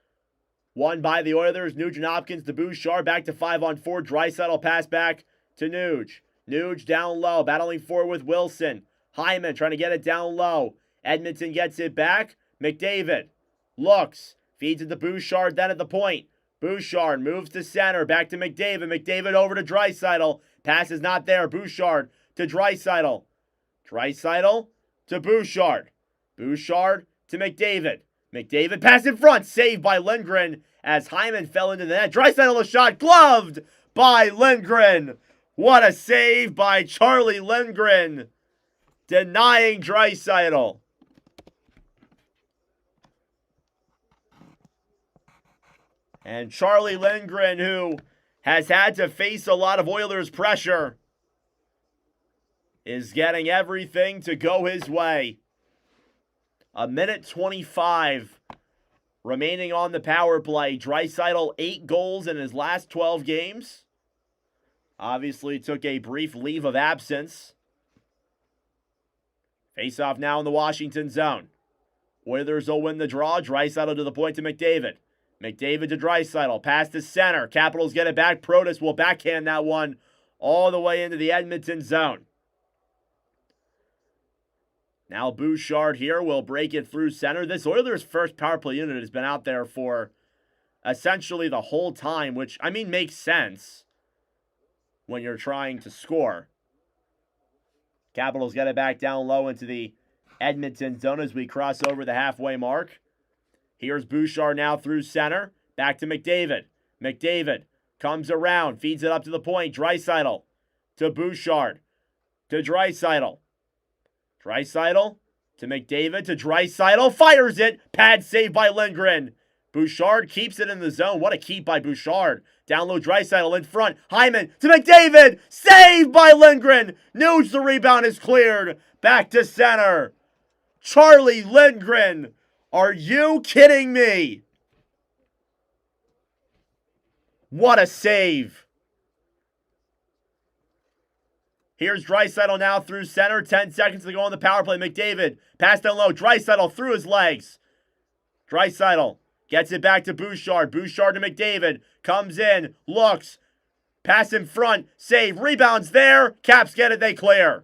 won by the Oilers. Nugent Hopkins to Bouchard. Back to 5-on-4. Draisaitl pass back to Nuge. Nuge down low. Battling forward with Wilson. Hyman trying to get it down low. Edmonton gets it back. McDavid looks. Feeds it to Bouchard, then at the point. Bouchard moves to center. Back to McDavid. McDavid over to Draisaitl. Pass is not there. Bouchard to Draisaitl. Draisaitl to Bouchard. Bouchard to McDavid. McDavid pass in front. Saved by Lindgren as Hyman fell into the net. Draisaitl a shot. Gloved by Lindgren. What a save by Charlie Lindgren. denying Draisaitl. And Charlie Lindgren, who has had to face a lot of Oilers pressure, is getting everything to go his way. 1:25 remaining on the power play. Draisaitl 8 goals in his last 12 games. Obviously took a brief leave of absence. Face-off now in the Washington zone. Oilers will win the draw. Draisaitl to the point to McDavid. McDavid to Draisaitl. Pass to center. Capitals get it back. Protas will backhand that one all the way into the Edmonton zone. Now Bouchard here will break it through center. This Oilers' first power play unit has been out there for essentially the whole time, which, I mean, makes sense when you're trying to score. Capitals get it back down low into the Edmonton zone as we cross over the halfway mark. Here's Bouchard now through center. Back to McDavid. McDavid comes around, feeds it up to the point. Draisaitl to Bouchard to Draisaitl. Draisaitl to McDavid to Draisaitl. Fires it. Pad save by Lindgren. Bouchard keeps it in the zone. What a keep by Bouchard. Down low, Draisaitl in front. Hyman to McDavid. Saved by Lindgren. Nuge, the rebound is cleared. Back to center. Charlie Lindgren. Are you kidding me? What a save. Here's Draisaitl now through center. 10 seconds to go on the power play. McDavid. Pass down low. Draisaitl through his legs. Draisaitl gets it back to Bouchard. Bouchard to McDavid. Comes in. Looks. Pass in front. Save. Rebounds there. Caps get it. They clear.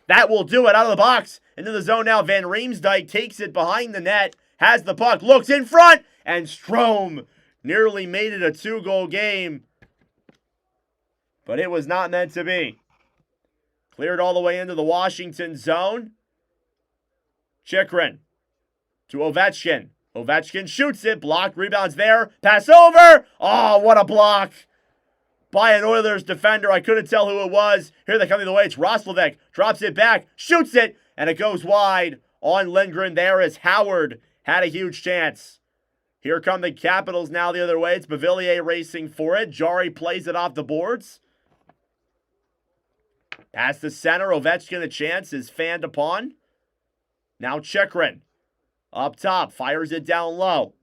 That will do it. Out of the box. Into the zone now. Van Riemsdyk takes it behind the net. Has the puck. Looks in front. And Strome nearly made it a 2-goal game. But it was not meant to be. Cleared all the way into the Washington zone. Chychrun to Ovechkin. Ovechkin shoots it. Blocked. Rebounds there. Pass over. Oh, what a block by an Oilers defender. I couldn't tell who it was. Here they come the way. It's Roslovic. Drops it back. Shoots it. And it goes wide on Lindgren there as Howard had a huge chance. Here come the Capitals now the other way. It's Beauvillier racing for it. Jari plays it off the boards. Pass the center. Ovechkin, a chance, is fanned upon. Now Chychrun. Up top. Fires it down low.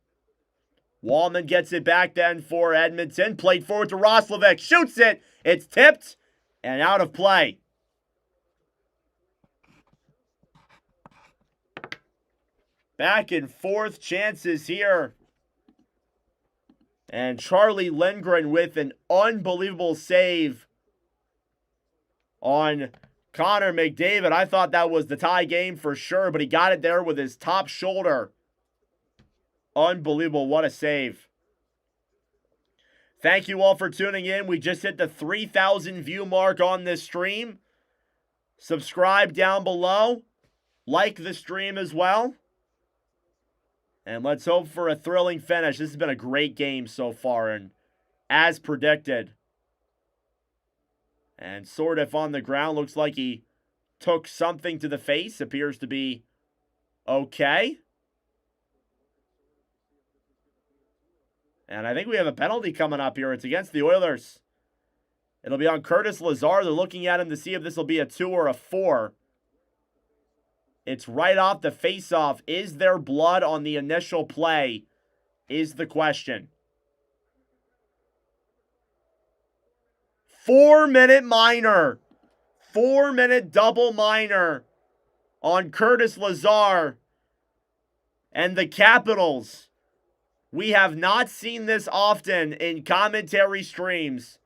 Wallman gets it back then for Edmonton. Played forward to Roslovic. Shoots it. It's tipped and out of play. Back and forth chances here. And Charlie Lindgren with an unbelievable save on Connor McDavid. I thought that was the tie game for sure, but he got it there with his top shoulder. Unbelievable. What a save. Thank you all for tuning in. We just hit the 3,000 view mark on this stream. Subscribe down below. Like the stream as well. And let's hope for a thrilling finish. This has been a great game so far, and as predicted. And Sordiff on the ground. Looks like he took something to the face. Appears to be okay. And I think we have a penalty coming up here. It's against the Oilers. It'll be on Curtis Lazar. They're looking at him to see if this will be a 2 or a 4. It's right off the face-off. Is there blood on the initial play? Is the question. 4-minute minor. 4-minute double minor on Curtis Lazar. And the Capitals. We have not seen this often in commentary streams.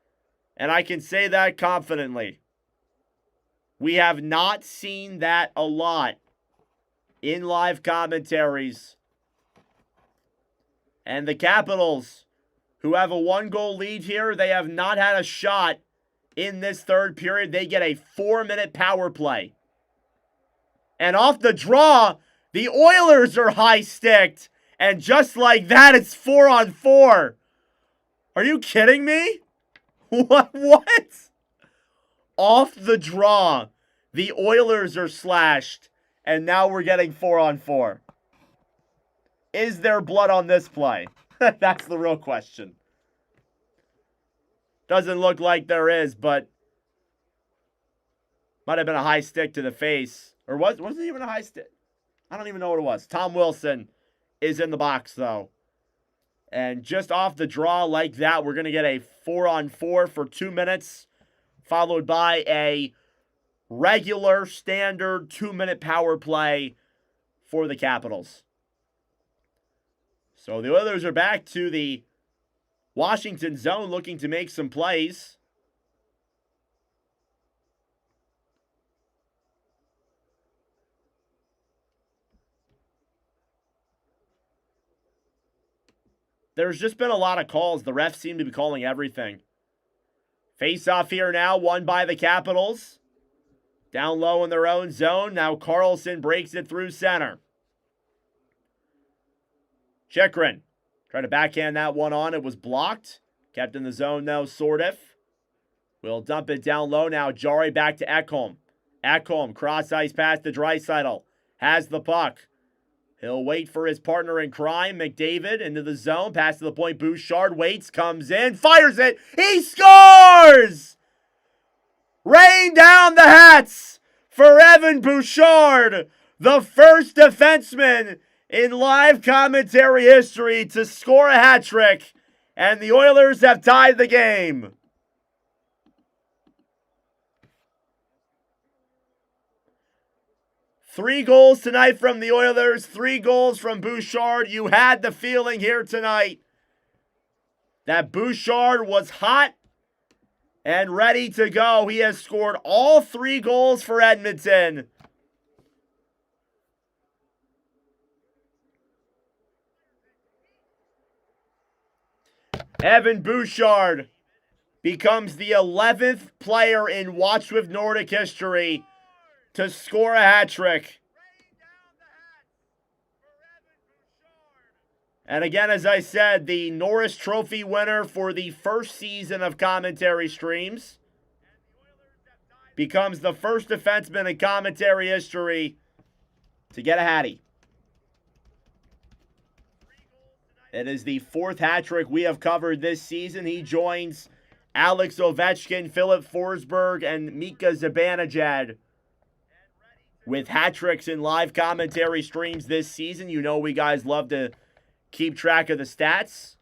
And I can say that confidently. We have not seen that a lot in live commentaries. And the Capitals, who have a 1-goal lead here, they have not had a shot in this third period. They get a 4-minute power play. And off the draw, the Oilers are high-sticked. And just like that, it's 4-on-4. Are you kidding me? What? Off the draw, The Oilers are slashed, and now we're getting 4-on-4. Is there blood on this play? That's the real question. Doesn't look like there is, but might have been a high stick to the face. Or wasn't it even a high stick? I don't even know what it was. Tom Wilson is in the box, though. And just off the draw like that, we're going to get a 4-on-4 for 2 minutes, followed by a regular, standard 2-minute power play for the Capitals. So the Oilers are back to the Washington zone looking to make some plays. There's just been a lot of calls. The refs seem to be calling everything. Face-off here now, won by the Capitals. Down low in their own zone. Now Carlson breaks it through center. Chychrun tried to backhand that one on. It was blocked. Kept in the zone though, Sordiff. Will dump it down low now. Jari back to Ekholm. Ekholm, cross-ice pass to Draisaitl. Has the puck. He'll wait for his partner in crime, McDavid, into the zone. Pass to the point, Bouchard waits, comes in, fires it. He scores! Rain down the hats for Evan Bouchard, the first defenseman in live commentary history to score a hat trick, and the Oilers have tied the game. Three goals tonight from the Oilers, 3 goals from Bouchard. You had the feeling here tonight that Bouchard was hot and ready to go. He has scored all 3 goals for Edmonton. Evan Bouchard becomes the 11th player in Watch with Nordic history to score a hat trick. And again, as I said, the Norris Trophy winner for the first season of commentary streams becomes the first defenseman in commentary history to get a hattie. It is the 4th hat trick we have covered this season. He joins Alex Ovechkin, Philip Forsberg, and Mika Zibanejad with hat tricks in live commentary streams this season. You know we guys love to keep track of the stats.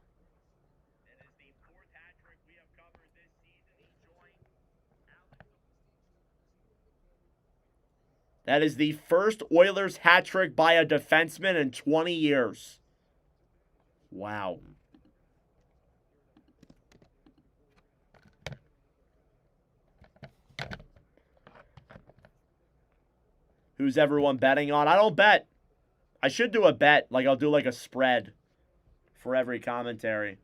That is the first Oilers hat trick by a defenseman in 20 years. Wow. Who's everyone betting on? I don't bet. I should do a bet. Like, I'll do like a spread for every commentary.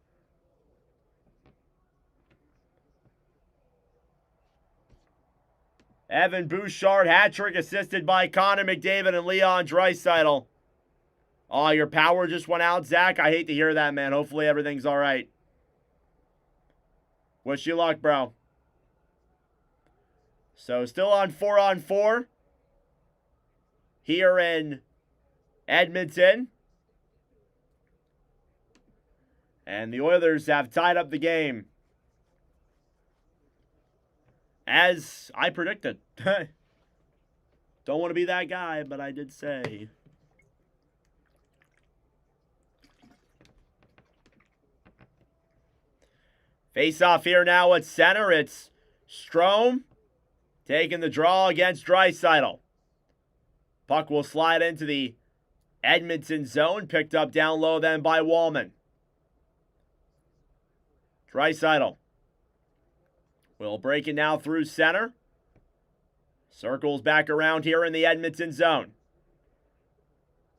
Evan Bouchard, hat trick assisted by Connor McDavid and Leon Draisaitl. Oh, your power just went out, Zach. I hate to hear that, man. Hopefully everything's all right. Wish you luck, bro. So still on 4-on-4 here in Edmonton. And the Oilers have tied up the game. As I predicted. Don't want to be that guy, but I did say. Face off here now at center. It's Strome taking the draw against Draisaitl. Puck will slide into the Edmonton zone. Picked up down low then by Wallman. Draisaitl will break it now through center. Circles back around here in the Edmonton zone.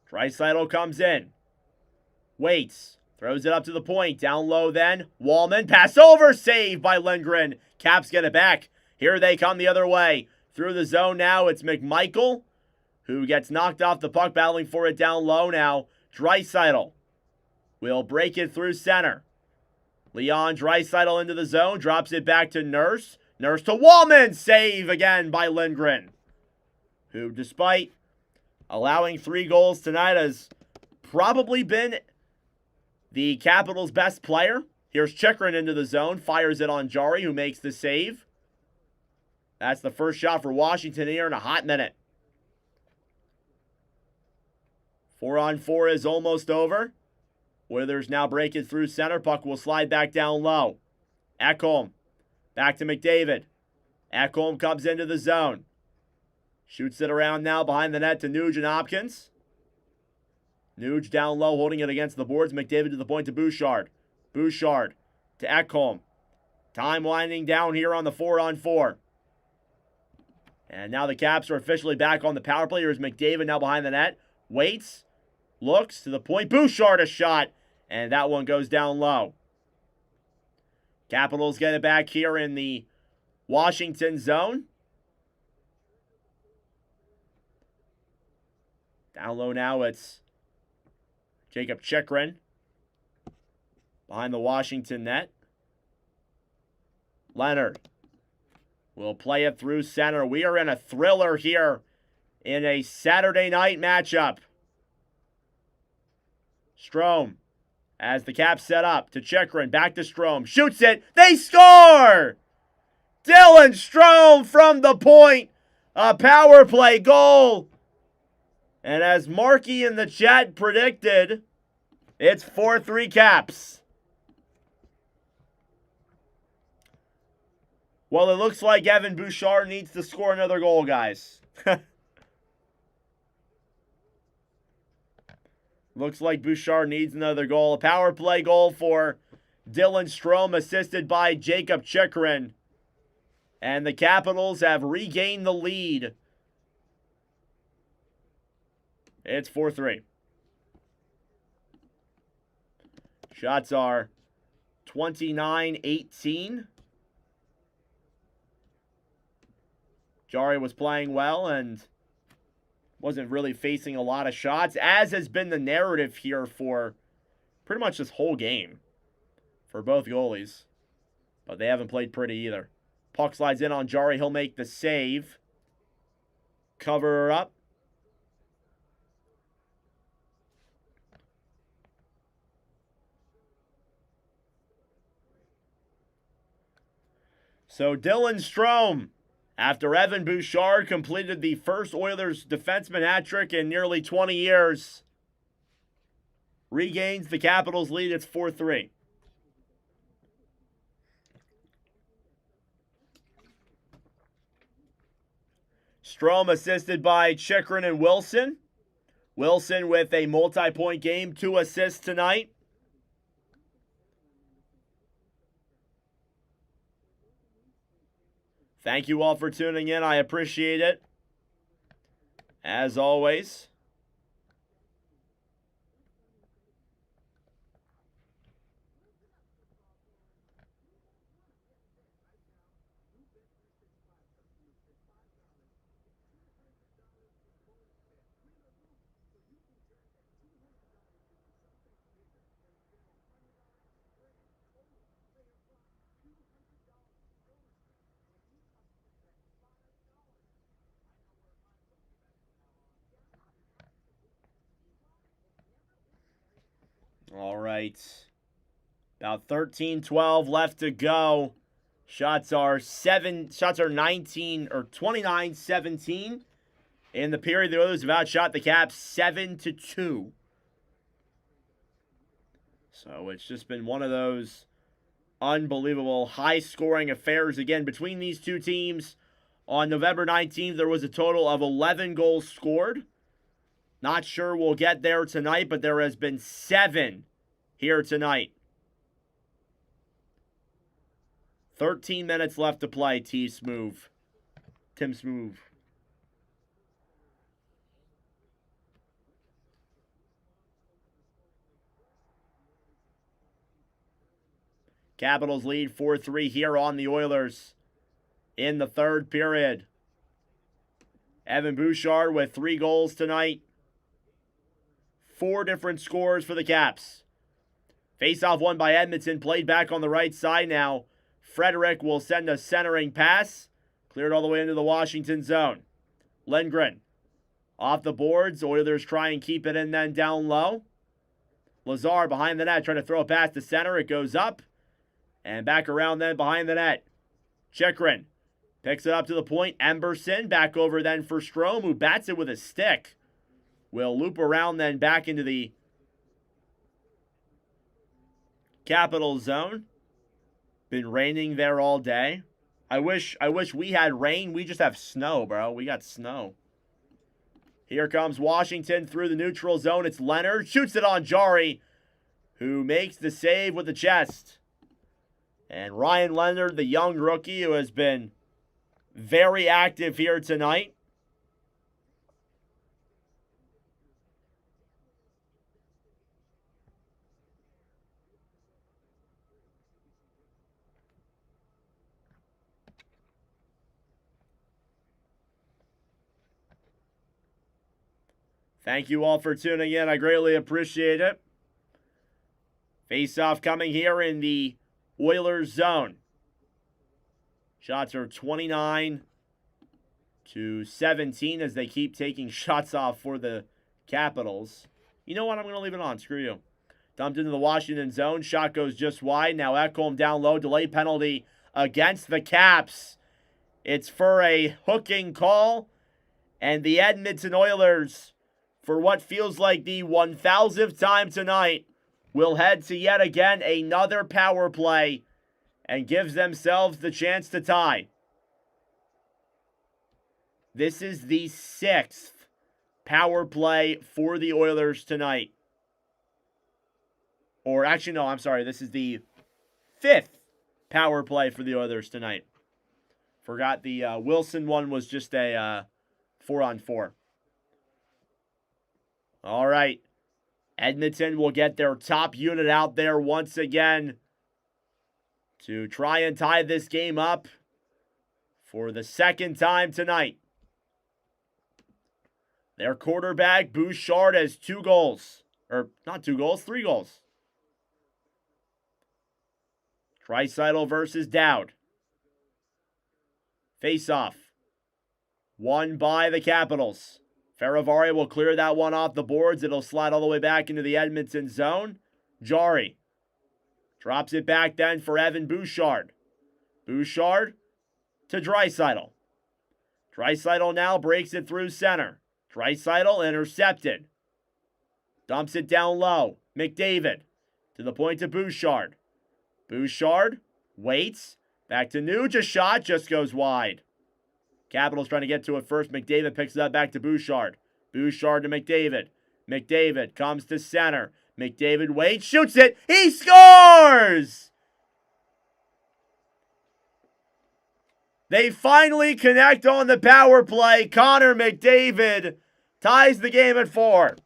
Draisaitl comes in. Waits. Throws it up to the point. Down low then. Wallman. Pass over. Save by Lindgren. Caps get it back. Here they come the other way. Through the zone now. It's McMichael, who gets knocked off the puck, battling for it down low now. Draisaitl will break it through center. Leon Draisaitl into the zone. Drops it back to Nurse. Nurse to Wallman. Save again by Lindgren. who, despite allowing 3 goals tonight, has probably been the Capitals' best player. Here's Chychrun into the zone, fires it on Jari, who makes the save. That's the first shot for Washington here in a hot minute. 4-on-4 is almost over. Oilers now break it through center. Puck will slide back down low. Ekholm. Back to McDavid. Ekholm comes into the zone. Shoots it around now behind the net to Nuge and Hopkins. Nuge down low, holding it against the boards. McDavid to the point to Bouchard. Bouchard to Ekholm. Time winding down here on the 4-on-4. And now the Caps are officially back on the power play. Here's McDavid now behind the net. Waits. Looks to the point. Bouchard a shot. And that one goes down low. Capitals get it back here in the Washington zone. Down low now, it's Jacob Chychrun behind the Washington net. Leonard will play it through center. We are in a thriller here in a Saturday night matchup. Strome, as the Caps set up to Chychrun, back to Strome, shoots it, they score! Dylan Strome from the point, a power play goal. And as Marky in the chat predicted, it's 4-3 Caps. Well, it looks like Evan Bouchard needs to score another goal, guys. Looks like Bouchard needs another goal. A power play goal for Dylan Strome, assisted by Jacob Chychrun. And the Capitals have regained the lead. It's 4-3. Shots are 29-18. Jari was playing well and wasn't really facing a lot of shots, as has been the narrative here for pretty much this whole game for both goalies. But they haven't played pretty either. Puck slides in on Jari. He'll make the save. Cover her up. So Dylan Strome, after Evan Bouchard completed the first Oilers defenseman hat trick in nearly 20 years, regains the Capitals' lead. It's 4-3. Strome assisted by Chychrun and Wilson. Wilson with a multi-point game, 2 assists tonight. Thank you all for tuning in. I appreciate it. As always. All right. About 13-12 left to go. Shots are 19 or 29-17. In the period, the Oilers have outshot the Caps 7-2. So it's just been one of those unbelievable high-scoring affairs again between these two teams. On November 19th, there was a total of 11 goals scored. Not sure we'll get there tonight, but there has been 7 here tonight. 13 minutes left to play, Tim Smoove. Capitals lead 4-3 here on the Oilers in the third period. Evan Bouchard with 3 goals tonight. 4 different scores for the Caps. Face-off won by Edmonton, played back on the right side now. Frederick will send a centering pass. Cleared all the way into the Washington zone. Lindgren Off the boards, Oilers try and keep it in then down low. Lazar behind the net, trying to throw it past the center. It goes up. And back around then behind the net. Chychrun picks it up to the point. Emberson back over then for Strome, who bats it with a stick. Will loop around then back into the Capital zone. Been raining there all day. I wish we had rain. We just have snow, bro. We got snow. Here comes Washington through the neutral zone. It's Leonard. Shoots it on Jari, who makes the save with the chest. And Ryan Leonard, the young rookie who has been very active here tonight. Thank you all for tuning in. I greatly appreciate it. Face-off coming here in the Oilers zone. Shots are 29-17 as they keep taking shots off for the Capitals. You know what? I'm going to leave it on. Screw you. Dumped into the Washington zone. Shot goes just wide. Now Ekholm down low. Delay penalty against the Caps. It's for a hooking call. And the Edmonton Oilers, for what feels like the 1,000th time tonight, will head to yet again another power play and gives themselves the chance to tie. This is the 6th power play for the Oilers tonight. Or actually, no, I'm sorry. This is the 5th power play for the Oilers tonight. Forgot the Wilson one was just a 4-on-4. All right. Edmonton will get their top unit out there once again to try and tie this game up for the second time tonight. Their quarterback, Bouchard, has 2 goals. Or, not 2 goals, 3 goals. Draisaitl versus Dowd. Face-off. Won by the Capitals. Faravari will clear that one off the boards. It'll slide all the way back into the Edmonton zone. Jari drops it back then for Evan Bouchard. Bouchard to Draisaitl. Draisaitl now breaks it through center. Draisaitl intercepted. Dumps it down low. McDavid to the point to Bouchard. Bouchard waits. Back to Nuge. A shot just goes wide. Capitals trying to get to it first. McDavid picks it up back to Bouchard. Bouchard to McDavid. McDavid comes to center. McDavid waits, shoots it. He scores! They finally connect on the power play. Connor McDavid ties the game at 4.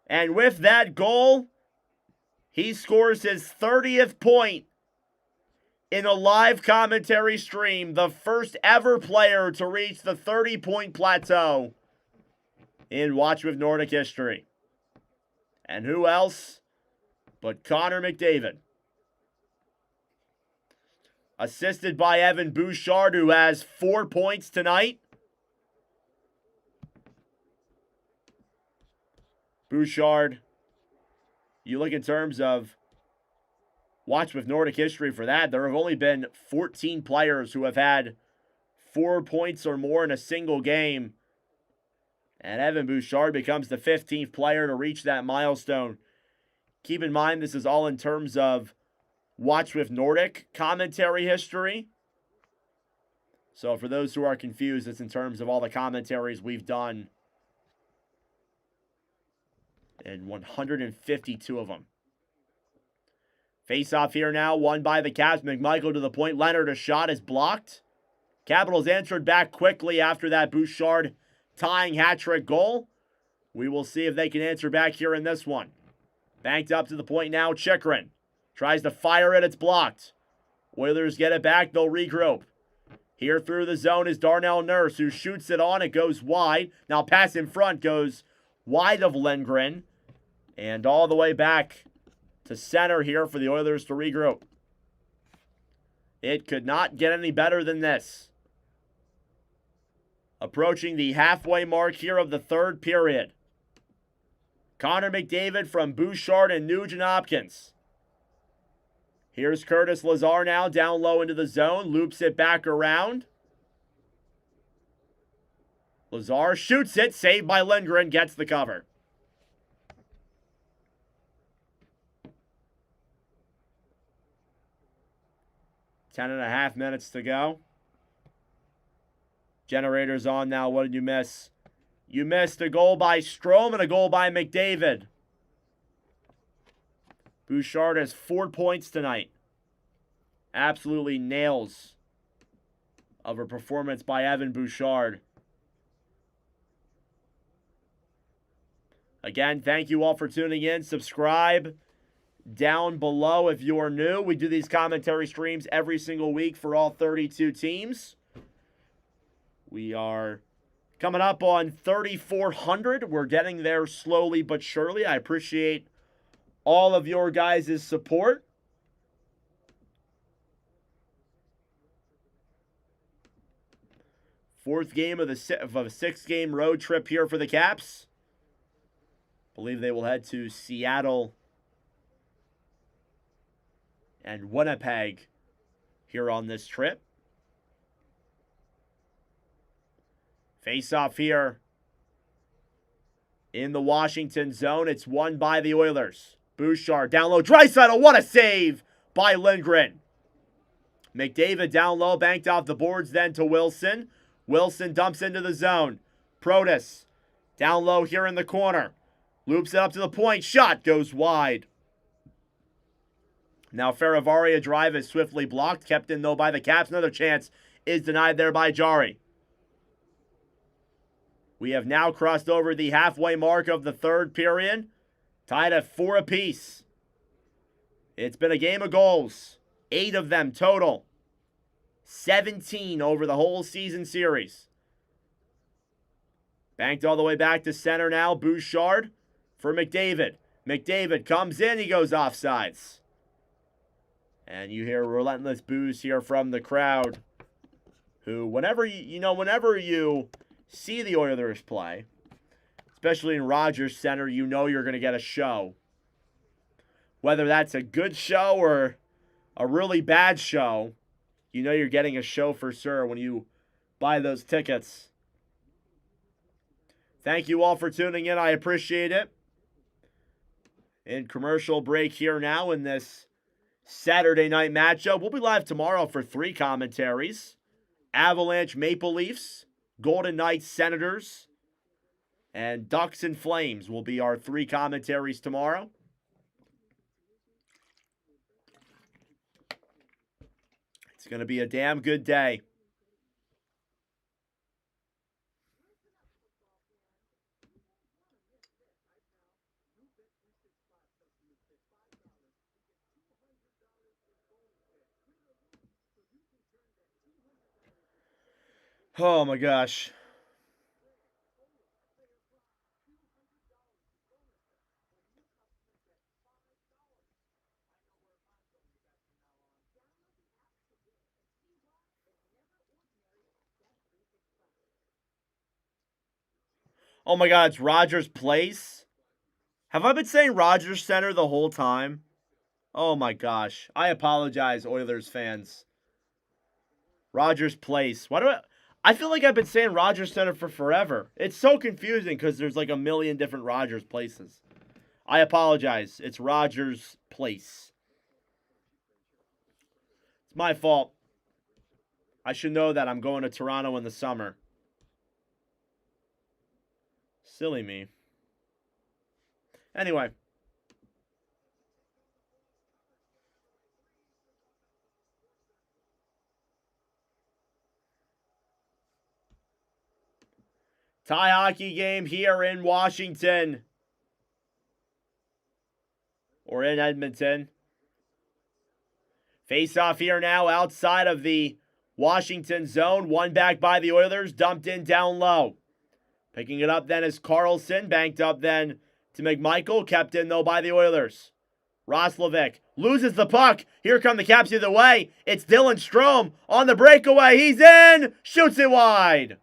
And with that goal, he scores his 30th point in a live commentary stream, the first ever player to reach the 30-point plateau in Watch with Nordic history. And who else but Connor McDavid. Assisted by Evan Bouchard, who has 4 points tonight. Bouchard, you look in terms of Watch with Nordic history for that. There have only been 14 players who have had 4 points or more in a single game. And Evan Bouchard becomes the 15th player to reach that milestone. Keep in mind, this is all in terms of Watch with Nordic commentary history. So for those who are confused, it's in terms of all the commentaries we've done. And 152 of them. Face-off here now, won by the Caps. McMichael to the point. Leonard, a shot is blocked. Capitals answered back quickly after that Bouchard tying hat-trick goal. We will see if they can answer back here in this one. Banked up to the point now, Chychrun. Tries to fire it, it's blocked. Oilers get it back, they'll regroup. Here through the zone is Darnell Nurse, who shoots it on, it goes wide. Now pass in front goes wide of Lindgren. And all the way back to center here for the Oilers to regroup. It could not get any better than this. Approaching the halfway mark here of the third period. Connor McDavid from Bouchard and Nugent-Hopkins. Here's Curtis Lazar now down low into the zone. Loops it back around. Lazar shoots it. Saved by Lindgren. Gets the cover. Ten and a half minutes to go. Generator's on now. What did you miss? You missed a goal by Strome and a goal by McDavid. Bouchard has 4 points tonight. Absolutely nails of a performance by Evan Bouchard. Again, thank you all for tuning in. Subscribe down below if you're new. We do these commentary streams every single week for all 32 teams. We are coming up on 3,400. We're getting there slowly but surely. I appreciate all of your guys' support. Fourth game of a 6-game road trip here for the Caps. Believe they will head to Seattle and Winnipeg here on this trip. Face-off here in the Washington zone. It's won by the Oilers. Bouchard down low. Draisaitl, what a save by Lindgren. McDavid down low, banked off the boards then to Wilson. Wilson dumps into the zone. Protas down low here in the corner. Loops it up to the point. Shot goes wide. Now Ferravari, a drive is swiftly blocked. Kept in though by the Caps. Another chance is denied there by Jari. We have now crossed over the halfway mark of the third period. Tied at 4 apiece. It's been a game of goals. 8 of them total. 17 over the whole season series. Banked all the way back to center now. Bouchard for McDavid. McDavid comes in. He goes offsides. And you hear relentless boos here from the crowd. Who, whenever you see the Oilers play, especially in Rogers Center, you know you're going to get a show. Whether that's a good show or a really bad show, you know you're getting a show for sure when you buy those tickets. Thank you all for tuning in. I appreciate it. In commercial break here now in this Saturday night matchup. We'll be live tomorrow for 3 commentaries. Avalanche, Maple Leafs, Golden Knights, Senators, and Ducks and Flames will be our 3 commentaries tomorrow. It's going to be a damn good day. Oh my gosh. Oh my God, it's Rogers Place. Have I been saying Rogers Center the whole time? Oh my gosh. I apologize, Oilers fans. Rogers Place. I feel like I've been saying Rogers Center for forever. It's so confusing because there's like a million different Rogers places. I apologize. It's Rogers Place. It's my fault. I should know that I'm going to Toronto in the summer. Silly me. Anyway. Tie hockey game here in Washington. Or in Edmonton. Face off here now outside of the Washington zone. One back by the Oilers. Dumped in down low. Picking it up then is Carlson. Banked up then to McMichael. Kept in though by the Oilers. Roslovic loses the puck. Here come the Caps either way. It's Dylan Strome on the breakaway. He's in. Shoots it wide.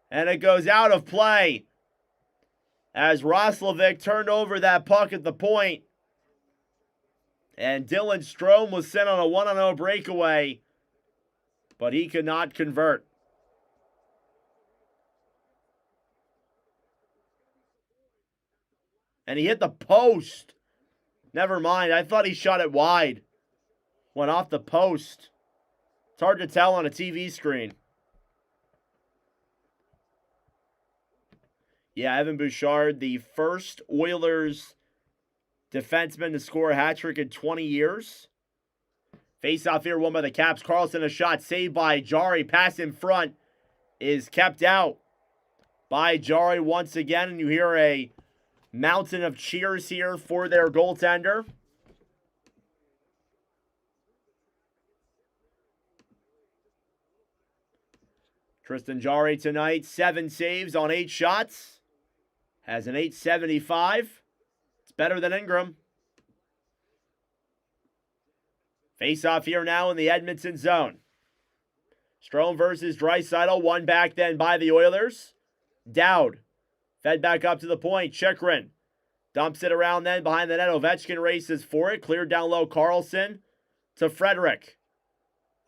And it goes out of play as Roslovic turned over that puck at the point. And Dylan Strome was sent on a 1-0 breakaway, but he could not convert. And he hit the post. Never mind, I thought he shot it wide. Went off the post. It's hard to tell on a TV screen. Yeah, Evan Bouchard, the first Oilers defenseman to score a hat trick in 20 years. Face-off here, won by the Caps. Carlson, a shot saved by Jari. Pass in front is kept out by Jari once again. And you hear a mountain of cheers here for their goaltender. Tristan Jari tonight, 7 saves on 8 shots. Has an .875. It's better than Ingram. Face-off here now in the Edmonton zone. Strome versus Draisaitl. One back then by the Oilers. Dowd. Fed back up to the point. Chychrun dumps it around then behind the net. Ovechkin races for it. Cleared down low. Carlson to Frederick.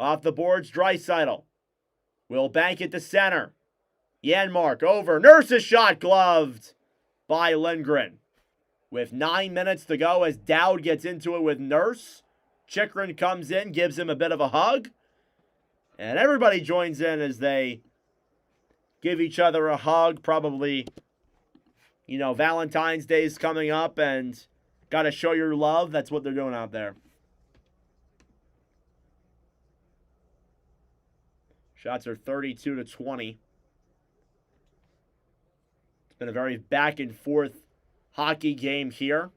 Off the boards, Draisaitl. Will bank it to center. Janmark over. Nurse's shot gloved by Lindgren. With 9 minutes to go as Dowd gets into it with Nurse. Chychrun comes in, gives him a bit of a hug. And everybody joins in as they give each other a hug. Probably, Valentine's Day is coming up and got to show your love. That's what they're doing out there. Shots are 32-20. It's been a very back and forth hockey game here.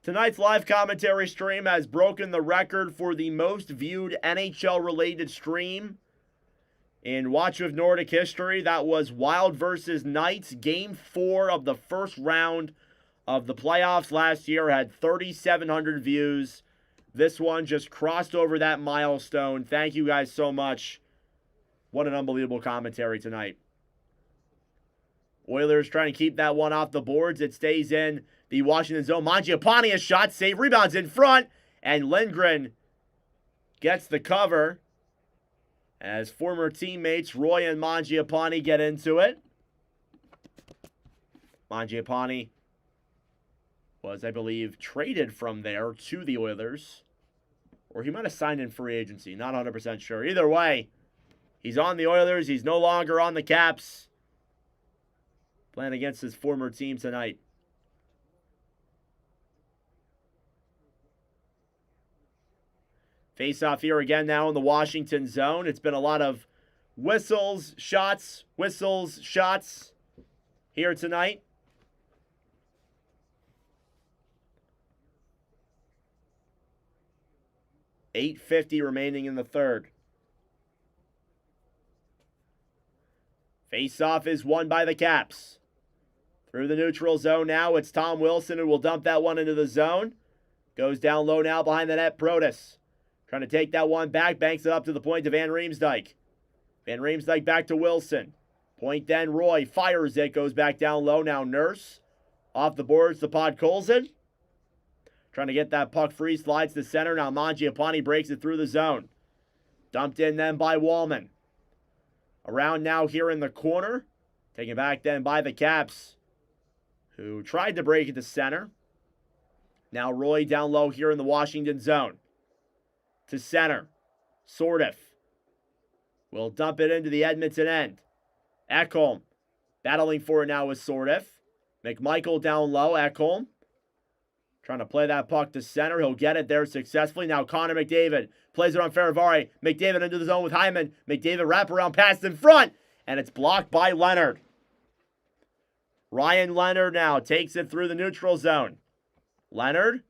Tonight's live commentary stream has broken the record for the most viewed NHL-related stream in Watch with Nordic history. That was Wild versus Knights. Game 4 of the first round of the playoffs last year had 3,700 views. This one just crossed over that milestone. Thank you guys so much. What an unbelievable commentary tonight. Oilers trying to keep that one off the boards. It stays in the Washington zone. Mangiapane, a shot, save, rebounds in front. And Lindgren gets the cover as former teammates Roy and Mangiapane get into it. Mangiapane was, I believe, traded from there to the Oilers. Or he might have signed in free agency. Not 100% sure. Either way, he's on the Oilers. He's no longer on the Caps. Playing against his former team tonight. Face-off here again now in the Washington zone. It's been a lot of whistles, shots here tonight. .850 remaining in the third. Face-off is won by the Caps. Through the neutral zone now, it's Tom Wilson who will dump that one into the zone. Goes down low now behind the net, Protas. Trying to take that one back, banks it up to the point to Van Riemsdyk. Van Riemsdyk back to Wilson. Point then, Roy fires it, goes back down low. Now Nurse. Off the boards to Podkolzin. Trying to get that puck free, slides to center. Now Mangiapane breaks it through the zone. Dumped in then by Wallman. Around now here in the corner. Taken back then by the Caps, who tried to break it to center. Now Roy down low here in the Washington zone. To center. Sordiff will dump it into the Edmonton end. Ekholm battling for it now with Sordiff. McMichael down low. Ekholm trying to play that puck to center. He'll get it there successfully. Now Connor McDavid plays it on Faravari. McDavid into the zone with Hyman. McDavid wraparound pass in front. And it's blocked by Leonard. Ryan Leonard now takes it through the neutral zone. Leonard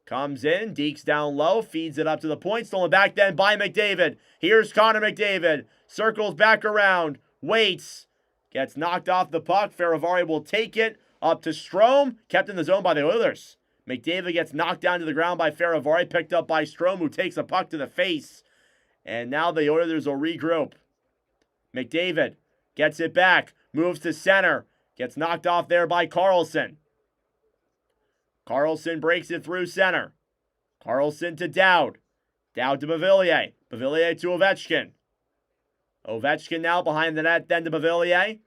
comes in, dekes down low, feeds it up to the point. Stolen back then by McDavid. Here's Connor McDavid. Circles back around. Waits. Gets knocked off the puck. Faravari will take it up to Strome. Kept in the zone by the Oilers. McDavid gets knocked down to the ground by Faravari, picked up by Strome, who takes a puck to the face. And now the Oilers will regroup. McDavid gets it back, moves to center, gets knocked off there by Carlson. Carlson breaks it through center. Carlson to Dowd. Dowd to Beauvillier. Beauvillier to Ovechkin. Ovechkin now behind the net, then to Beauvillier.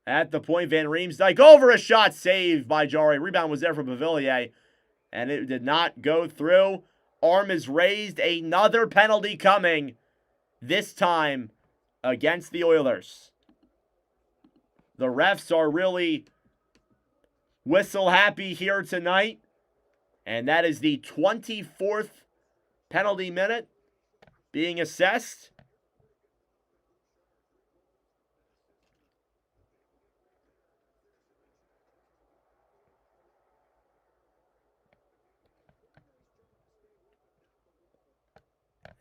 At the point, Van Riemsdyk over a shot, saved by Jarry. Rebound was there for Beauvillier, and it did not go through. Arm is raised. Another penalty coming, this time against the Oilers. The refs are really whistle happy here tonight, and that is the 24th penalty minute being assessed.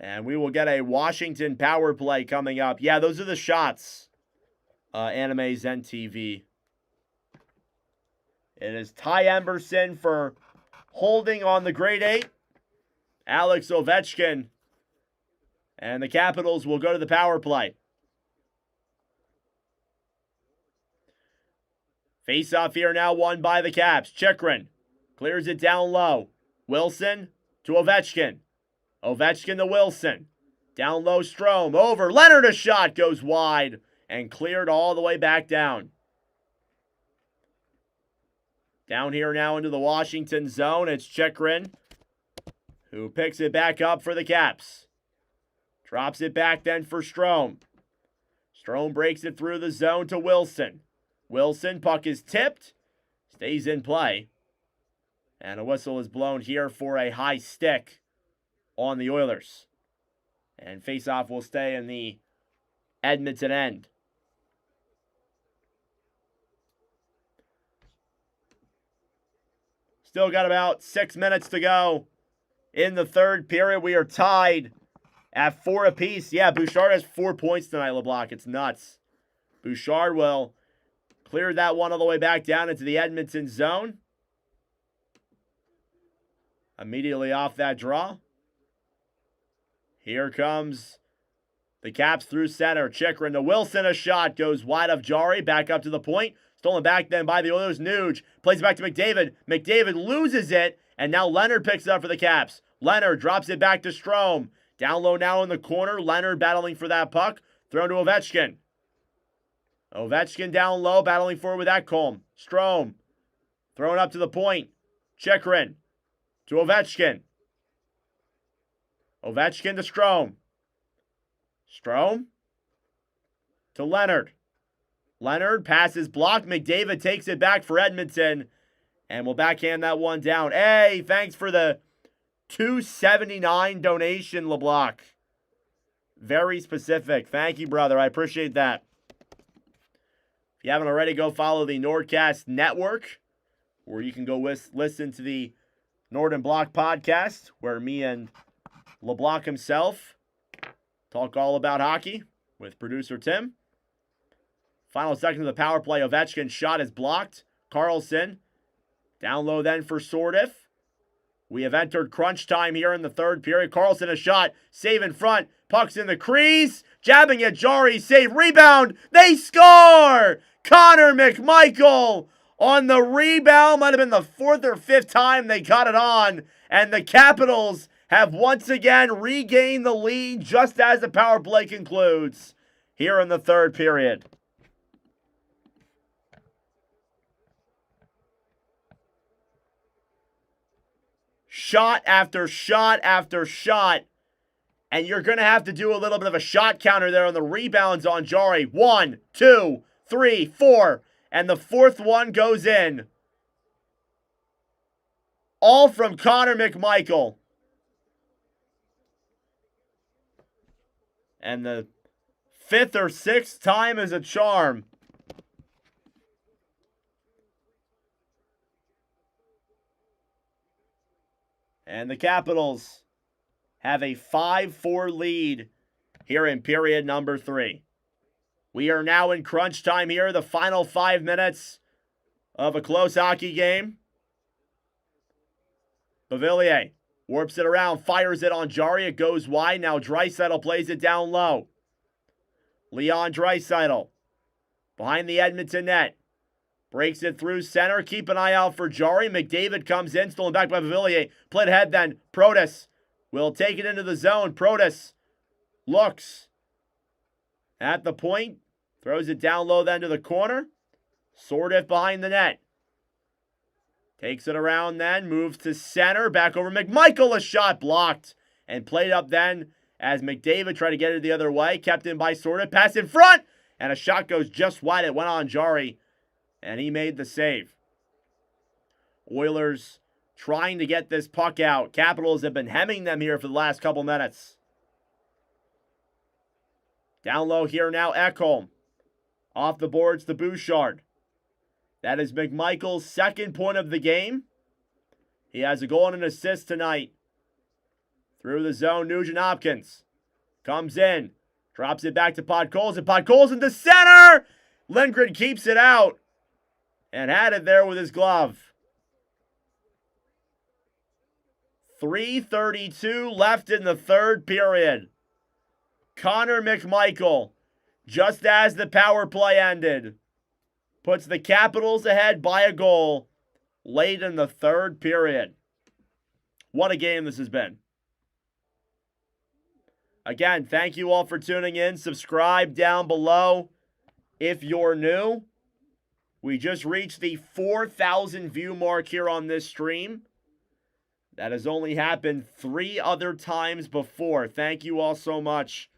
And we will get a Washington power play coming up. Yeah, those are the shots. Anime Zen TV. It is Ty Emberson for holding on the grade 8. Alex Ovechkin. And the Capitals will go to the power play. Face-off here now won by the Caps. Chychrun clears it down low. Wilson to Ovechkin. Ovechkin to Wilson. Down low, Strome. Over. Leonard, a shot. Goes wide. And cleared all the way back down. Down here now into the Washington zone. It's Chychrun, who picks it back up for the Caps. Drops it back then for Strome. Strome breaks it through the zone to Wilson. Wilson, puck is tipped. Stays in play. And a whistle is blown here for a high stick on the Oilers. And face-off will stay in the Edmonton end. Still got about 6 minutes to go in the third period. We are tied at 4 apiece. Yeah, Bouchard has 4 points tonight, LeBlanc. It's nuts. Bouchard will clear that one all the way back down into the Edmonton zone. Immediately off that draw. Here comes the Caps through center. Chychrun to Wilson. A shot goes wide of Jarry. Back up to the point. Stolen back then by the Oilers. Nuge plays it back to McDavid. McDavid loses it. And now Leonard picks it up for the Caps. Leonard drops it back to Strome. Down low now in the corner. Leonard battling for that puck. Thrown to Ovechkin. Ovechkin down low. Battling for it with Ekholm. Strome. Thrown up to the point. Chychrun to Ovechkin. Ovechkin to Strome. Strome to Leonard. Leonard passes blocked. McDavid takes it back for Edmonton. And we'll backhand that one down. Hey, thanks for the $2.79 donation, LeBlanc. Very specific. Thank you, brother. I appreciate that. If you haven't already, go follow the Nordcast Network, where you can go listen to the Nord and Block podcast, where me and LeBlanc himself talk all about hockey with producer Tim. Final second of the power play. Ovechkin's shot is blocked. Carlson down low then for Sordiff. We have entered crunch time here in the third period. Carlson a shot. Save in front. Puck's in the crease. Jabbing at Jarry. Save. Rebound. They score! Connor McMichael on the rebound. Might have been the 4th or 5th time they got it on. And the Capitals have once again regained the lead just as the power play concludes here in the third period. Shot after shot after shot. And you're going to have to do a little bit of a shot counter there on the rebounds on Jarry. 1, 2, 3, 4. And the 4th one goes in. All from Connor McMichael. And the 5th or 6th time is a charm. And the Capitals have a 5-4 lead here in period number 3. We are now in crunch time here, the final 5 minutes of a close hockey game. Beauvillier warps it around, fires it on Jarry. It goes wide. Now Draisaitl plays it down low. Leon Draisaitl behind the Edmonton net. Breaks it through center. Keep an eye out for Jarry. McDavid comes in, stolen back by Beauvillier. Played ahead then. Protas will take it into the zone. Protas looks at the point. Throws it down low then to the corner. Sordiff behind the net. Takes it around then. Moves to center. Back over McMichael. A shot blocked. And played up then as McDavid tried to get it the other way. Kept in by Sordiff. Pass in front. And a shot goes just wide. It went on Jarry. And he made the save. Oilers trying to get this puck out. Capitals have been hemming them here for the last couple minutes. Down low here now, Ekholm. Off the boards to Bouchard. That is McMichael's second point of the game. He has a goal and an assist tonight. Through the zone, Nugent Hopkins comes in. Drops it back to Podkolzin. Podkolzin to center! Lindgren keeps it out. And had it there with his glove. 3:32 left in the third period. Connor McMichael, just as the power play ended, puts the Capitals ahead by a goal late in the third period. What a game this has been. Again, thank you all for tuning in. Subscribe down below if you're new. We just reached the 4,000 view mark here on this stream. That has only happened 3 other times before. Thank you all so much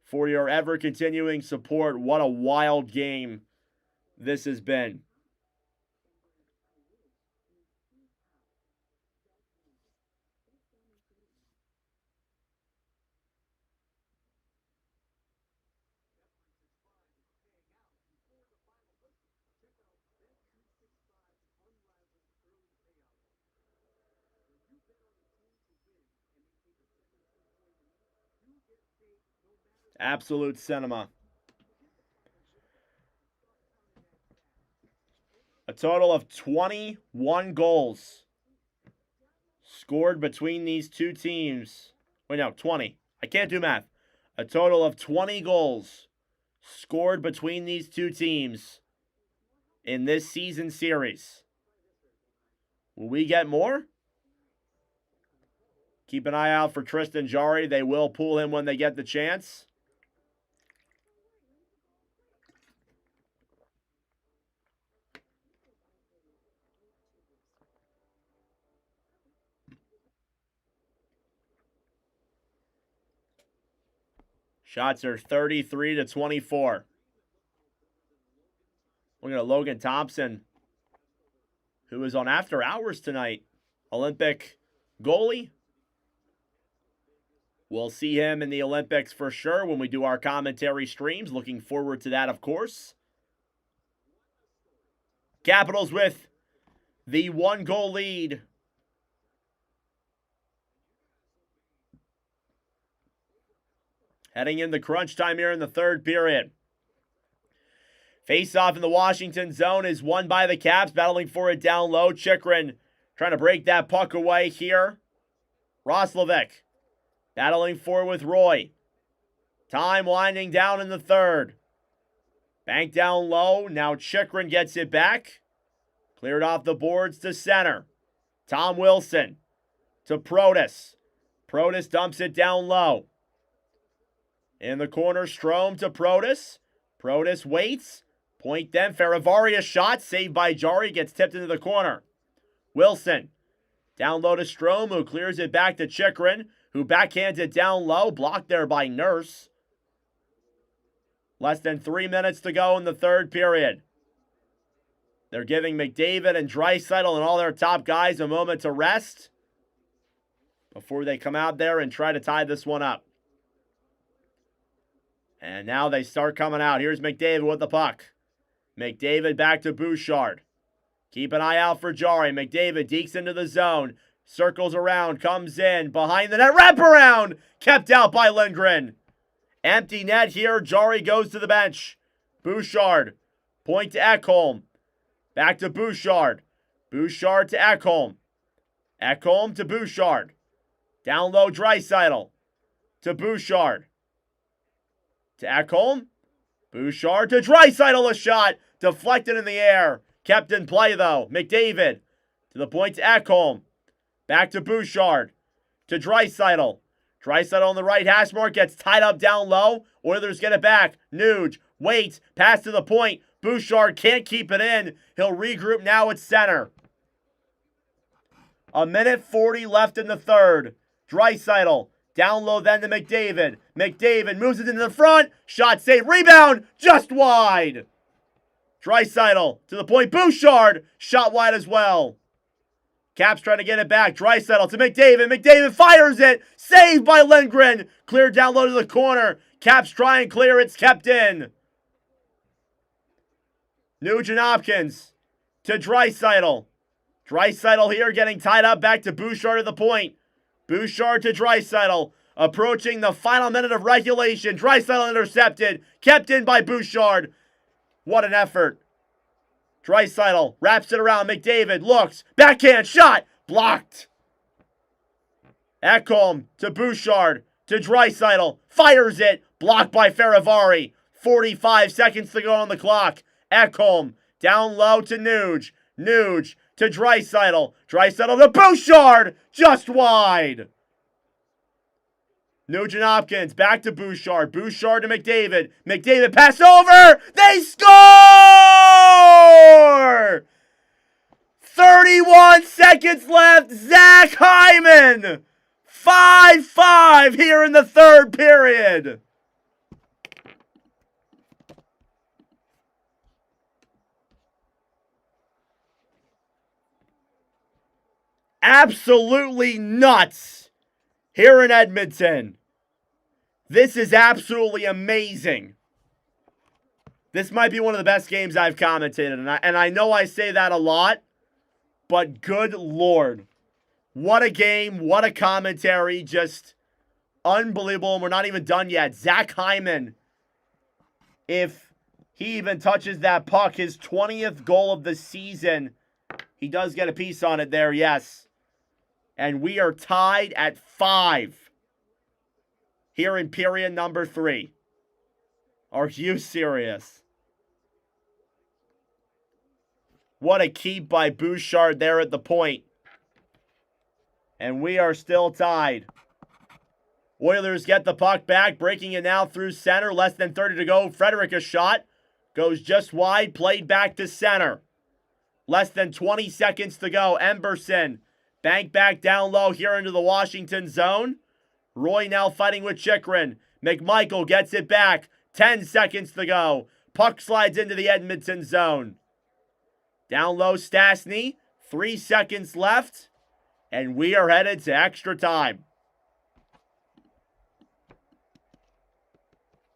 for your ever-continuing support. What a wild game this has been. Absolute cinema. A total of 21 goals scored between these two teams. Wait, no, 20. I can't do math. A total of 20 goals scored between these two teams in this season series. Will we get more? Keep an eye out for Tristan Jarry. They will pull him when they get the chance. Shots are 33-24. Look at Logan Thompson, who is on After Hours tonight. Olympic goalie. We'll see him in the Olympics for sure when we do our commentary streams. Looking forward to that, of course. Capitals with the 1-goal lead. Heading into crunch time here in the third period. Face-off in the Washington zone is won by the Caps, battling for it down low. Chychrun trying to break that puck away here. Roslovic battling for it with Roy. Time winding down in the third. Bank down low. Now Chychrun gets it back. Cleared off the boards to center. Tom Wilson to Protas. Protas dumps it down low. In the corner, Strome to Protas. Protas waits. Point then. Ferravari, a shot. Saved by Jarry. Gets tipped into the corner. Wilson. Down low to Strome, who clears it back to Chychrun, who backhands it down low. Blocked there by Nurse. Less than 3 minutes to go in the third period. They're giving McDavid and Draisaitl and all their top guys a moment to rest before they come out there and try to tie this one up. And now they start coming out. Here's McDavid with the puck. McDavid back to Bouchard. Keep an eye out for Jarry. McDavid dekes into the zone. Circles around. Comes in. Behind the net. Wraparound. Kept out by Lindgren. Empty net here. Jarry goes to the bench. Bouchard. Point to Ekholm. Back to Bouchard. Bouchard to Ekholm. Ekholm to Bouchard. Down low, Draisaitl to Bouchard. To Ekholm. Bouchard to Draisaitl, a shot. Deflected in the air. Kept in play, though. McDavid to the point to Ekholm. Back to Bouchard. To Draisaitl. Draisaitl on the right hash mark. Gets tied up down low. Oilers get it back. Nuge waits. Pass to the point. Bouchard can't keep it in. He'll regroup now at center. 1:40 left in the third. Draisaitl down low then to McDavid. McDavid moves it into the front. Shot save. Rebound. Just wide. Draisaitl to the point. Bouchard. Shot wide as well. Caps trying to get it back. Draisaitl to McDavid. McDavid fires it. Saved by Lindgren. Cleared down low to the corner. Caps try and clear. It's kept in. Nugent Hopkins to Draisaitl. Draisaitl here getting tied up. Back to Bouchard at the point. Bouchard to Draisaitl. Approaching the final minute of regulation. Draisaitl intercepted. Kept in by Bouchard. What an effort. Draisaitl wraps it around. McDavid looks. Backhand shot. Blocked. Ekholm to Bouchard to Draisaitl. Fires it. Blocked by Faravari. 45 seconds to go on the clock. Ekholm down low to Nuge. Nuge to Draisaitl. Draisaitl to Bouchard. Just wide. Nugent Hopkins back to Bouchard. Bouchard to McDavid. McDavid pass over. They score! 31 seconds left. Zach Hyman. 5-5 here in the third period. Absolutely nuts here in Edmonton. This is absolutely amazing. This might be one of the best games I've commentated, and I know I say that a lot, but good Lord. What a game, what a commentary, just unbelievable, and we're not even done yet. Zach Hyman, if he even touches that puck, his 20th goal of the season, he does get a piece on it there, yes. And we are tied at 5 here in period number 3. Are you serious? What a keep by Bouchard there at the point. And we are still tied. Oilers get the puck back, breaking it now through center. Less than 30 to go. Frederick a shot. Goes just wide, played back to center. Less than 20 seconds to go. Emberson. Bank back down low here into the Washington zone. Roy now fighting with Chychrun. McMichael gets it back. 10 seconds to go. Puck slides into the Edmonton zone. Down low, Stastny. 3 seconds left. And we are headed to extra time.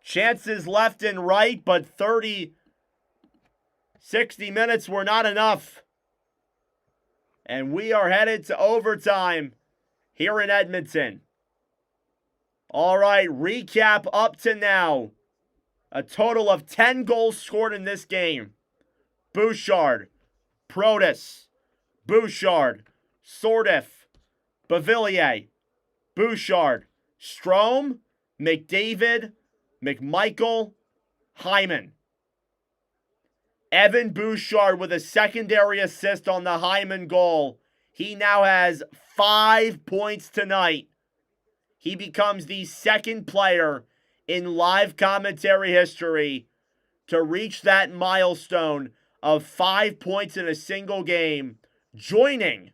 Chances left and right, but 60 minutes were not enough. And we are headed to overtime here in Edmonton. All right, recap up to now. A total of 10 goals scored in this game. Bouchard, Protas, Bouchard, Sordiff, Bavillier, Bouchard, Strome, McDavid, McMichael, Hyman. Evan Bouchard with a secondary assist on the Hyman goal. He now has 5 points tonight. He becomes the second player in live commentary history to reach that milestone of 5 points in a single game, joining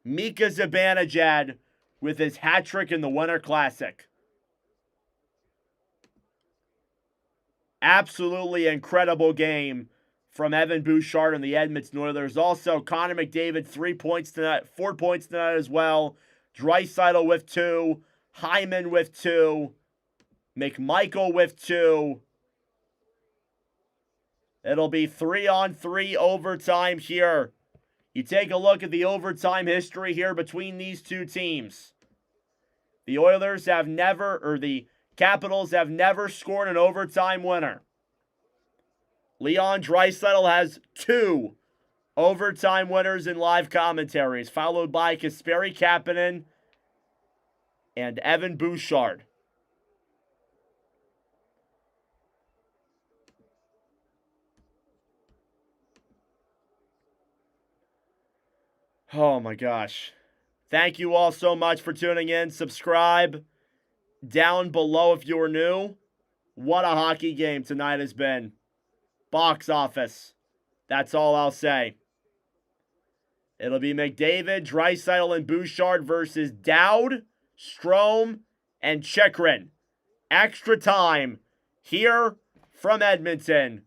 Mika Zibanejad with his hat trick in the Winter Classic. Absolutely incredible game from Evan Bouchard and the Edmonton Oilers. Also, Connor McDavid, 3 points tonight, 4 points tonight as well. Draisaitl with 2. Hyman with 2. McMichael with 2. It'll be 3-on-3 overtime here. You take a look at the overtime history here between these two teams. The Oilers have never, or the Capitals have never scored an overtime winner. Leon Draisaitl has 2 Overtime winners in live commentaries, followed by Kasperi Kapanen and Evan Bouchard. Oh my gosh. Thank you all so much for tuning in. Subscribe down below if you're new. What a hockey game tonight has been. Box office. That's all I'll say. It'll be McDavid, Draisaitl, and Bouchard versus Dowd, Strome, and Chychrun. Extra time here from Edmonton.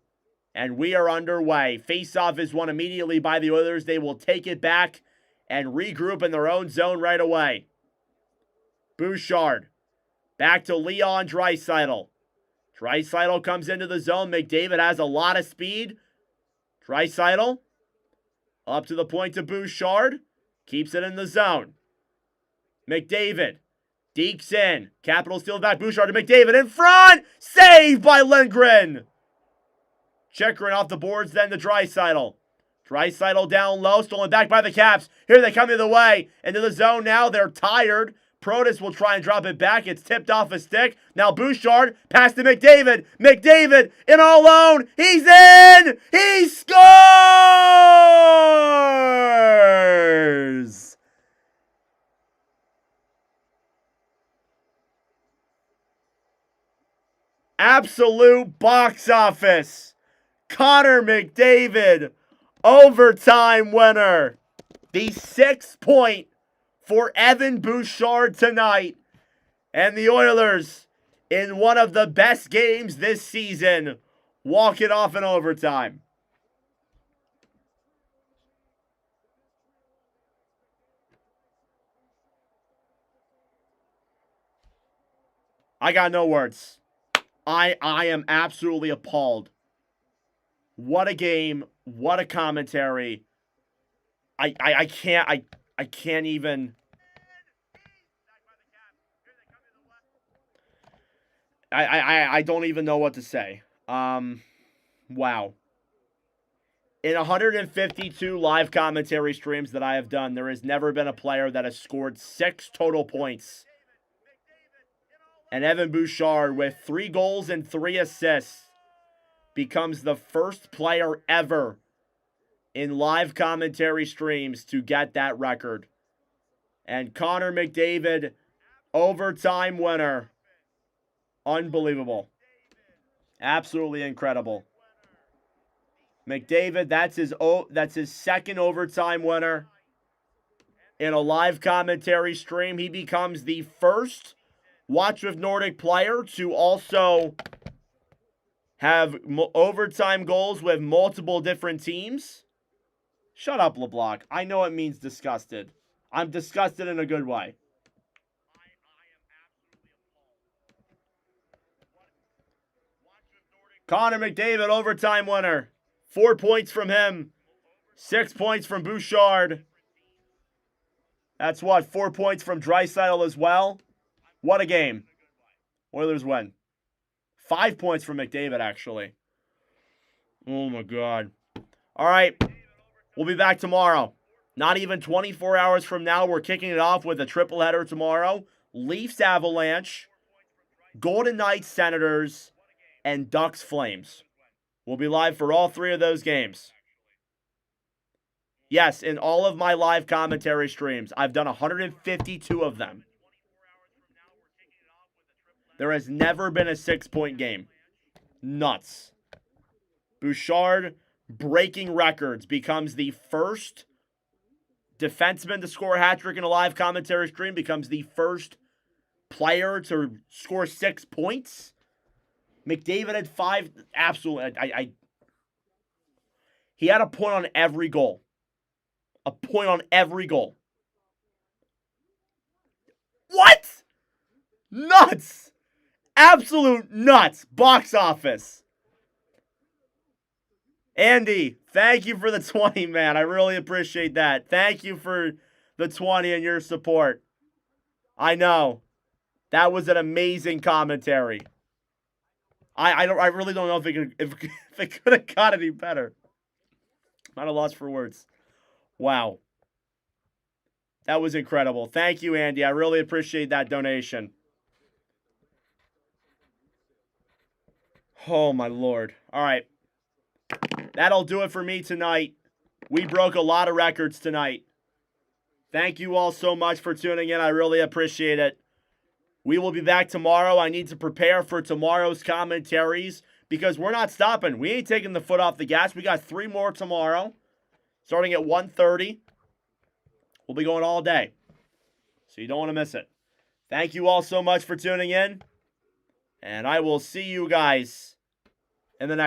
And we are underway. Face-off is won immediately by the Oilers. They will take it back and regroup in their own zone right away. Bouchard. Back to Leon Draisaitl. Draisaitl comes into the zone. McDavid has a lot of speed. Draisaitl. Up to the point to Bouchard. Keeps it in the zone. McDavid. Dekes in. Capitals steal back. Bouchard to McDavid in front. Saved by Lindgren. Chychrun off the boards then to Draisaitl. Draisaitl down low. Stolen back by the Caps. Here they come the other way. Into the zone now. They're tired. Protas will try and drop it back. It's tipped off a stick. Now Bouchard. Pass to McDavid. McDavid in all alone. He's in. He scores. Absolute box office. Connor McDavid, overtime winner. The 6-point for Evan Bouchard tonight. And the Oilers, in one of the best games this season, walk it off in overtime. I got no words. I am absolutely appalled. What a game. What a commentary. I can't even. I don't even know what to say. Wow. In 152 live commentary streams that I have done, there has never been a player that has scored 6 total points. And Evan Bouchard, with 3 goals and 3 assists, becomes the first player ever in live commentary streams to get that record. And Connor McDavid, overtime winner. Unbelievable. Absolutely incredible. McDavid, that's his second overtime winner in a live commentary stream. He becomes the first Watch with Nordic player to also have overtime goals with multiple different teams. Shut up, LeBlanc. I know it means disgusted. I'm disgusted in a good way. Connor McDavid, overtime winner. 4 points from him. 6 points from Bouchard. That's what? 4 points from Draisaitl as well. What a game. Oilers win. 5 points from McDavid, actually. Oh, my God. All right. We'll be back tomorrow. Not even 24 hours from now. We're kicking it off with a triple header tomorrow. Leafs Avalanche, Golden Knights Senators, and Ducks Flames. We'll be live for all 3 of those games. Yes, in all of my live commentary streams, I've done 152 of them. There has never been a 6-point game. Nuts. Bouchard, breaking records, becomes the first defenseman to score a hat-trick in a live commentary stream, becomes the first player to score 6 points. McDavid had 5. Absolutely. He had a point on every goal. A point on every goal. What? Nuts. Absolute nuts. Box office. Andy, thank you for the 20, man. I really appreciate that. Thank you for the 20 and your support. I know. That was an amazing commentary. I really don't know if it could have got any better. I'm at a loss for words. Wow. That was incredible. Thank you, Andy. I really appreciate that donation. Oh, my Lord. All right. That'll do it for me tonight. We broke a lot of records tonight. Thank you all so much for tuning in. I really appreciate it. We will be back tomorrow. I need to prepare for tomorrow's commentaries because we're not stopping. We ain't taking the foot off the gas. We got 3 more tomorrow, starting at 1:30. We'll be going all day, so you don't want to miss it. Thank you all so much for tuning in, and I will see you guys in the next